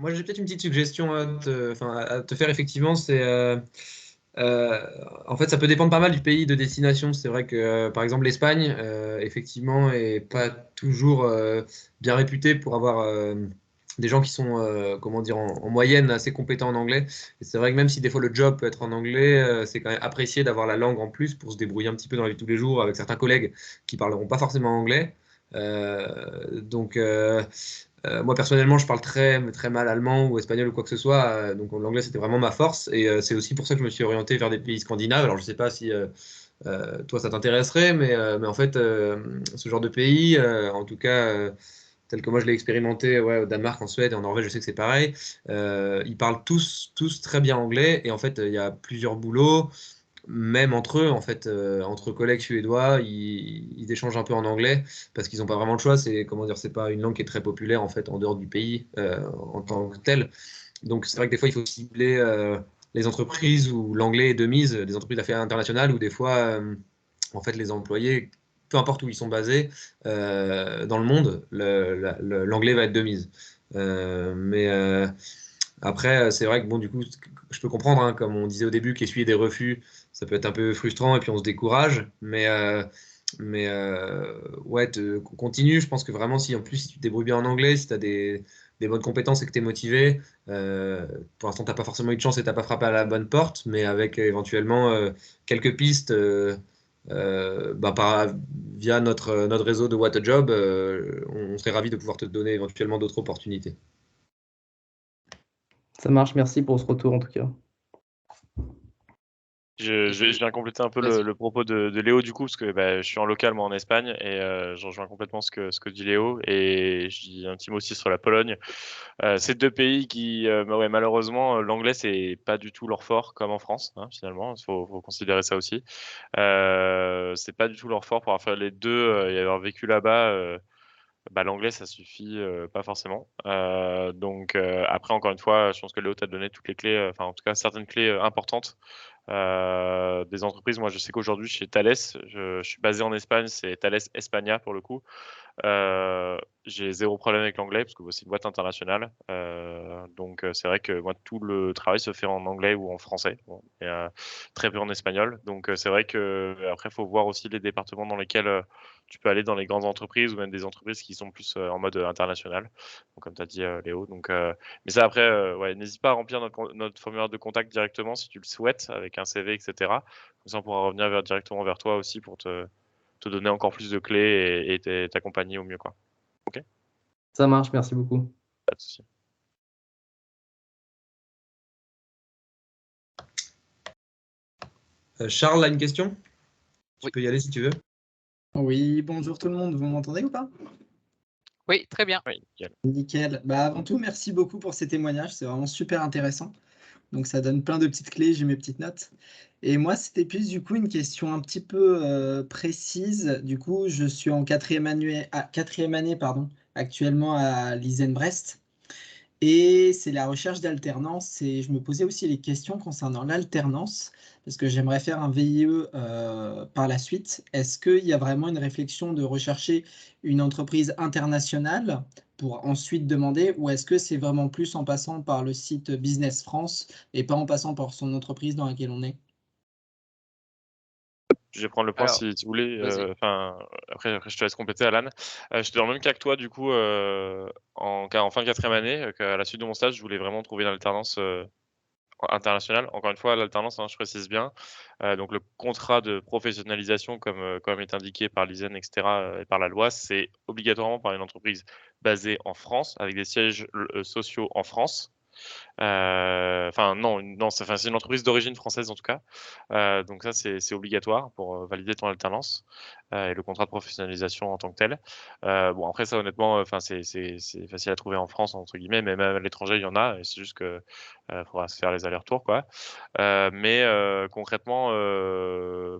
Moi, j'ai peut-être une petite suggestion à te faire. Effectivement, en fait, ça peut dépendre pas mal du pays de destination. C'est vrai que, par exemple, l'Espagne, effectivement, est pas toujours bien réputée pour avoir des gens qui sont, comment dire, en moyenne assez compétents en anglais. Et c'est vrai que même si des fois le job peut être en anglais, c'est quand même apprécié d'avoir la langue en plus pour se débrouiller un petit peu dans la vie de tous les jours avec certains collègues qui parleront pas forcément anglais. Donc, moi personnellement, je parle très mal allemand ou espagnol ou quoi que ce soit, donc l'anglais c'était vraiment ma force et c'est aussi pour ça que je me suis orienté vers des pays scandinaves. Alors je sais pas si toi ça t'intéresserait, mais en fait ce genre de pays, en tout cas tel que moi je l'ai expérimenté au Danemark, en Suède et en Norvège, je sais que c'est pareil, ils parlent tous très bien anglais et en fait il y a plusieurs boulots même entre eux, en fait, entre collègues suédois, ils échangent un peu en anglais parce qu'ils n'ont pas vraiment le choix. C'est comment dire, c'est pas une langue qui est très populaire en fait en dehors du pays en tant que tel. Donc c'est vrai que des fois il faut cibler les entreprises où l'anglais est de mise, des entreprises d'affaires internationales où des fois en fait les employés, peu importe où ils sont basés dans le monde, l'anglais va être de mise. Mais après, c'est vrai que bon, du coup, je peux comprendre, hein, comme on disait au début, qu'essuyer des refus, ça peut être un peu frustrant et puis on se décourage. Mais ouais, continue. Je pense que vraiment, si en plus si tu te débrouilles bien en anglais, si tu as des bonnes compétences et que tu es motivé, pour l'instant, tu n'as pas forcément eu de chance et tu n'as pas frappé à la bonne porte, mais avec éventuellement quelques pistes via notre réseau de What a Job, on serait ravi de pouvoir te donner éventuellement d'autres opportunités. Ça marche, merci pour ce retour en tout cas. Je viens compléter un peu Vas-y. le propos de Léo du coup, parce que je suis en local moi en Espagne et je rejoins complètement ce que dit Léo et je dis un petit mot aussi sur la Pologne. C'est deux pays qui, malheureusement, l'anglais c'est pas du tout leur fort comme en France, hein, finalement. Il faut considérer ça aussi. C'est pas du tout leur fort pour avoir fait les deux et avoir vécu là-bas. L'anglais, ça suffit pas forcément. Donc après, encore une fois, je pense que Léo t'a donné toutes les clés, enfin en tout cas certaines clés importantes des entreprises. Moi, je sais qu'aujourd'hui, chez Thales, je suis basé en Espagne, c'est Thales España pour le coup. j'ai zéro problème avec l'anglais parce que c'est une boîte internationale. Donc c'est vrai que moi tout le travail se fait en anglais ou en français, bon, et très peu en espagnol. Donc c'est vrai que après faut voir aussi les départements dans lesquels tu peux aller dans les grandes entreprises ou même des entreprises qui sont plus en mode international. Donc comme tu as dit Léo. Donc mais ça après ouais, n'hésite pas à remplir notre formulaire de contact directement si tu le souhaites avec un CV, etc. Comme ça on pourra revenir directement vers toi aussi pour te donner encore plus de clés et t'accompagner au mieux, quoi. Ok, Ça marche, merci beaucoup. pas de souci. Charles a une question? Tu Oui. peux y aller si tu veux. Oui, bonjour tout le monde, vous m'entendez ou pas? Oui, très bien. Oui, nickel. Nickel. Bah, avant tout, merci beaucoup pour ces témoignages, c'est vraiment super intéressant. Donc ça donne plein de petites clés, j'ai mes petites notes. Et moi, c'était plus du coup une question un petit peu précise. Du coup, je suis en quatrième année, pardon, actuellement à l'ISEN-Brest. Et c'est la recherche d'alternance. Et je me posais aussi les questions concernant l'alternance, parce que j'aimerais faire un VIE par la suite. Est-ce qu'il y a vraiment une réflexion de rechercher une entreprise internationale pour ensuite demander, ou est-ce que c'est vraiment plus en passant par le site Business France et pas en passant par son entreprise dans laquelle on est? Je vais prendre le point Alors, si tu voulais. vas-y. Après, je te laisse compléter, Alan. J'étais dans le même cas que toi, du coup, en fin de quatrième année, qu'à la suite de mon stage, je voulais vraiment trouver une alternance internationale. Encore une fois, l'alternance, hein, je précise bien. Donc, le contrat de professionnalisation, comme est indiqué par l'ISEN, etc., et par la loi, c'est obligatoirement par une entreprise basée en France, avec des sièges sociaux en France. Enfin, non, c'est une entreprise d'origine française en tout cas. Donc ça, c'est obligatoire pour valider ton alternance et le contrat de professionnalisation en tant que tel. Bon, après ça, honnêtement, enfin, c'est facile à trouver en France entre guillemets, mais même à l'étranger, il y en a. Et c'est juste que faudra se faire les allers-retours, quoi. Mais concrètement,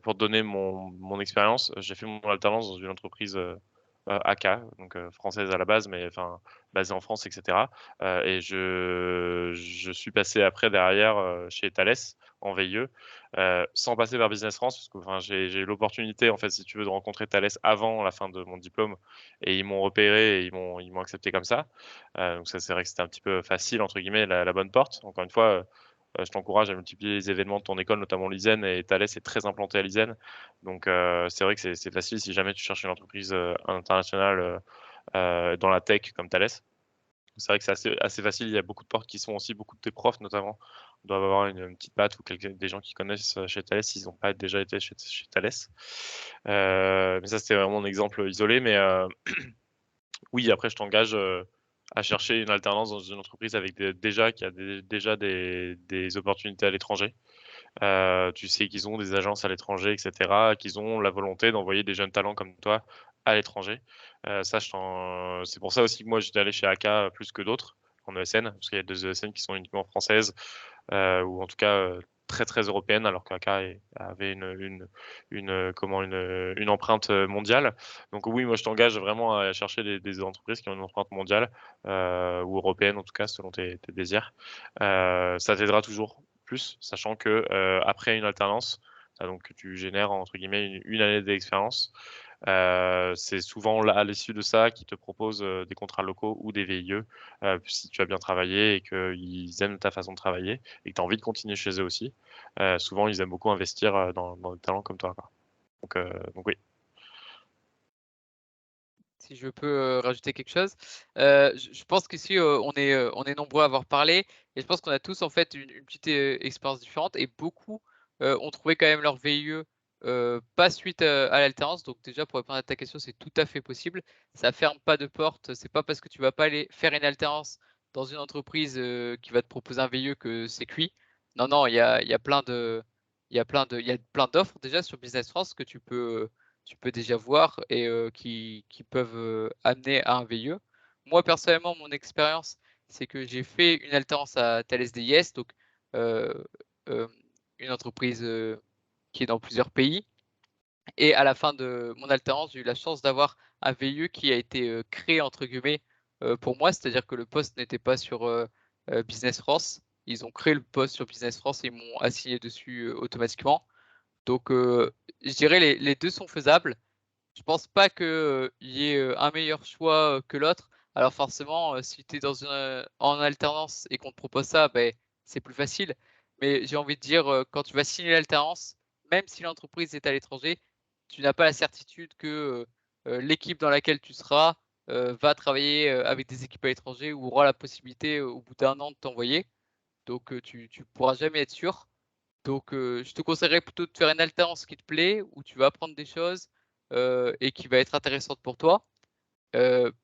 pour te donner mon expérience, j'ai fait mon alternance dans une entreprise AK, donc française à la base, mais enfin basée en France, etc. Et je suis passé après derrière chez Thales en VIE, sans passer par Business France, parce que enfin, j'ai eu l'opportunité, en fait, si tu veux, de rencontrer Thales avant la fin de mon diplôme, et ils m'ont repéré et ils m'ont accepté comme ça. Donc ça, c'est vrai que c'était un petit peu facile, entre guillemets, la bonne porte. Encore une fois, je t'encourage à multiplier les événements de ton école, notamment l'ISEN, et Thales est très implanté à l'ISEN. Donc c'est vrai que c'est facile si jamais tu cherches une entreprise internationale dans la tech comme Thales. C'est vrai que c'est assez facile. Il y a beaucoup de portes qui sont aussi, beaucoup de tes profs notamment doivent avoir une petite patte ou des gens qui connaissent chez Thales s'ils n'ont pas déjà été chez Thales. Mais ça, c'était vraiment un exemple isolé. Mais oui, après, je t'engage à chercher une alternance dans une entreprise avec qui a déjà des opportunités à l'étranger. Tu sais qu'ils ont des agences à l'étranger, etc., qu'ils ont la volonté d'envoyer des jeunes talents comme toi à l'étranger. Ça, c'est pour ça aussi que moi, j'étais allé chez AK plus que d'autres en ESN, parce qu'il y a des ESN qui sont uniquement françaises, ou en tout cas très très européennes, alors qu'AK avait une empreinte mondiale. Donc oui, moi je t'engage vraiment à chercher des entreprises qui ont une empreinte mondiale, ou européenne en tout cas, selon tes désirs. Ça t'aidera toujours plus, sachant que après une alternance, donc tu génères entre guillemets une année d'expérience. C'est souvent à l'issue de ça qu'ils te proposent des contrats locaux ou des VIE si tu as bien travaillé et qu'ils aiment ta façon de travailler et que tu as envie de continuer chez eux aussi. Souvent, ils aiment beaucoup investir dans des talents comme toi, quoi. Donc oui. Si je peux rajouter quelque chose, je pense qu'ici on est nombreux à avoir parlé et je pense qu'on a tous en fait une petite expérience différente et beaucoup ont trouvé quand même leur VIE pas suite à l'alternance. Donc déjà pour répondre à ta question, c'est tout à fait possible. Ça ferme pas de porte. C'est pas parce que tu vas pas aller faire une alternance dans une entreprise qui va te proposer un VIE que c'est cuit. Non, non, il y a plein d'offres déjà sur Business France que tu peux déjà voir et qui peuvent amener à un VIE. Moi, personnellement, mon expérience, c'est que j'ai fait une alternance à Thales DIS, donc euh, euh, une entreprise qui est dans plusieurs pays. Et à la fin de mon alternance, j'ai eu la chance d'avoir un VIE qui a été créé, entre guillemets, pour moi, c'est-à-dire que le poste n'était pas sur Business France. Ils ont créé le poste sur Business France et ils m'ont assigné dessus automatiquement. Donc, je dirais les deux sont faisables. je pense pas qu'il y ait un meilleur choix que l'autre. Alors forcément, si tu es en alternance et qu'on te propose ça, ben, c'est plus facile. Mais j'ai envie de dire, quand tu vas signer l'alternance, même si l'entreprise est à l'étranger, tu n'as pas la certitude que l'équipe dans laquelle tu seras va travailler avec des équipes à l'étranger ou aura la possibilité au bout d'un an de t'envoyer. Donc tu ne pourras jamais être sûr. Donc je te conseillerais plutôt de faire une alternance qui te plaît, où tu vas apprendre des choses et qui va être intéressante pour toi.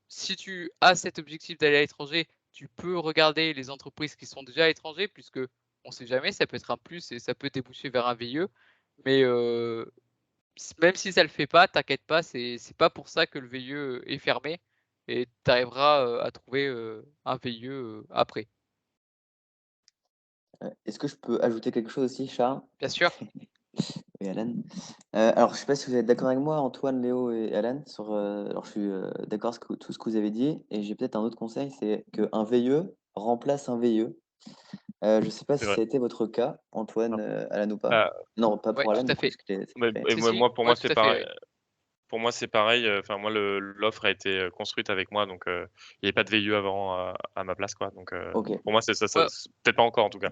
Si tu as cet objectif d'aller à l'étranger, tu peux regarder les entreprises qui sont déjà à l'étranger, puisque on ne sait jamais, ça peut être un plus et ça peut déboucher vers un VIE. Mais même si ça ne le fait pas, t'inquiète pas, c'est pas pour ça que le VIE est fermé et tu arriveras à trouver un VIE après. Est-ce que je peux ajouter quelque chose aussi, Charles Bien sûr. et Alan? Alors, je ne sais pas si vous êtes d'accord avec moi, Antoine, Léo et Alan, alors je suis d'accord avec tout ce que vous avez dit, et j'ai peut-être un autre conseil, c'est qu'un VIE remplace un VIE. Je ne sais pas si C'est vrai. ça a été votre cas, Antoine, Alan ou pas. Ah, Non, pas Ouais, pour Alan, tout du à coup, fait. parce que c'est mais- fait. et Si, moi, si, moi, pour ouais, moi, tout c'est à fait, pareil. ouais. Pour moi, c'est pareil. Enfin, moi, l'offre a été construite avec moi, donc il n'y avait pas de VIE avant à ma place, quoi. Donc, Ok, pour moi, c'est Ouais, peut-être pas encore en tout cas.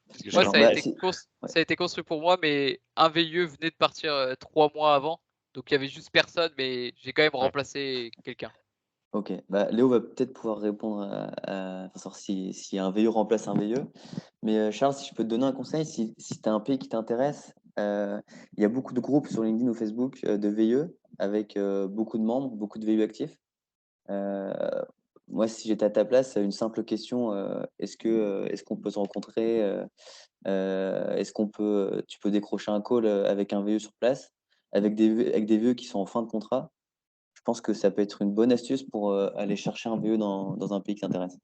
Parce que je ouais, connais d'accord. ça a Bah, été si... ouais. ça a été construit pour moi, mais un VIE venait de partir 3 mois avant, donc il y avait juste personne, mais j'ai quand même Ouais. remplacé quelqu'un. Ok, bah, Léo va peut-être pouvoir répondre enfin, savoir si un VIE remplace un VIE. Mais Charles, si je peux te donner un conseil, si tu as un pays qui t'intéresse, il y a beaucoup de groupes sur LinkedIn ou Facebook de VIE avec beaucoup de membres, beaucoup de VIE actifs. Euh, Moi, si j'étais à ta place, une simple question, est-ce qu'on peut se rencontrer? Tu peux décrocher un call avec un VIE sur place, avec des VIE qui sont en fin de contrat? Je pense que ça peut être une bonne astuce pour aller chercher un VIE dans un pays qui t'intéresse.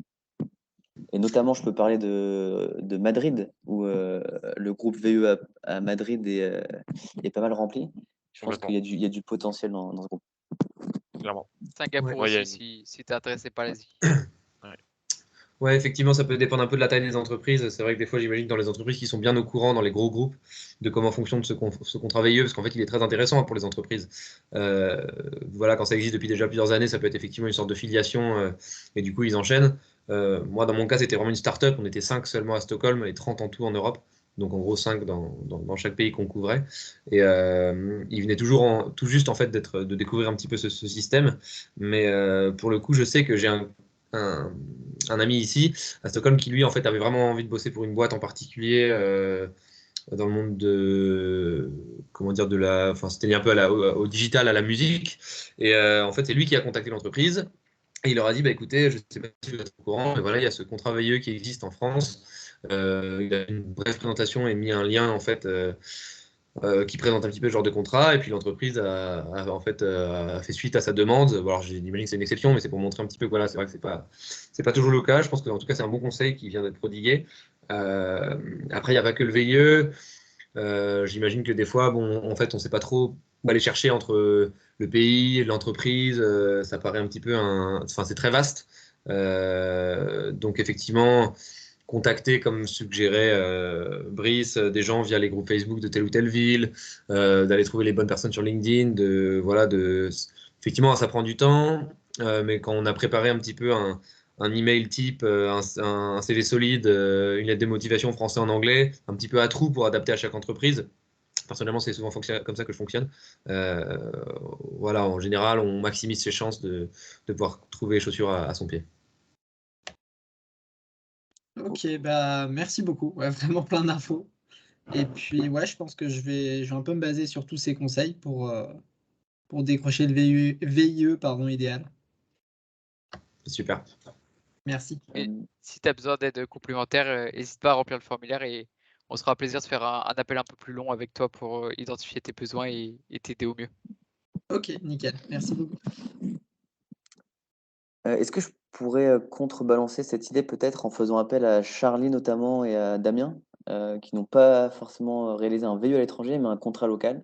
Et notamment, je peux parler de Madrid, où le groupe VE à Madrid est pas mal rempli. Je pense qu'il Complètement, il y a du potentiel dans ce groupe. clairement. Singapour Ouais. Ouais, il y a aussi, si tu es intéressé par l'Asie. ouais. Ouais, effectivement, ça peut dépendre un peu de la taille des entreprises. C'est vrai que des fois, j'imagine dans les entreprises qui sont bien au courant, dans les gros groupes, de comment fonctionne ce contrat VIE, parce qu'en fait, il est très intéressant pour les entreprises. Voilà, quand ça existe depuis déjà plusieurs années, ça peut être effectivement une sorte de filiation, et du coup, ils enchaînent. Moi, dans mon cas, c'était vraiment une start-up. On était 5 seulement à Stockholm et 30 en tout en Europe. Donc, en gros, 5 dans chaque pays qu'on couvrait. Et ils venaient tout juste, en fait, de découvrir un petit peu ce système. Mais pour le coup, je sais que j'ai un ami ici à Stockholm qui lui en fait avait vraiment envie de bosser pour une boîte en particulier dans le monde de comment dire de la enfin c'était lié un peu au digital, à la musique, et en fait c'est lui qui a contacté l'entreprise et il leur a dit bah écoutez, je sais pas si vous êtes au courant mais voilà, il y a ce contrat VIE qui existe en France. Il a une brève présentation et mis un lien en fait qui présente un petit peu ce genre de contrat, et puis l'entreprise en fait, a fait suite à sa demande. Bon, alors j'imagine que c'est une exception, mais c'est pour montrer un petit peu que voilà, c'est vrai que c'est pas toujours le cas. Je pense que en tout cas c'est un bon conseil qui vient d'être prodigué. Après il n'y a pas que le VIE. J'imagine que des fois, bon, en fait, on ne sait pas trop où aller chercher entre le pays et l'entreprise. Ça paraît un petit peu enfin, c'est très vaste. Donc effectivement, contacter, comme suggérait Brice, des gens via les groupes Facebook de telle ou telle ville, d'aller trouver les bonnes personnes sur LinkedIn, effectivement, ça prend du temps, mais quand on a préparé un petit peu un email type, un CV solide, une lettre de motivation en français, en anglais, un petit peu à trous pour adapter à chaque entreprise. Personnellement, c'est souvent comme ça que je fonctionne. Voilà, en général, on maximise ses chances de pouvoir trouver les chaussures à son pied. Ok, bah merci beaucoup. Ouais, vraiment plein d'infos. Et puis ouais, je pense que je vais un peu me baser sur tous ces conseils pour décrocher le VIE pardon, idéal. Super. Merci. Et si tu as besoin d'aide complémentaire, n'hésite pas à remplir le formulaire et on sera plaisir de faire un appel un peu plus long avec toi pour identifier tes besoins et t'aider au mieux. Ok, nickel. Merci beaucoup. Est-ce que je pourrais contrebalancer cette idée peut-être en faisant appel à Charlie notamment et à Damien, qui n'ont pas forcément réalisé un VIE à l'étranger, mais un contrat local.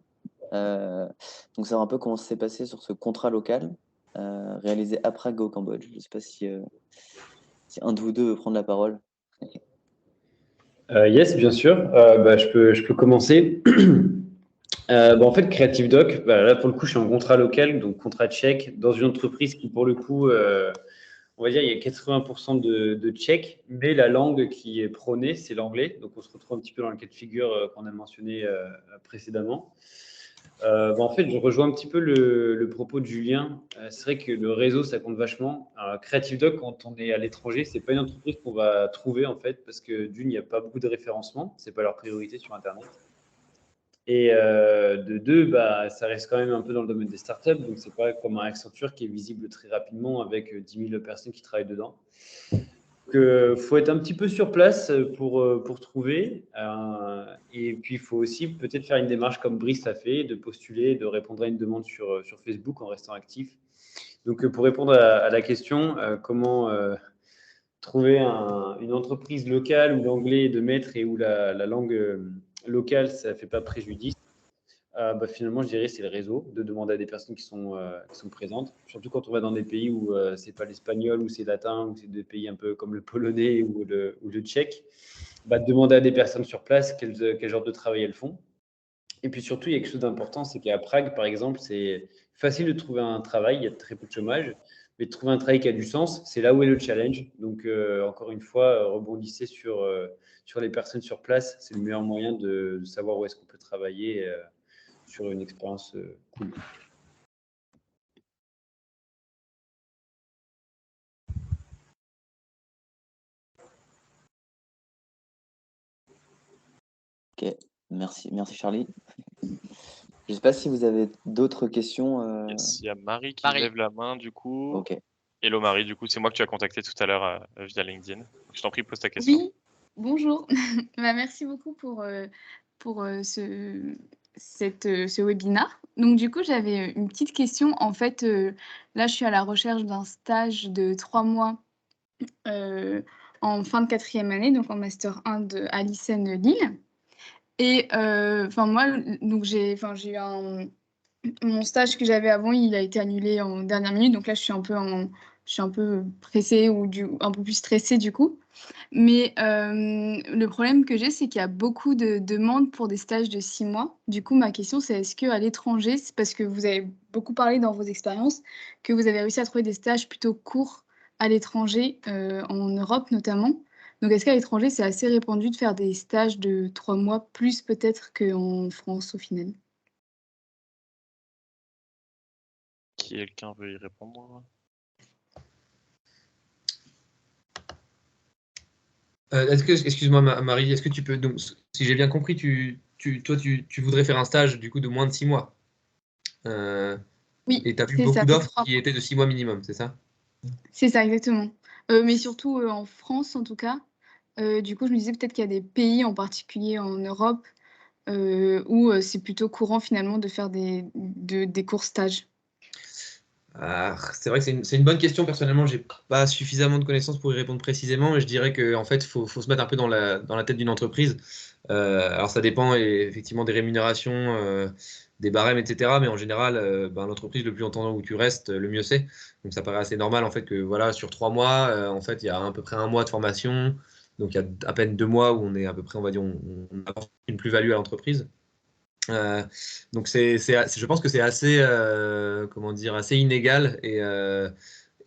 Donc savoir un peu comment ça s'est passé sur ce contrat local réalisé à Prague au Cambodge. Je ne sais pas si un de vous deux veut prendre la parole. Yes, bien sûr. Bah, je peux commencer. En fait, Creative Doc, là pour le coup, je suis en contrat local, donc contrat tchèque, dans une entreprise qui, pour le coup, on va dire, il y a 80% de tchèque, mais la langue qui est prônée, c'est l'anglais. Donc, on se retrouve un petit peu dans le cas de figure qu'on a mentionné précédemment. En fait, je rejoins un petit peu le propos de Julien. C'est vrai que le réseau, ça compte vachement. Creative Doc, quand on est à l'étranger, c'est pas une entreprise qu'on va trouver en fait, parce que d'une, il n'y a pas beaucoup de référencement, c'est pas leur priorité sur Internet. Et de deux, ça reste quand même un peu dans le domaine des startups, donc c'est pas comme un Accenture qui est visible très rapidement avec 10 000 personnes qui travaillent dedans. Donc, faut être un petit peu sur place pour trouver. Et puis, il faut aussi peut-être faire une démarche comme Brice a fait, de postuler, de répondre à une demande sur Facebook en restant actif. Donc, pour répondre à la question, comment trouver une entreprise locale où l'anglais est de maître et où la langue locale, ça ne fait pas préjudice. Finalement, je dirais c'est le réseau, de demander à des personnes qui sont présentes, surtout quand on va dans des pays où c'est pas l'espagnol, ou c'est latin, ou c'est des pays un peu comme le polonais ou le tchèque, de demander à des personnes sur place quel genre de travail elles font. Et puis surtout, il y a quelque chose d'important, c'est qu'à Prague, par exemple, c'est facile de trouver un travail, il y a très peu de chômage, mais de trouver un travail qui a du sens, c'est là où est le challenge. Donc, encore une fois, rebondissez sur les personnes sur place, c'est le meilleur moyen de savoir où est-ce qu'on peut travailler sur une expérience cool. Ok, merci Charlie. Je ne sais pas si vous avez d'autres questions. Yes, il y a Marie qui lève la main du coup. Ok. Hello Marie, du coup c'est moi que tu as contacté tout à l'heure via LinkedIn. Je t'en prie, pose ta question. Oui, bonjour. Merci beaucoup pour ce webinaire. Donc du coup, j'avais une petite question. En fait, là, je suis à la recherche d'un stage de 3 mois en fin de 4e année, donc en Master 1 à l'ICN Lille. Et moi, donc j'ai eu mon stage que j'avais avant, il a été annulé en dernière minute. Donc là, je suis un peu pressée ou un peu plus stressée du coup. Mais le problème que j'ai, c'est qu'il y a beaucoup de demandes pour des stages de 6 mois. Du coup, ma question, c'est est-ce qu'à l'étranger, c'est parce que vous avez beaucoup parlé dans vos expériences, que vous avez réussi à trouver des stages plutôt courts à l'étranger, en Europe notamment. Donc, est-ce qu'à l'étranger, c'est assez répandu de faire des stages de 3 mois, plus peut-être qu'en France au final? Quelqu'un veut y répondre? Excuse-moi Marie, est-ce que tu peux, donc, si j'ai bien compris, toi tu voudrais faire un stage du coup de moins de 6 mois. Oui, et tu as vu c'est ça, beaucoup c'est d'offres 3 qui mois. étaient de 6 mois minimum, c'est ça? C'est ça, exactement. Mais surtout en France, en tout cas. Du coup, je me disais peut-être qu'il y a des pays en particulier en Europe où c'est plutôt courant finalement de faire des courts stages. C'est vrai que c'est une bonne question. Personnellement, j'ai pas suffisamment de connaissances pour y répondre précisément, mais je dirais qu'en fait, faut se mettre un peu dans la tête d'une entreprise. Alors, ça dépend effectivement des rémunérations, des barèmes, etc. Mais en général, l'entreprise, le plus longtemps où tu restes, le mieux c'est. Donc, ça paraît assez normal en fait que voilà, sur 3 mois, en fait, il y a à peu près 1 mois de formation. Donc, il y a à peine 2 mois où on est à peu près, on va dire, on apporte une plus-value à l'entreprise. Donc je pense que c'est assez, comment dire, assez inégal et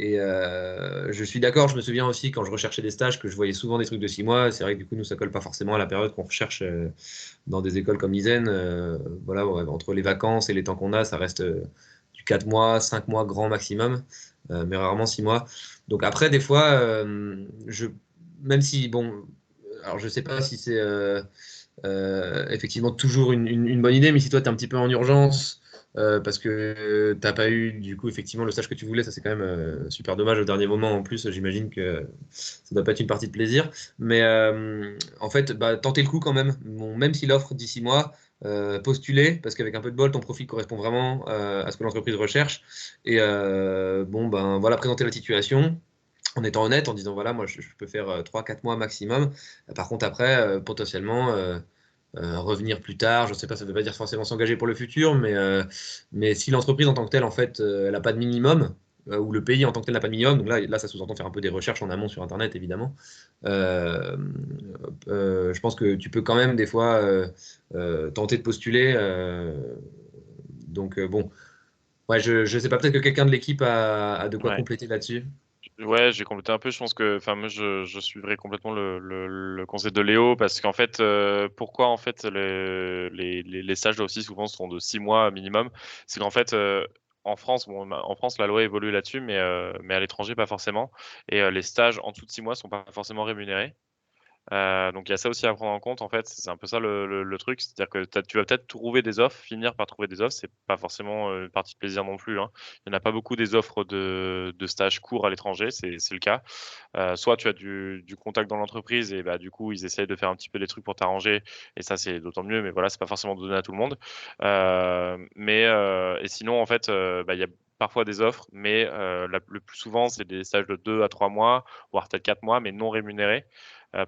je suis d'accord. Je me souviens aussi quand je recherchais des stages que je voyais souvent des trucs de 6 mois. C'est vrai que du coup nous ça colle pas forcément à la période qu'on recherche dans des écoles comme l'ISEN. Voilà, ouais, entre les vacances et les temps qu'on a, ça reste du 4 mois, 5 mois grand maximum, mais rarement 6 mois. Donc après des fois, même si bon, alors je sais pas si c'est effectivement toujours une bonne idée, mais si toi tu es un petit peu en urgence parce que t'as pas eu du coup effectivement le stage que tu voulais, ça c'est quand même super dommage au dernier moment. En plus, j'imagine que ça doit pas être une partie de plaisir, mais en fait, tentez le coup quand même. Bon, même si l'offre d'ici mois, postuler parce qu'avec un peu de bol, ton profil correspond vraiment à ce que l'entreprise recherche. Et voilà, présenter la situation en étant honnête, en disant voilà, moi je peux faire 3-4 mois maximum. Par contre, après, potentiellement, revenir plus tard, je ne sais pas, ça ne veut pas dire forcément s'engager pour le futur, mais si l'entreprise en tant que telle, en fait, elle n'a pas de minimum, où le pays en tant que tel n'a pas de minimum. Donc là, ça sous-entend faire un peu des recherches en amont sur Internet, évidemment. Je pense que tu peux quand même des fois tenter de postuler. Donc bon, ouais, je sais pas, peut-être que quelqu'un de l'équipe a de quoi Ouais. compléter là-dessus. Ouais, j'ai complété un peu. Je pense que, enfin, moi, je suivrai complètement le conseil de Léo parce qu'en fait, pourquoi en fait les stages là aussi souvent sont de 6 mois minimum. C'est qu'en fait, en France, bon, en France, la loi évolue là-dessus, mais à l'étranger pas forcément. Et les stages en dessous de 6 mois sont pas forcément rémunérés. Donc il y a ça aussi à prendre en compte en fait, c'est un peu ça le truc, c'est-à-dire que tu vas peut-être trouver des offres, finir par trouver des offres, c'est pas forcément une partie de plaisir non plus, hein. Il n'y en a pas beaucoup des offres de stages courts à l'étranger, c'est le cas. Soit tu as du contact dans l'entreprise et bah du coup ils essayent de faire un petit peu des trucs pour t'arranger et ça c'est d'autant mieux, mais voilà, c'est pas forcément donné à tout le monde. Et sinon en fait, bah, il y a parfois des offres, mais le plus souvent c'est des stages de 2 à 3 mois, voire peut-être 4 mois, mais non rémunérés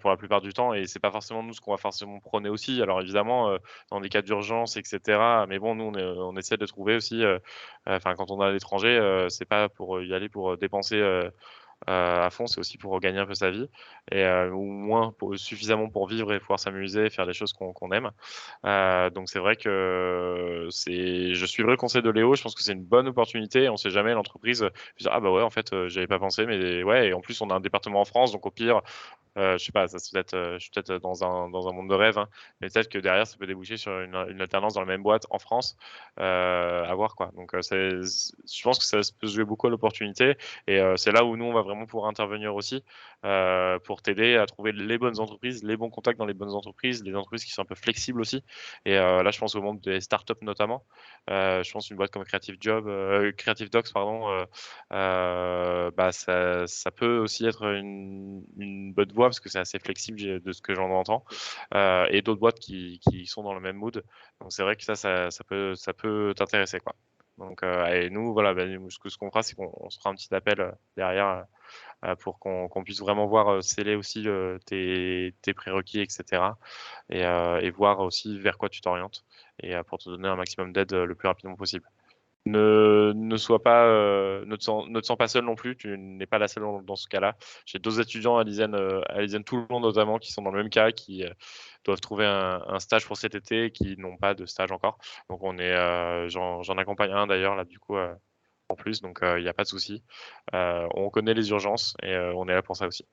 pour la plupart du temps. Et c'est pas forcément nous ce qu'on va forcément prôner aussi. Alors évidemment, dans des cas d'urgence, etc. Mais bon, nous, on essaie de trouver aussi, enfin, quand on est à l'étranger, c'est pas pour y aller pour dépenser à fond, c'est aussi pour gagner un peu sa vie, et ou moins suffisamment pour vivre et pouvoir s'amuser, faire des choses qu'on aime. Donc c'est vrai que je suivrai le conseil de Léo. Je pense que c'est une bonne opportunité. On sait jamais, l'entreprise dire, ah bah ouais, en fait, j'avais pas pensé, mais ouais. Et en plus, on a un département en France, donc au pire, je sais pas, ça peut être, je suis peut-être dans un monde de rêve, hein, mais peut-être que derrière, ça peut déboucher sur une alternance dans la même boîte en France, à voir quoi. Donc, je pense que ça peut se jouer beaucoup à l'opportunité, et c'est là où nous, on va vraiment pouvoir intervenir aussi, pour t'aider à trouver les bonnes entreprises, les bons contacts dans les bonnes entreprises, les entreprises qui sont un peu flexibles aussi. Et là, je pense au monde des startups notamment. Je pense une boîte comme Creative Docs, pardon, bah ça peut aussi être une bonne voie parce que c'est assez flexible de ce que j'en entends, et d'autres boîtes qui sont dans le même mood. Donc c'est vrai que ça peut t'intéresser quoi. Donc et nous voilà, ce qu'on fera, c'est qu'on se fera un petit appel derrière, pour qu'on puisse vraiment voir sceller aussi tes prérequis, etc. Et voir aussi vers quoi tu t'orientes, et pour te donner un maximum d'aide le plus rapidement possible. Ne sois pas, ne te sens pas seul non plus. Tu n'es pas la seule dans ce cas-là. J'ai d'autres étudiants à Lisiane Toulon notamment qui sont dans le même cas, qui doivent trouver un stage pour cet été, qui n'ont pas de stage encore. Donc j'en accompagne un d'ailleurs là du coup en plus. Donc il n'y a pas de souci. On connaît les urgences et on est là pour ça aussi.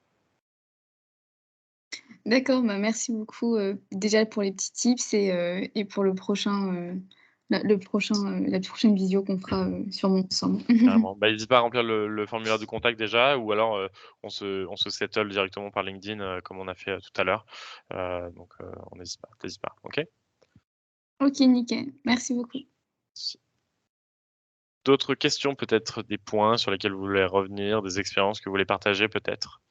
D'accord, bah, merci beaucoup, déjà pour les petits tips et pour le prochain, la prochaine visio qu'on fera, sûrement ensemble. Carrément. Bah, n'hésite pas à remplir le formulaire de contact déjà, ou alors on se settle directement par LinkedIn comme on a fait tout à l'heure. Donc on n'hésite pas, t'hésites pas. Ok. OK, nickel. Merci beaucoup. D'autres questions, peut-être des points sur lesquels vous voulez revenir, des expériences que vous voulez partager peut-être?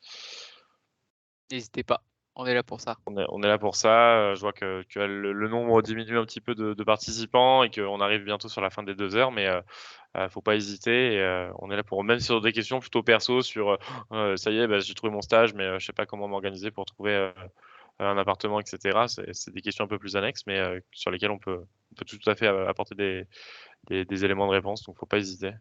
N'hésitez pas, on est là pour ça. On est là pour ça. Je vois que le nombre diminue un petit peu de participants et qu'on arrive bientôt sur la fin des 2 heures, mais faut pas hésiter. Et, on est là pour, même sur des questions plutôt perso, sur ça y est, bah, j'ai trouvé mon stage, mais je sais pas comment m'organiser pour trouver un appartement, etc. C'est des questions un peu plus annexes, mais sur lesquelles on peut tout à fait apporter des éléments de réponse, donc faut pas hésiter.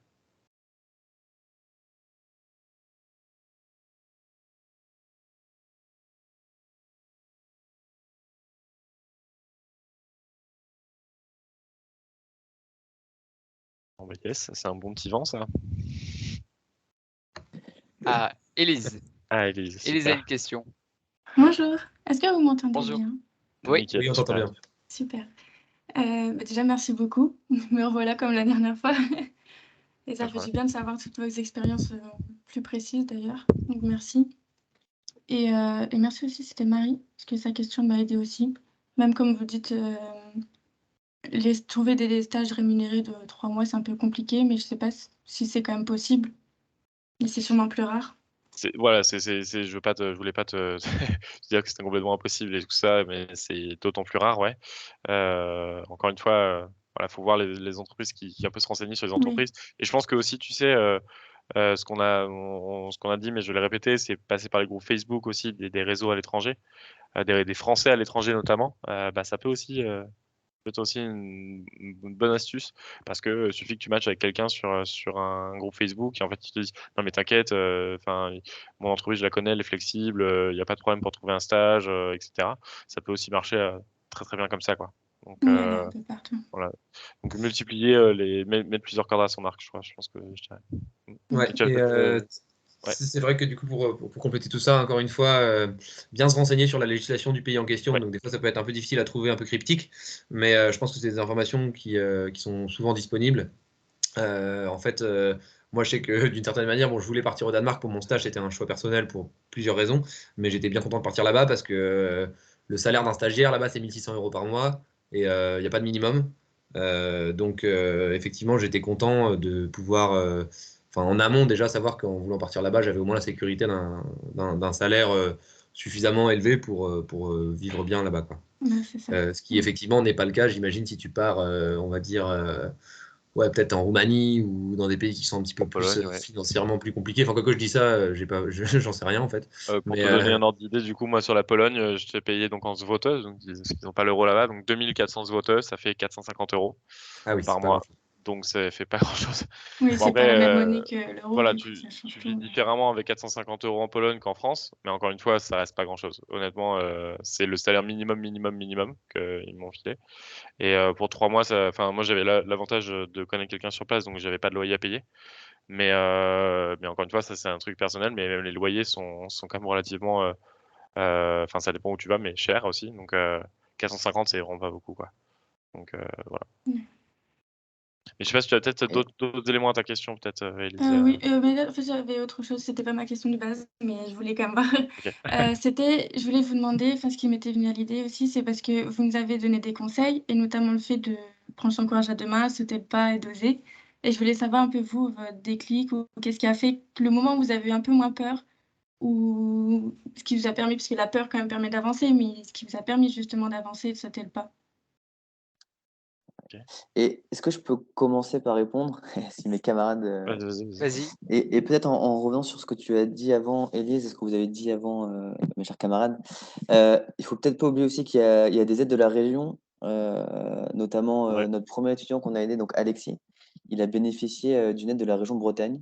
Bon, bah, yes, c'est un bon petit vent, ça. Ah, Élise. Ah, Élise, Élise a super. une question. Bonjour, est-ce que vous m'entendez Bonjour. bien? Oui. Nickel, Oui, on t'entend super. bien. Super. Déjà, merci beaucoup. Me revoilà comme la dernière fois. Et ça Pas de fait problème. du bien de savoir toutes vos expériences plus précises d'ailleurs. Donc merci. Et merci aussi, c'était Marie, parce que sa question m'a aidé aussi. Même comme vous dites, trouver des stages rémunérés de 3 mois, c'est un peu compliqué, mais je sais pas si c'est quand même possible. Mais c'est sûrement plus rare. Voilà, je voulais pas te dire que c'était complètement impossible et tout ça, mais c'est d'autant plus rare, ouais. Encore une fois, voilà, faut voir les entreprises qui un peu se renseigner sur les Oui. entreprises. Et je pense que aussi, tu sais, ce qu'on a dit, mais je vais le répéter, c'est passer par les groupes Facebook aussi, des réseaux à l'étranger, des Français à l'étranger notamment. Bah, ça peut aussi peut-être aussi une bonne astuce parce que suffit que tu matches avec quelqu'un sur un groupe Facebook et en fait ils te disent non mais t'inquiète, enfin mon entreprise je la connais, elle est flexible, il n'y a pas de problème pour trouver un stage, etc. Ça peut aussi marcher très très bien comme ça quoi. Donc Oui, elle est un peu partout. voilà. Donc multiplier mettre plusieurs cordes à son arc, je pense que je dirais. Ouais, Et tu as et peut-être, ouais. c'est vrai que du coup, pour compléter tout ça, encore une fois, bien se renseigner sur la législation du pays en question. Ouais. Donc, des fois, ça peut être un peu difficile à trouver, un peu cryptique, mais je pense que c'est des informations qui sont souvent disponibles. En fait, moi, je sais que d'une certaine manière, bon, je voulais partir au Danemark pour mon stage, c'était un choix personnel pour plusieurs raisons, mais j'étais bien content de partir là-bas parce que le salaire d'un stagiaire là-bas, c'est 1600 euros par mois et il n'y a pas de minimum. Donc, effectivement, j'étais content de pouvoir, enfin, en amont déjà, savoir qu'en voulant partir là-bas, j'avais au moins la sécurité d'un salaire suffisamment élevé pour vivre bien là-bas, quoi. C'est ça. Ce qui effectivement n'est pas le cas, j'imagine, si tu pars, on va dire, ouais, peut-être en Roumanie ou dans des pays qui sont un petit peu En plus Pologne, ouais. financièrement plus compliqués. Enfin, quoi je dis ça, j'ai pas, j'en sais rien en fait. Pour Mais te donner un ordre d'idée, du coup, moi sur la Pologne, je t'ai payé donc en złote, donc ils n'ont pas l'euro là-bas, donc 2400 złote, ça fait 450 euros ah oui, par c'est pas mois, grand-chose. donc ça fait pas grand-chose. Oui, Bon c'est pas après, la même monnaie que l'euro, voilà, du coup, ça change tu vis tout. différemment avec 450 euros en Pologne qu'en France, mais encore une fois, ça reste pas grand-chose. Honnêtement, c'est le salaire minimum qu'ils m'ont filé. Et pour 3 mois, enfin moi j'avais l'avantage de connaître quelqu'un sur place, donc j'avais pas de loyer à payer. Mais encore une fois, ça c'est un truc personnel, mais même les loyers sont quand même relativement, enfin ça dépend où tu vas, mais cher aussi. Donc 450, c'est vraiment pas beaucoup quoi. Donc voilà. Ouais. Mais je sais pas si tu as peut-être Et- d'autres éléments à ta question, peut-être, Élise. Oui, mais là, en fait, j'avais autre chose. C'était pas ma question de base, mais je voulais quand même voir. Ok. Je voulais vous demander, enfin, ce qui m'était venu à l'idée aussi, c'est parce que vous nous avez donné des conseils, et notamment le fait de prendre son courage à deux mains, sauter le pas et d'oser. Et je voulais savoir un peu vous, votre déclic, ou qu'est-ce qui a fait que le moment où vous avez eu un peu moins peur, ou ce qui vous a permis, parce que la peur quand même permet d'avancer, mais ce qui vous a permis justement d'avancer et de sauter le pas. Et est-ce que je peux commencer par répondre si mes camarades. Vas-y. Vas-y. Et peut-être en revenant sur ce que tu as dit avant, Élise, et ce que vous avez dit avant, mes chers camarades, il faut peut-être pas oublier aussi il y a des aides de la région, notamment Ouais. notre premier étudiant qu'on a aidé, donc Alexis, il a bénéficié d'une aide de la région Bretagne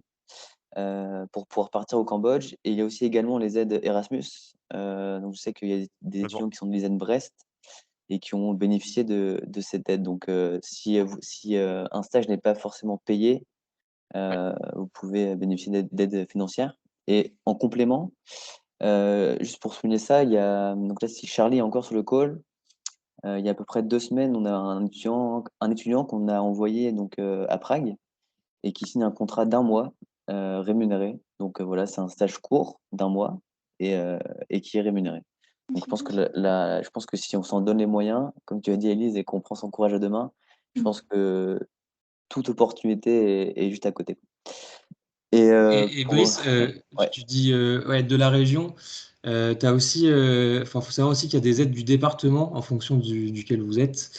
pour pouvoir partir au Cambodge. Et il y a aussi également les aides Erasmus. Donc je sais qu'il y a des D'accord. étudiants qui sont de l'ISEN Brest et qui ont bénéficié de cette aide. Donc si un stage n'est pas forcément payé, vous pouvez bénéficier d'aide financière. Et en complément, juste pour souligner ça, donc là, si Charlie est encore sur le call, il y a à peu près 2 semaines, on a un étudiant qu'on a envoyé donc, à Prague et qui signe un contrat d'1 mois rémunéré. Donc voilà, c'est un stage court d'1 mois et qui est rémunéré. Donc je pense que je pense que si on s'en donne les moyens, comme tu as dit Élise, et qu'on prend son courage à deux mains, je pense que toute opportunité est juste à côté. Et Et Brice, ouais. tu dis ouais, de la région. Tu as aussi, faut savoir aussi qu'il y a des aides du département en fonction duquel vous êtes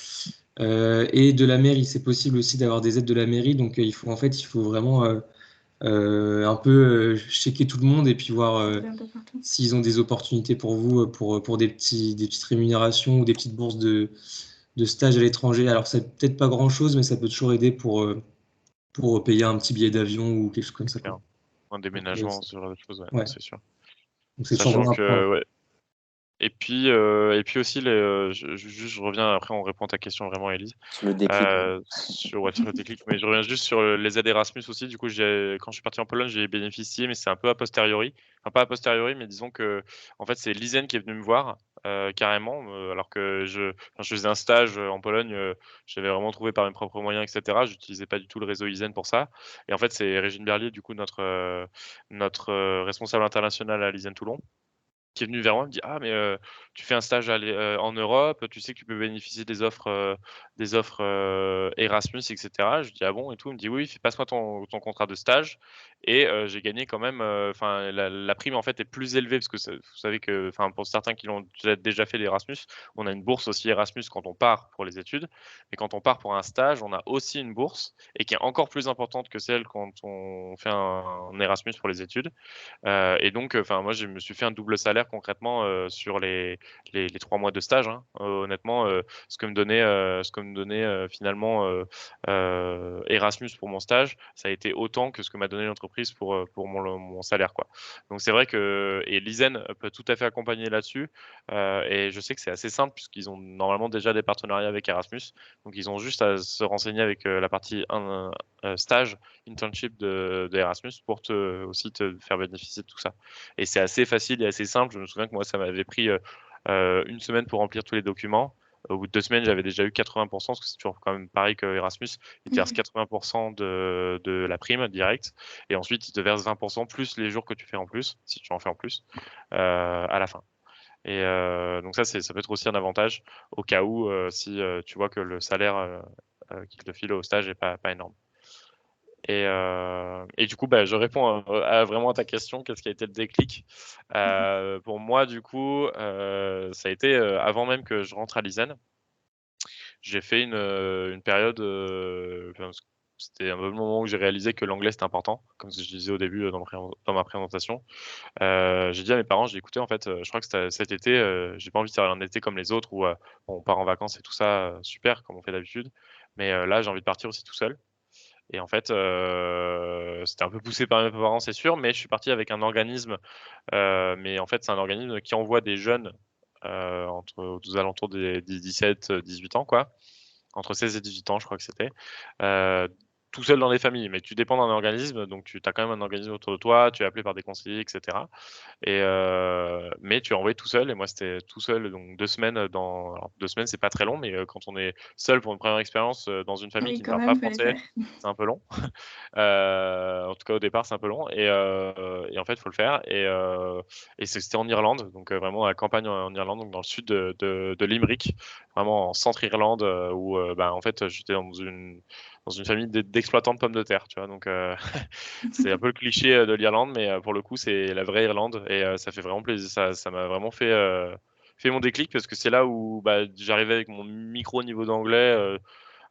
et de la mairie. C'est possible aussi d'avoir des aides de la mairie. Donc il faut vraiment un peu checker tout le monde et puis voir Un peu partout. s'ils ont des opportunités pour vous pour des petites rémunérations ou des petites bourses de stage à l'étranger. Alors ça peut-être pas grand-chose, mais ça peut toujours aider pour payer un petit billet d'avion ou quelque chose comme ça, quoi. Un déménagement, ce genre de choses, ouais, Ouais. c'est sûr. Donc c'est toujours Sachant bon à prendre. que, ouais. Et puis aussi, je reviens, après on répond à ta question vraiment, Élise. Sur le déclic. Sur le déclic, mais je reviens juste sur les aides Erasmus aussi. Du coup, quand je suis parti en Pologne, j'ai bénéficié, mais c'est un peu a posteriori. Enfin, pas a posteriori, mais disons que en fait, c'est l'ISEN qui est venu me voir carrément, alors que quand je faisais un stage en Pologne, j'avais vraiment trouvé par mes propres moyens, etc. J'utilisais pas du tout le réseau ISEN pour ça. Et en fait, c'est Régine Berlier, du coup, notre responsable international à l'ISEN Toulon, qui est venu vers moi, me dit ah mais tu fais un stage en Europe, tu sais que tu peux bénéficier des offres Erasmus, etc. Je dis ah bon et tout, il me dit oui, passe-moi ton contrat de stage. Et j'ai gagné quand même, enfin la prime en fait est plus élevée parce que vous savez que, enfin pour certains qui l'ont déjà fait l'Erasmus, on a une bourse aussi Erasmus quand on part pour les études, mais quand on part pour un stage, on a aussi une bourse et qui est encore plus importante que celle quand on fait un Erasmus pour les études. Et donc, enfin moi je me suis fait un double salaire salaire concrètement sur les 3 mois de stage. Hein. Honnêtement, ce que me donnait finalement Erasmus pour mon stage, ça a été autant que ce que m'a donné l'entreprise pour mon salaire, quoi. Donc c'est vrai que l'ISEN peut tout à fait accompagner là-dessus. Et je sais que c'est assez simple puisqu'ils ont normalement déjà des partenariats avec Erasmus. Donc ils ont juste à se renseigner avec la partie stage, internship de Erasmus pour aussi te faire bénéficier de tout ça. Et c'est assez facile et assez simple. Je me souviens que moi, ça m'avait pris 1 semaine pour remplir tous les documents. Au bout de 2 semaines, j'avais déjà eu 80%, parce que c'est toujours quand même pareil que Erasmus. Ils te versent 80% de la prime directe. Et ensuite, ils te versent 20% plus les jours que tu fais en plus, si tu en fais en plus, à la fin. Et donc ça peut être aussi un avantage au cas où si tu vois que le salaire qu'ils te filent au stage n'est pas énorme. Et du coup, je réponds vraiment à ta question, qu'est-ce qui a été le déclic? Pour moi, du coup, ça a été avant même que je rentre à l'ISEN. J'ai fait une période, c'était un peu le moment où j'ai réalisé que l'anglais c'était important, comme je disais au début dans ma présentation. J'ai dit à mes parents, j'ai dit, écoutez, en fait, je crois que cet été, j'ai pas envie de faire un été comme les autres où on part en vacances et tout ça, super, comme on fait d'habitude. Mais là, j'ai envie de partir aussi tout seul. Et en fait, c'était un peu poussé par mes parents, c'est sûr, mais je suis parti avec un organisme. Mais en fait, c'est un organisme qui envoie des jeunes aux alentours des 17-18 ans, quoi. Entre 16 et 18 ans, je crois que c'était. Tout seul dans des familles, mais tu dépends d'un organisme, donc tu as quand même un organisme autour de toi, tu es appelé par des conseillers, etc. Mais tu es envoyé tout seul, et moi c'était tout seul, donc 2 semaines alors 2 semaines, c'est pas très long, mais quand on est seul pour une première expérience dans une famille Oui, qui ne quand parle même, pas fallait français, faire. c'est un peu long. En tout cas au départ, c'est un peu long, et en fait, il faut le faire. Et c'était en Irlande, donc vraiment à la campagne en Irlande, donc dans le sud de Limerick, vraiment en centre Irlande, où en fait j'étais dans une famille d'exploitants de pommes de terre, tu vois. Donc c'est un peu le cliché de l'Irlande, mais pour le coup c'est la vraie Irlande, et ça fait vraiment plaisir. Ça m'a vraiment fait mon déclic, parce que c'est là où j'arrivais avec mon micro niveau d'anglais.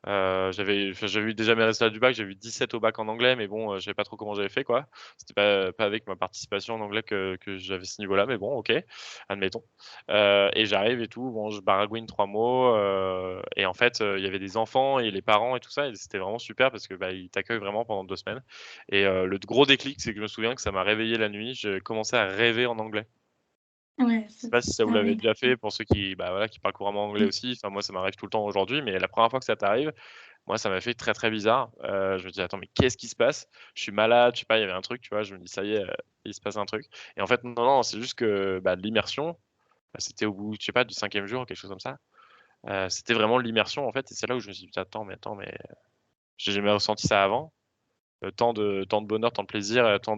J'avais eu déjà mes résultats du bac, j'avais eu 17 au bac en anglais, mais bon, je savais pas trop comment j'avais fait, quoi. C'était pas avec ma participation en anglais que j'avais ce niveau-là, mais bon, ok, admettons. Et j'arrive et tout, bon, je baragouine 3 mots, et en fait, il y avait des enfants et les parents et tout ça, et c'était vraiment super parce que ils t'accueillent vraiment pendant 2 semaines. Et le gros déclic, c'est que je me souviens que ça m'a réveillé la nuit, je commençais à rêver en anglais. Ouais, Je sais pas si ça vous ça l'avez aide. déjà fait, pour ceux qui parlent couramment anglais aussi. Enfin, moi, ça m'arrive tout le temps aujourd'hui, mais la première fois que ça t'arrive, moi, ça m'a fait très très bizarre. Je me dis, attends, mais qu'est-ce qui se passe? Je suis malade, je sais pas, il y avait un truc, tu vois. Je me dis, ça y est, il se passe un truc. Et en fait, non, non, c'est juste que l'immersion, c'était au bout, je sais pas, du 5e jour, quelque chose comme ça. C'était vraiment l'immersion, en fait. Et c'est là où je me suis dit, attends, mais j'ai jamais ressenti ça avant. Tant de bonheur, tant de plaisir, tant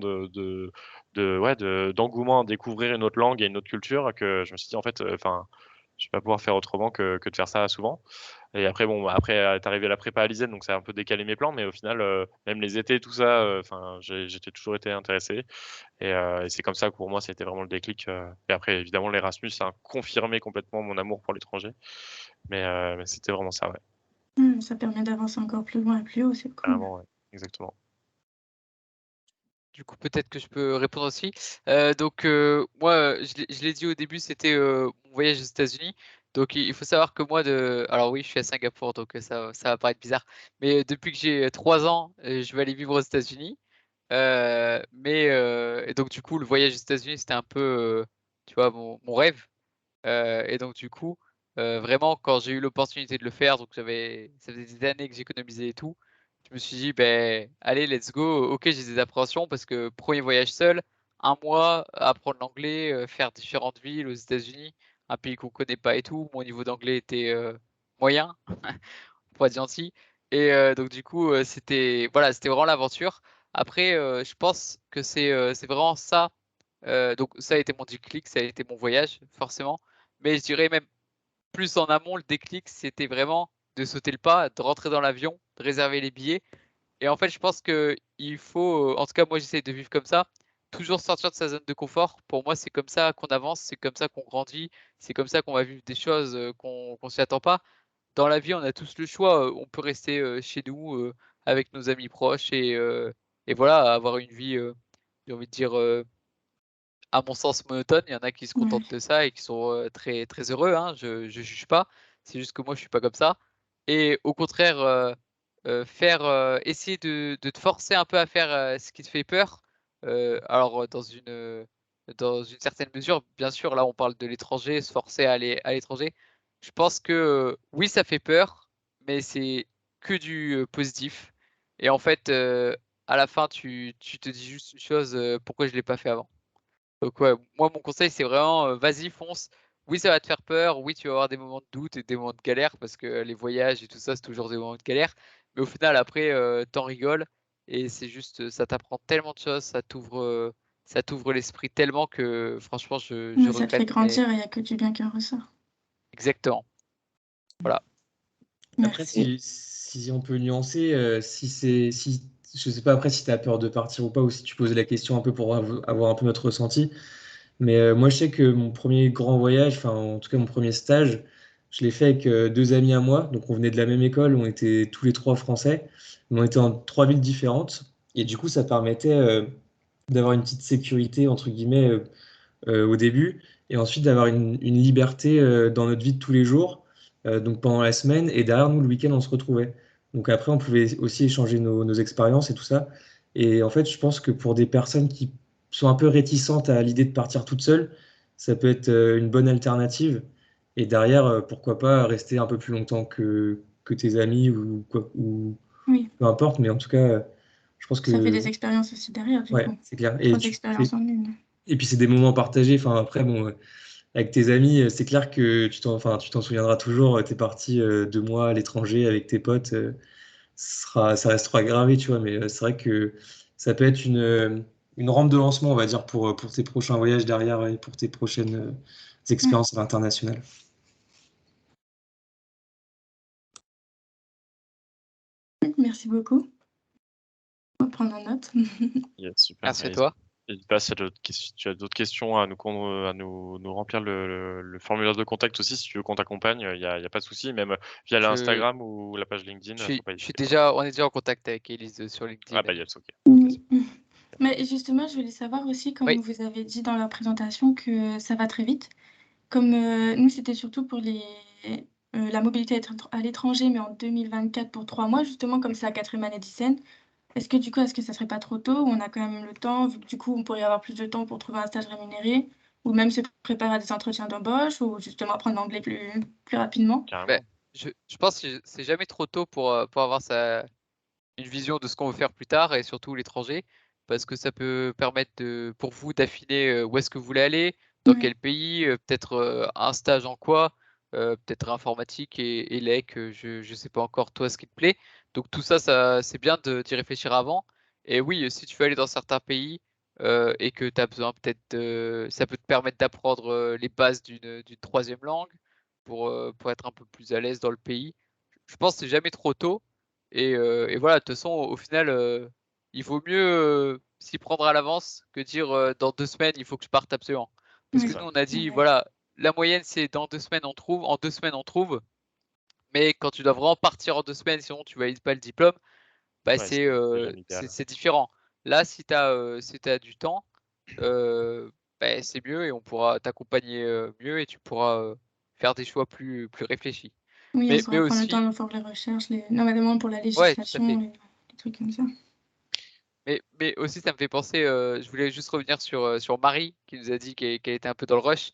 d'engouement à découvrir une autre langue et une autre culture, que je me suis dit, en fait, je vais pas pouvoir faire autrement que de faire ça souvent. Et après, après est arrivé la prépa à l'ISEN, donc ça a un peu décalé mes plans, mais au final, même les étés, tout ça, j'étais toujours été intéressé. Et c'est comme ça que pour moi, c'était vraiment le déclic. Et après, évidemment, l'Erasmus a confirmé complètement mon amour pour l'étranger. Mais c'était vraiment ça, ouais. Ça permet d'avancer encore plus loin et plus haut, c'est cool. Vraiment, ouais. Exactement. Du coup, peut-être que je peux répondre aussi. Donc, moi, je l'ai dit au début, c'était mon voyage aux États-Unis. Donc, il faut savoir que moi, alors oui, je suis à Singapour, donc ça va paraître bizarre. Mais depuis que j'ai 3 ans, je vais aller vivre aux États-Unis. Et donc, du coup, le voyage aux États-Unis, c'était un peu, tu vois, mon rêve. Et donc, du coup, vraiment, quand j'ai eu l'opportunité de le faire, donc ça faisait des années que j'économisais et tout, je me suis dit, ben, allez, let's go. Ok, j'ai des appréhensions parce que premier voyage seul, 1 mois, apprendre l'anglais, faire différentes villes aux États-Unis, un pays qu'on connaît pas et tout. Mon niveau d'anglais était moyen, pour être gentil. Et donc, du coup, voilà, c'était vraiment l'aventure. Après, je pense que c'est vraiment ça. Donc, ça a été mon déclic, ça a été mon voyage, forcément. Mais je dirais même plus en amont, le déclic, c'était vraiment de sauter le pas, de rentrer dans l'avion, de réserver les billets. Et en fait, je pense qu'il faut, en tout cas, moi, j'essaie de vivre comme ça, toujours sortir de sa zone de confort. Pour moi, c'est comme ça qu'on avance, c'est comme ça qu'on grandit, c'est comme ça qu'on va vivre des choses qu'on ne s'y attend pas. Dans la vie, on a tous le choix. On peut rester chez nous avec nos amis proches et voilà, avoir une vie, j'ai envie de dire, à mon sens, monotone. Il y en a qui se contentent de ça et qui sont très, très heureux, hein. Je juge pas. C'est juste que moi, je suis pas comme ça. Et au contraire, essayer de te forcer un peu à faire ce qui te fait peur. Alors, dans une certaine mesure, bien sûr, là, on parle de l'étranger, se forcer à aller à l'étranger. Je pense que oui, ça fait peur, mais c'est que du positif. Et en fait, à la fin, tu te dis juste une chose, pourquoi je l'ai pas fait avant? Donc ouais, moi mon conseil c'est vraiment vas-y fonce. Oui, ça va te faire peur, oui, tu vas avoir des moments de doute et des moments de galère parce que les voyages et tout ça, c'est toujours des moments de galère. Mais au final après, tu rigoles et c'est juste, ça t'apprend tellement de choses, ça t'ouvre l'esprit tellement que franchement je Ça te fait regrette, mais grandir et il n'y a que du bien qui en ressort. exactement. Voilà. Après, Merci. si on peut nuancer, je sais pas après si tu as peur de partir ou pas, ou si tu poses la question un peu pour avoir un peu notre ressenti. Mais moi, je sais que mon premier grand voyage, enfin, en tout cas, mon premier stage, je l'ai fait avec 2 amis à moi. Donc, on venait de la même école, on était tous les trois français, mais on était en 3 villes différentes. Et du coup, ça permettait d'avoir une petite sécurité, entre guillemets, au début, et ensuite d'avoir une liberté dans notre vie de tous les jours, donc pendant la semaine, et derrière nous, le week-end, on se retrouvait. Donc après, on pouvait aussi échanger nos expériences et tout ça. Et en fait, je pense que pour des personnes qui sont un peu réticentes à l'idée de partir toute seule, ça peut être une bonne alternative. Et derrière, pourquoi pas rester un peu plus longtemps que tes amis ou, quoi, ou Oui, peu importe, mais en tout cas, je pense ça fait que des expériences aussi derrière, du ouais, coup. c'est clair. Trop d'expériences en une. Et puis c'est des moments partagés. Enfin, après, bon, avec tes amis, c'est clair que enfin, tu t'en souviendras toujours. Tu es parti 2 mois à l'étranger avec tes potes. Ça restera gravé, tu vois. Mais c'est vrai que ça peut être une rampe de lancement, on va dire, pour tes prochains voyages derrière et pour tes prochaines expériences à l'international. Merci beaucoup. On va prendre en note. Yes, super. Merci à toi. N'hésite pas si tu as d'autres questions à nous remplir le formulaire de contact aussi, si tu veux qu'on t'accompagne, il y a pas de souci, même via Je l'Instagram ou la page LinkedIn, faut pas je suis hésiter. on est déjà en contact avec Elise sur LinkedIn. Ah bah yes, ok. Mais justement, je voulais savoir aussi, comme Oui. vous avez dit dans la présentation, que ça va très vite. Comme nous, c'était surtout pour la mobilité à l'étranger, mais en 2024 pour 3 mois, justement, comme c'est la 4e année d'ICEN. Est-ce que ça serait pas trop tôt? On a quand même le temps, vu que du coup, on pourrait avoir plus de temps pour trouver un stage rémunéré, ou même se préparer à des entretiens d'embauche, ou justement apprendre l'anglais plus rapidement. Bah, Carrément. je pense que c'est jamais trop tôt pour avoir une vision de ce qu'on veut faire plus tard et surtout l'étranger, parce que ça peut permettre pour vous d'affiner où est-ce que vous voulez aller, dans Ouais. quel pays, peut-être un stage en quoi, peut-être informatique et LEC, je sais pas encore toi ce qui te plaît. Donc tout ça, c'est bien d'y réfléchir avant. Et oui, si tu veux aller dans certains pays et que tu as besoin peut-être ça peut te permettre d'apprendre les bases d'une troisième langue pour être un peu plus à l'aise dans le pays. Je pense que c'est jamais trop tôt. Et voilà, de toute façon, au final, il vaut mieux s'y prendre à l'avance que dire dans 2 semaines, il faut que je parte absolument. Parce que Oui. nous, on a C'est dit, vrai. voilà, la moyenne, c'est dans 2 semaines, on trouve. En 2 semaines, on trouve. Mais quand tu dois vraiment partir en 2 semaines, sinon tu valides pas le diplôme, bah, Ouais, c'est jamais idéal. c'est différent. Là, si t'as du temps, bah, c'est mieux et on pourra t'accompagner mieux et tu pourras faire des choix plus réfléchis. Oui, on Mais saura prendre le temps aussi, de faire les recherches, notamment pour la ouais, tout à législation fait. et des trucs comme ça. Mais aussi, ça me fait penser, je voulais juste revenir sur Marie qui nous a dit qu'elle était un peu dans le rush.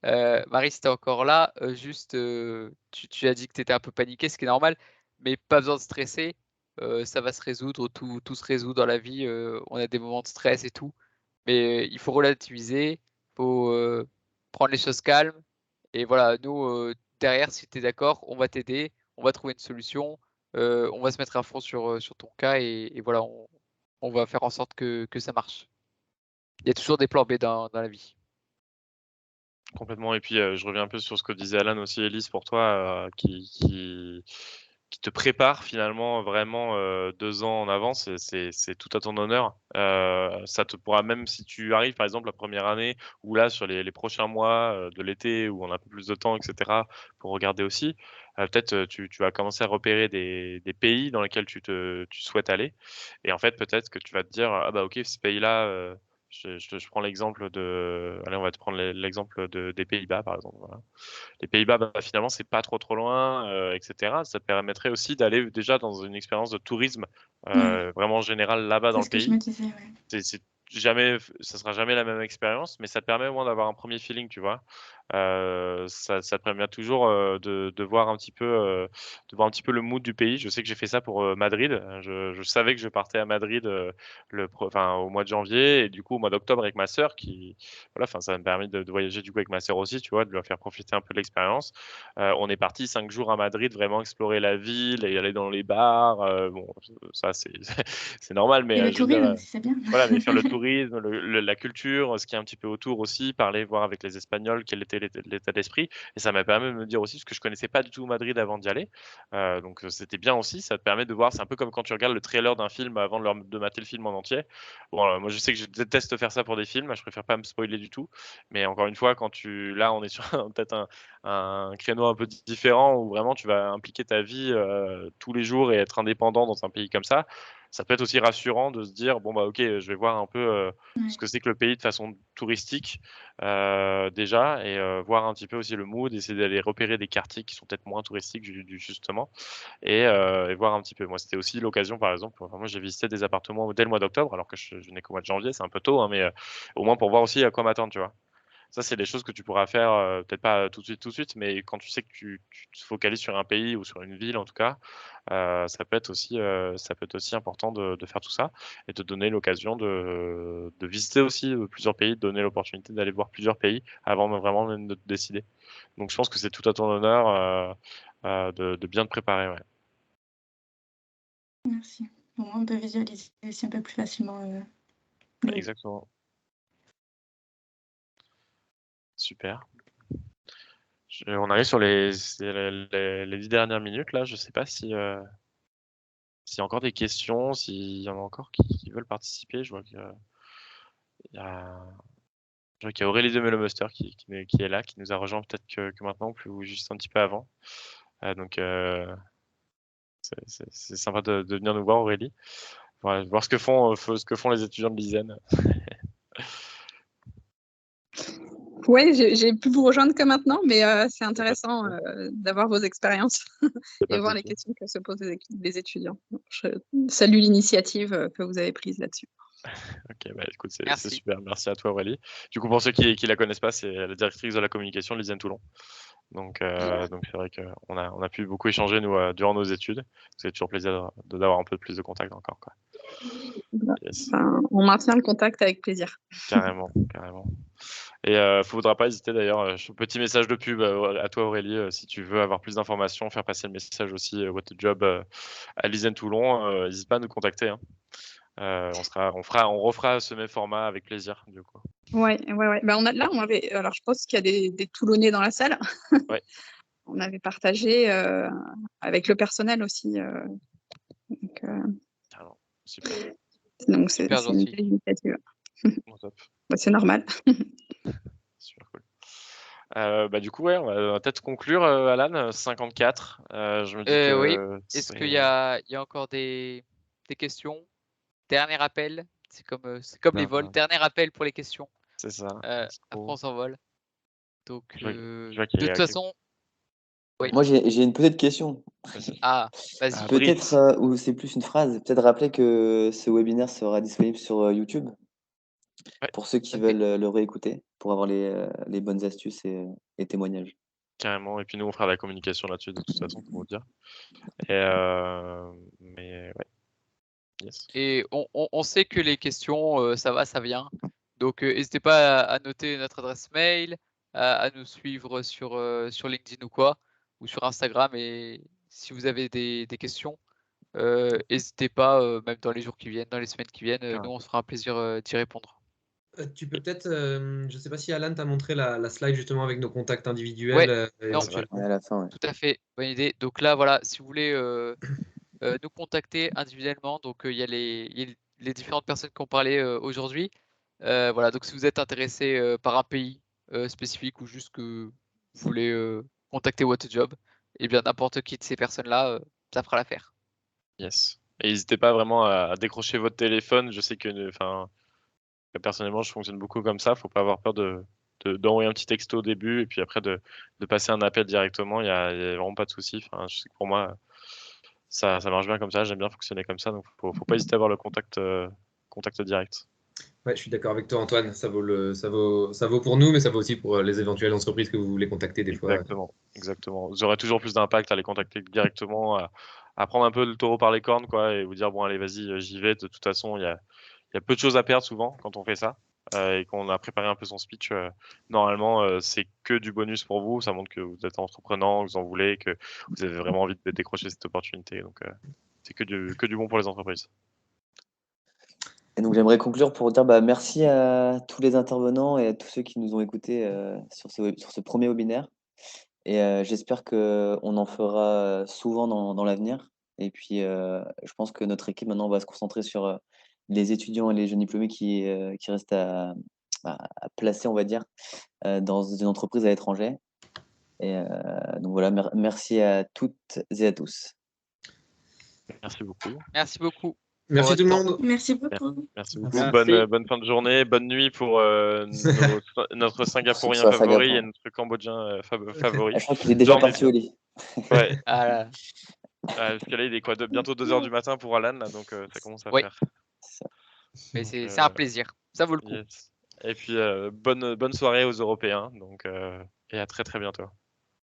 Marie, si tu encore là, juste, tu as dit que tu étais un peu paniquée, ce qui est normal, mais pas besoin de stresser. Ça va se résoudre, tout se résout dans la vie. On a des moments de stress et tout, mais il faut relativiser, il faut prendre les choses calmes. Et voilà, nous, derrière, si tu es d'accord, on va t'aider, on va trouver une solution, on va se mettre à fond sur ton cas et voilà, on va faire en sorte que ça marche. Il y a toujours des plans B dans la vie. Complètement. Et puis, je reviens un peu sur ce que disait Alan aussi, Elise, pour toi, qui te prépare finalement vraiment 2 ans en avance. C'est tout à ton honneur. Ça te pourra, même si tu arrives par exemple la première année ou là sur les prochains mois de l'été où on a un peu plus de temps, etc., pour regarder aussi, peut-être tu vas commencer à repérer des pays dans lesquels tu souhaites aller. Et en fait, peut-être que tu vas te dire, ah bah ok, ce pays-là, je prends l'exemple allez, on va te prendre l'exemple des Pays-Bas, par exemple. Voilà. Les Pays-Bas, finalement, c'est pas trop loin, etc. Ça te permettrait aussi d'aller déjà dans une expérience de tourisme vraiment générale là-bas dans C'est le ce que je pays. me disais, ouais. Ça sera jamais la même expérience, mais ça te permet au moins d'avoir un premier feeling, tu vois. Ça te permet toujours de voir un petit peu, le mood du pays. Je sais que j'ai fait ça pour Madrid. Je savais que je partais à Madrid au mois de janvier et du coup au mois d'octobre avec ma sœur voilà, ça me permet de voyager du coup avec ma sœur aussi, tu vois, de leur faire profiter un peu de l'expérience. On est parti 5 jours à Madrid, vraiment explorer la ville et aller dans les bars. Bon, ça c'est normal, mais Et le je veux dire. tourisme, c'est bien. Voilà, mais faire le tourisme, la culture, ce qui est un petit peu autour aussi, parler, voir avec les Espagnols quel était l'état d'esprit. Et ça m'a permis de me dire aussi, parce que je connaissais pas du tout Madrid avant d'y aller. Donc c'était bien aussi, ça te permet de voir, c'est un peu comme quand tu regardes le trailer d'un film avant de mater le film en entier. Bon, moi je sais que je déteste faire ça pour des films, je préfère pas me spoiler du tout. Mais encore une fois, là on est sur peut-être un créneau un peu différent où vraiment tu vas impliquer ta vie tous les jours et être indépendant dans un pays comme ça. Ça peut être aussi rassurant de se dire bon bah ok, je vais voir un peu ce que c'est que le pays de façon touristique déjà et voir un petit peu aussi le mood, essayer d'aller repérer des quartiers qui sont peut-être moins touristiques justement et voir un petit peu. Moi c'était aussi l'occasion par exemple, moi j'ai visité des appartements dès le mois d'octobre alors que je n'ai qu'au mois de janvier, c'est un peu tôt hein, mais au moins pour voir aussi à quoi m'attendre, tu vois. Ça, c'est des choses que tu pourras faire, peut-être pas tout de suite, mais quand tu sais que tu te focalises sur un pays ou sur une ville, en tout cas, ça peut être aussi important de faire tout ça et de donner l'occasion de visiter aussi plusieurs pays, de donner l'opportunité d'aller voir plusieurs pays avant vraiment même de te décider. Donc, je pense que c'est tout à ton honneur de bien te préparer. Ouais. Merci. Au moins, on peut visualiser aussi un peu plus facilement. Exactement. Super. On arrive sur les 10 dernières minutes là. Je sais pas s'il y a encore des questions, s'il y en a encore qui veulent participer. Je vois qu'il y a Aurélie de Melomuster qui est là, qui nous a rejoint peut-être que maintenant, ou juste un petit peu avant. Donc c'est sympa de venir nous voir, Aurélie. Voilà, voir ce que font les étudiants de l'ISEN. Oui, j'ai pu vous rejoindre que maintenant, mais c'est intéressant d'avoir vos expériences et voir les questions que se posent les étudiants. Donc, je salue l'initiative que vous avez prise là-dessus. Ok, bah écoute, c'est super. Merci à toi, Aurélie. Du coup, pour ceux qui la connaissent pas, c'est la directrice de la communication de l'ISEN Toulon. Donc c'est vrai qu'on a pu beaucoup échanger nous durant nos études. C'est toujours plaisir d'avoir un peu plus de contact encore, quoi. Yes. On maintient le contact avec plaisir. Carrément. Et faudra pas hésiter d'ailleurs, petit message de pub à toi Aurélie, si tu veux avoir plus d'informations, faire passer le message aussi What a Job à l'ISEN Toulon, n'hésite pas à nous contacter. Hein. On refera ce même format avec plaisir du coup. Ouais. Bah, alors je pense qu'il y a des Toulonnais dans la salle. Ouais. On avait partagé avec le personnel aussi. Donc, super. Donc c'est une belle initiative. Bon, top. Bah, c'est normal. Super cool. Bah, du coup, ouais, on va peut-être conclure, Alan, 54. Je me dis que oui. Est-ce qu'il y a encore des questions? Dernier appel. C'est comme les vols. Dernier appel pour les questions. C'est ça. Après, on s'envole. Donc, de toute façon. Oui. Moi, j'ai une petite question. Vas-y. Peut-être, ou c'est plus une phrase, peut-être rappeler que ce webinaire sera disponible sur YouTube pour ceux qui veulent le réécouter, pour avoir les bonnes astuces et témoignages. Carrément, et puis nous on fera la communication là-dessus de toute façon pour vous dire. Mais ouais. Yes. Et on sait que les questions, ça va, ça vient. Donc n'hésitez pas à noter notre adresse mail, à nous suivre sur LinkedIn ou quoi, ou sur Instagram. Et si vous avez des questions, n'hésitez pas, même dans les jours qui viennent, dans les semaines qui viennent, nous on se fera un plaisir d'y répondre. Tu peux peut-être, je ne sais pas si Alan t'a montré la slide justement avec nos contacts individuels. À la fin, ouais. Tout à fait, bonne idée. Donc là, voilà, si vous voulez nous contacter individuellement, donc il y a les différentes personnes qui ont parlé aujourd'hui. Voilà, donc si vous êtes intéressé par un pays spécifique ou juste que vous voulez contacter What a Job, eh bien n'importe qui de ces personnes-là, ça fera l'affaire. Yes. Et n'hésitez pas vraiment à décrocher votre téléphone. Je sais que, Personnellement, je fonctionne beaucoup comme ça. Faut pas avoir peur d'envoyer un petit texto au début et puis après de passer un appel directement. Il y a vraiment pas de souci. Enfin, je sais que pour moi, ça marche bien comme ça. J'aime bien fonctionner comme ça. Donc, faut pas hésiter à avoir le contact direct. Ouais, je suis d'accord avec toi, Antoine. Ça vaut pour nous, mais ça vaut aussi pour les éventuelles entreprises que vous voulez contacter des fois. Exactement. Vous aurez toujours plus d'impact à les contacter directement, à prendre un peu le taureau par les cornes, quoi, et vous dire bon allez, vas-y, j'y vais. De toute façon, il y a peu de choses à perdre souvent quand on fait ça. Et qu'on a préparé un peu son speech, normalement, c'est que du bonus pour vous. Ça montre que vous êtes entreprenant, que vous en voulez, que vous avez vraiment envie de décrocher cette opportunité. Donc, c'est que du bon pour les entreprises. Et donc j'aimerais conclure pour dire merci à tous les intervenants et à tous ceux qui nous ont écoutés sur ce premier webinaire. Et j'espère qu'on en fera souvent dans l'avenir. Et puis, je pense que notre équipe, maintenant, va se concentrer sur les étudiants et les jeunes diplômés qui restent à placer, on va dire, dans une entreprise à l'étranger. Et donc voilà, merci à toutes et à tous. Merci beaucoup. Merci beaucoup. Merci tout le monde. Merci beaucoup. Merci beaucoup. Merci. Bonne fin de journée, bonne nuit pour notre Singapourien Soit favori Singapour. et notre Cambodgien favori. Je crois qu'il est déjà Dormez parti au lit. Ouais. Ah là. Parce que là, il est quoi, bientôt 2h du matin pour Alan, là, donc ça commence à Oui. faire. Mais Donc, c'est un plaisir. Ça vaut le coup. yes. Et puis, bonne soirée aux Européens, donc, et à très très bientôt.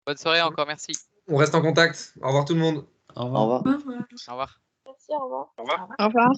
Bonne soirée encore, merci. On reste en contact. Au revoir tout le monde. Au Au revoir. revoir. Au revoir. Au revoir. Merci, au revoir. Au revoir.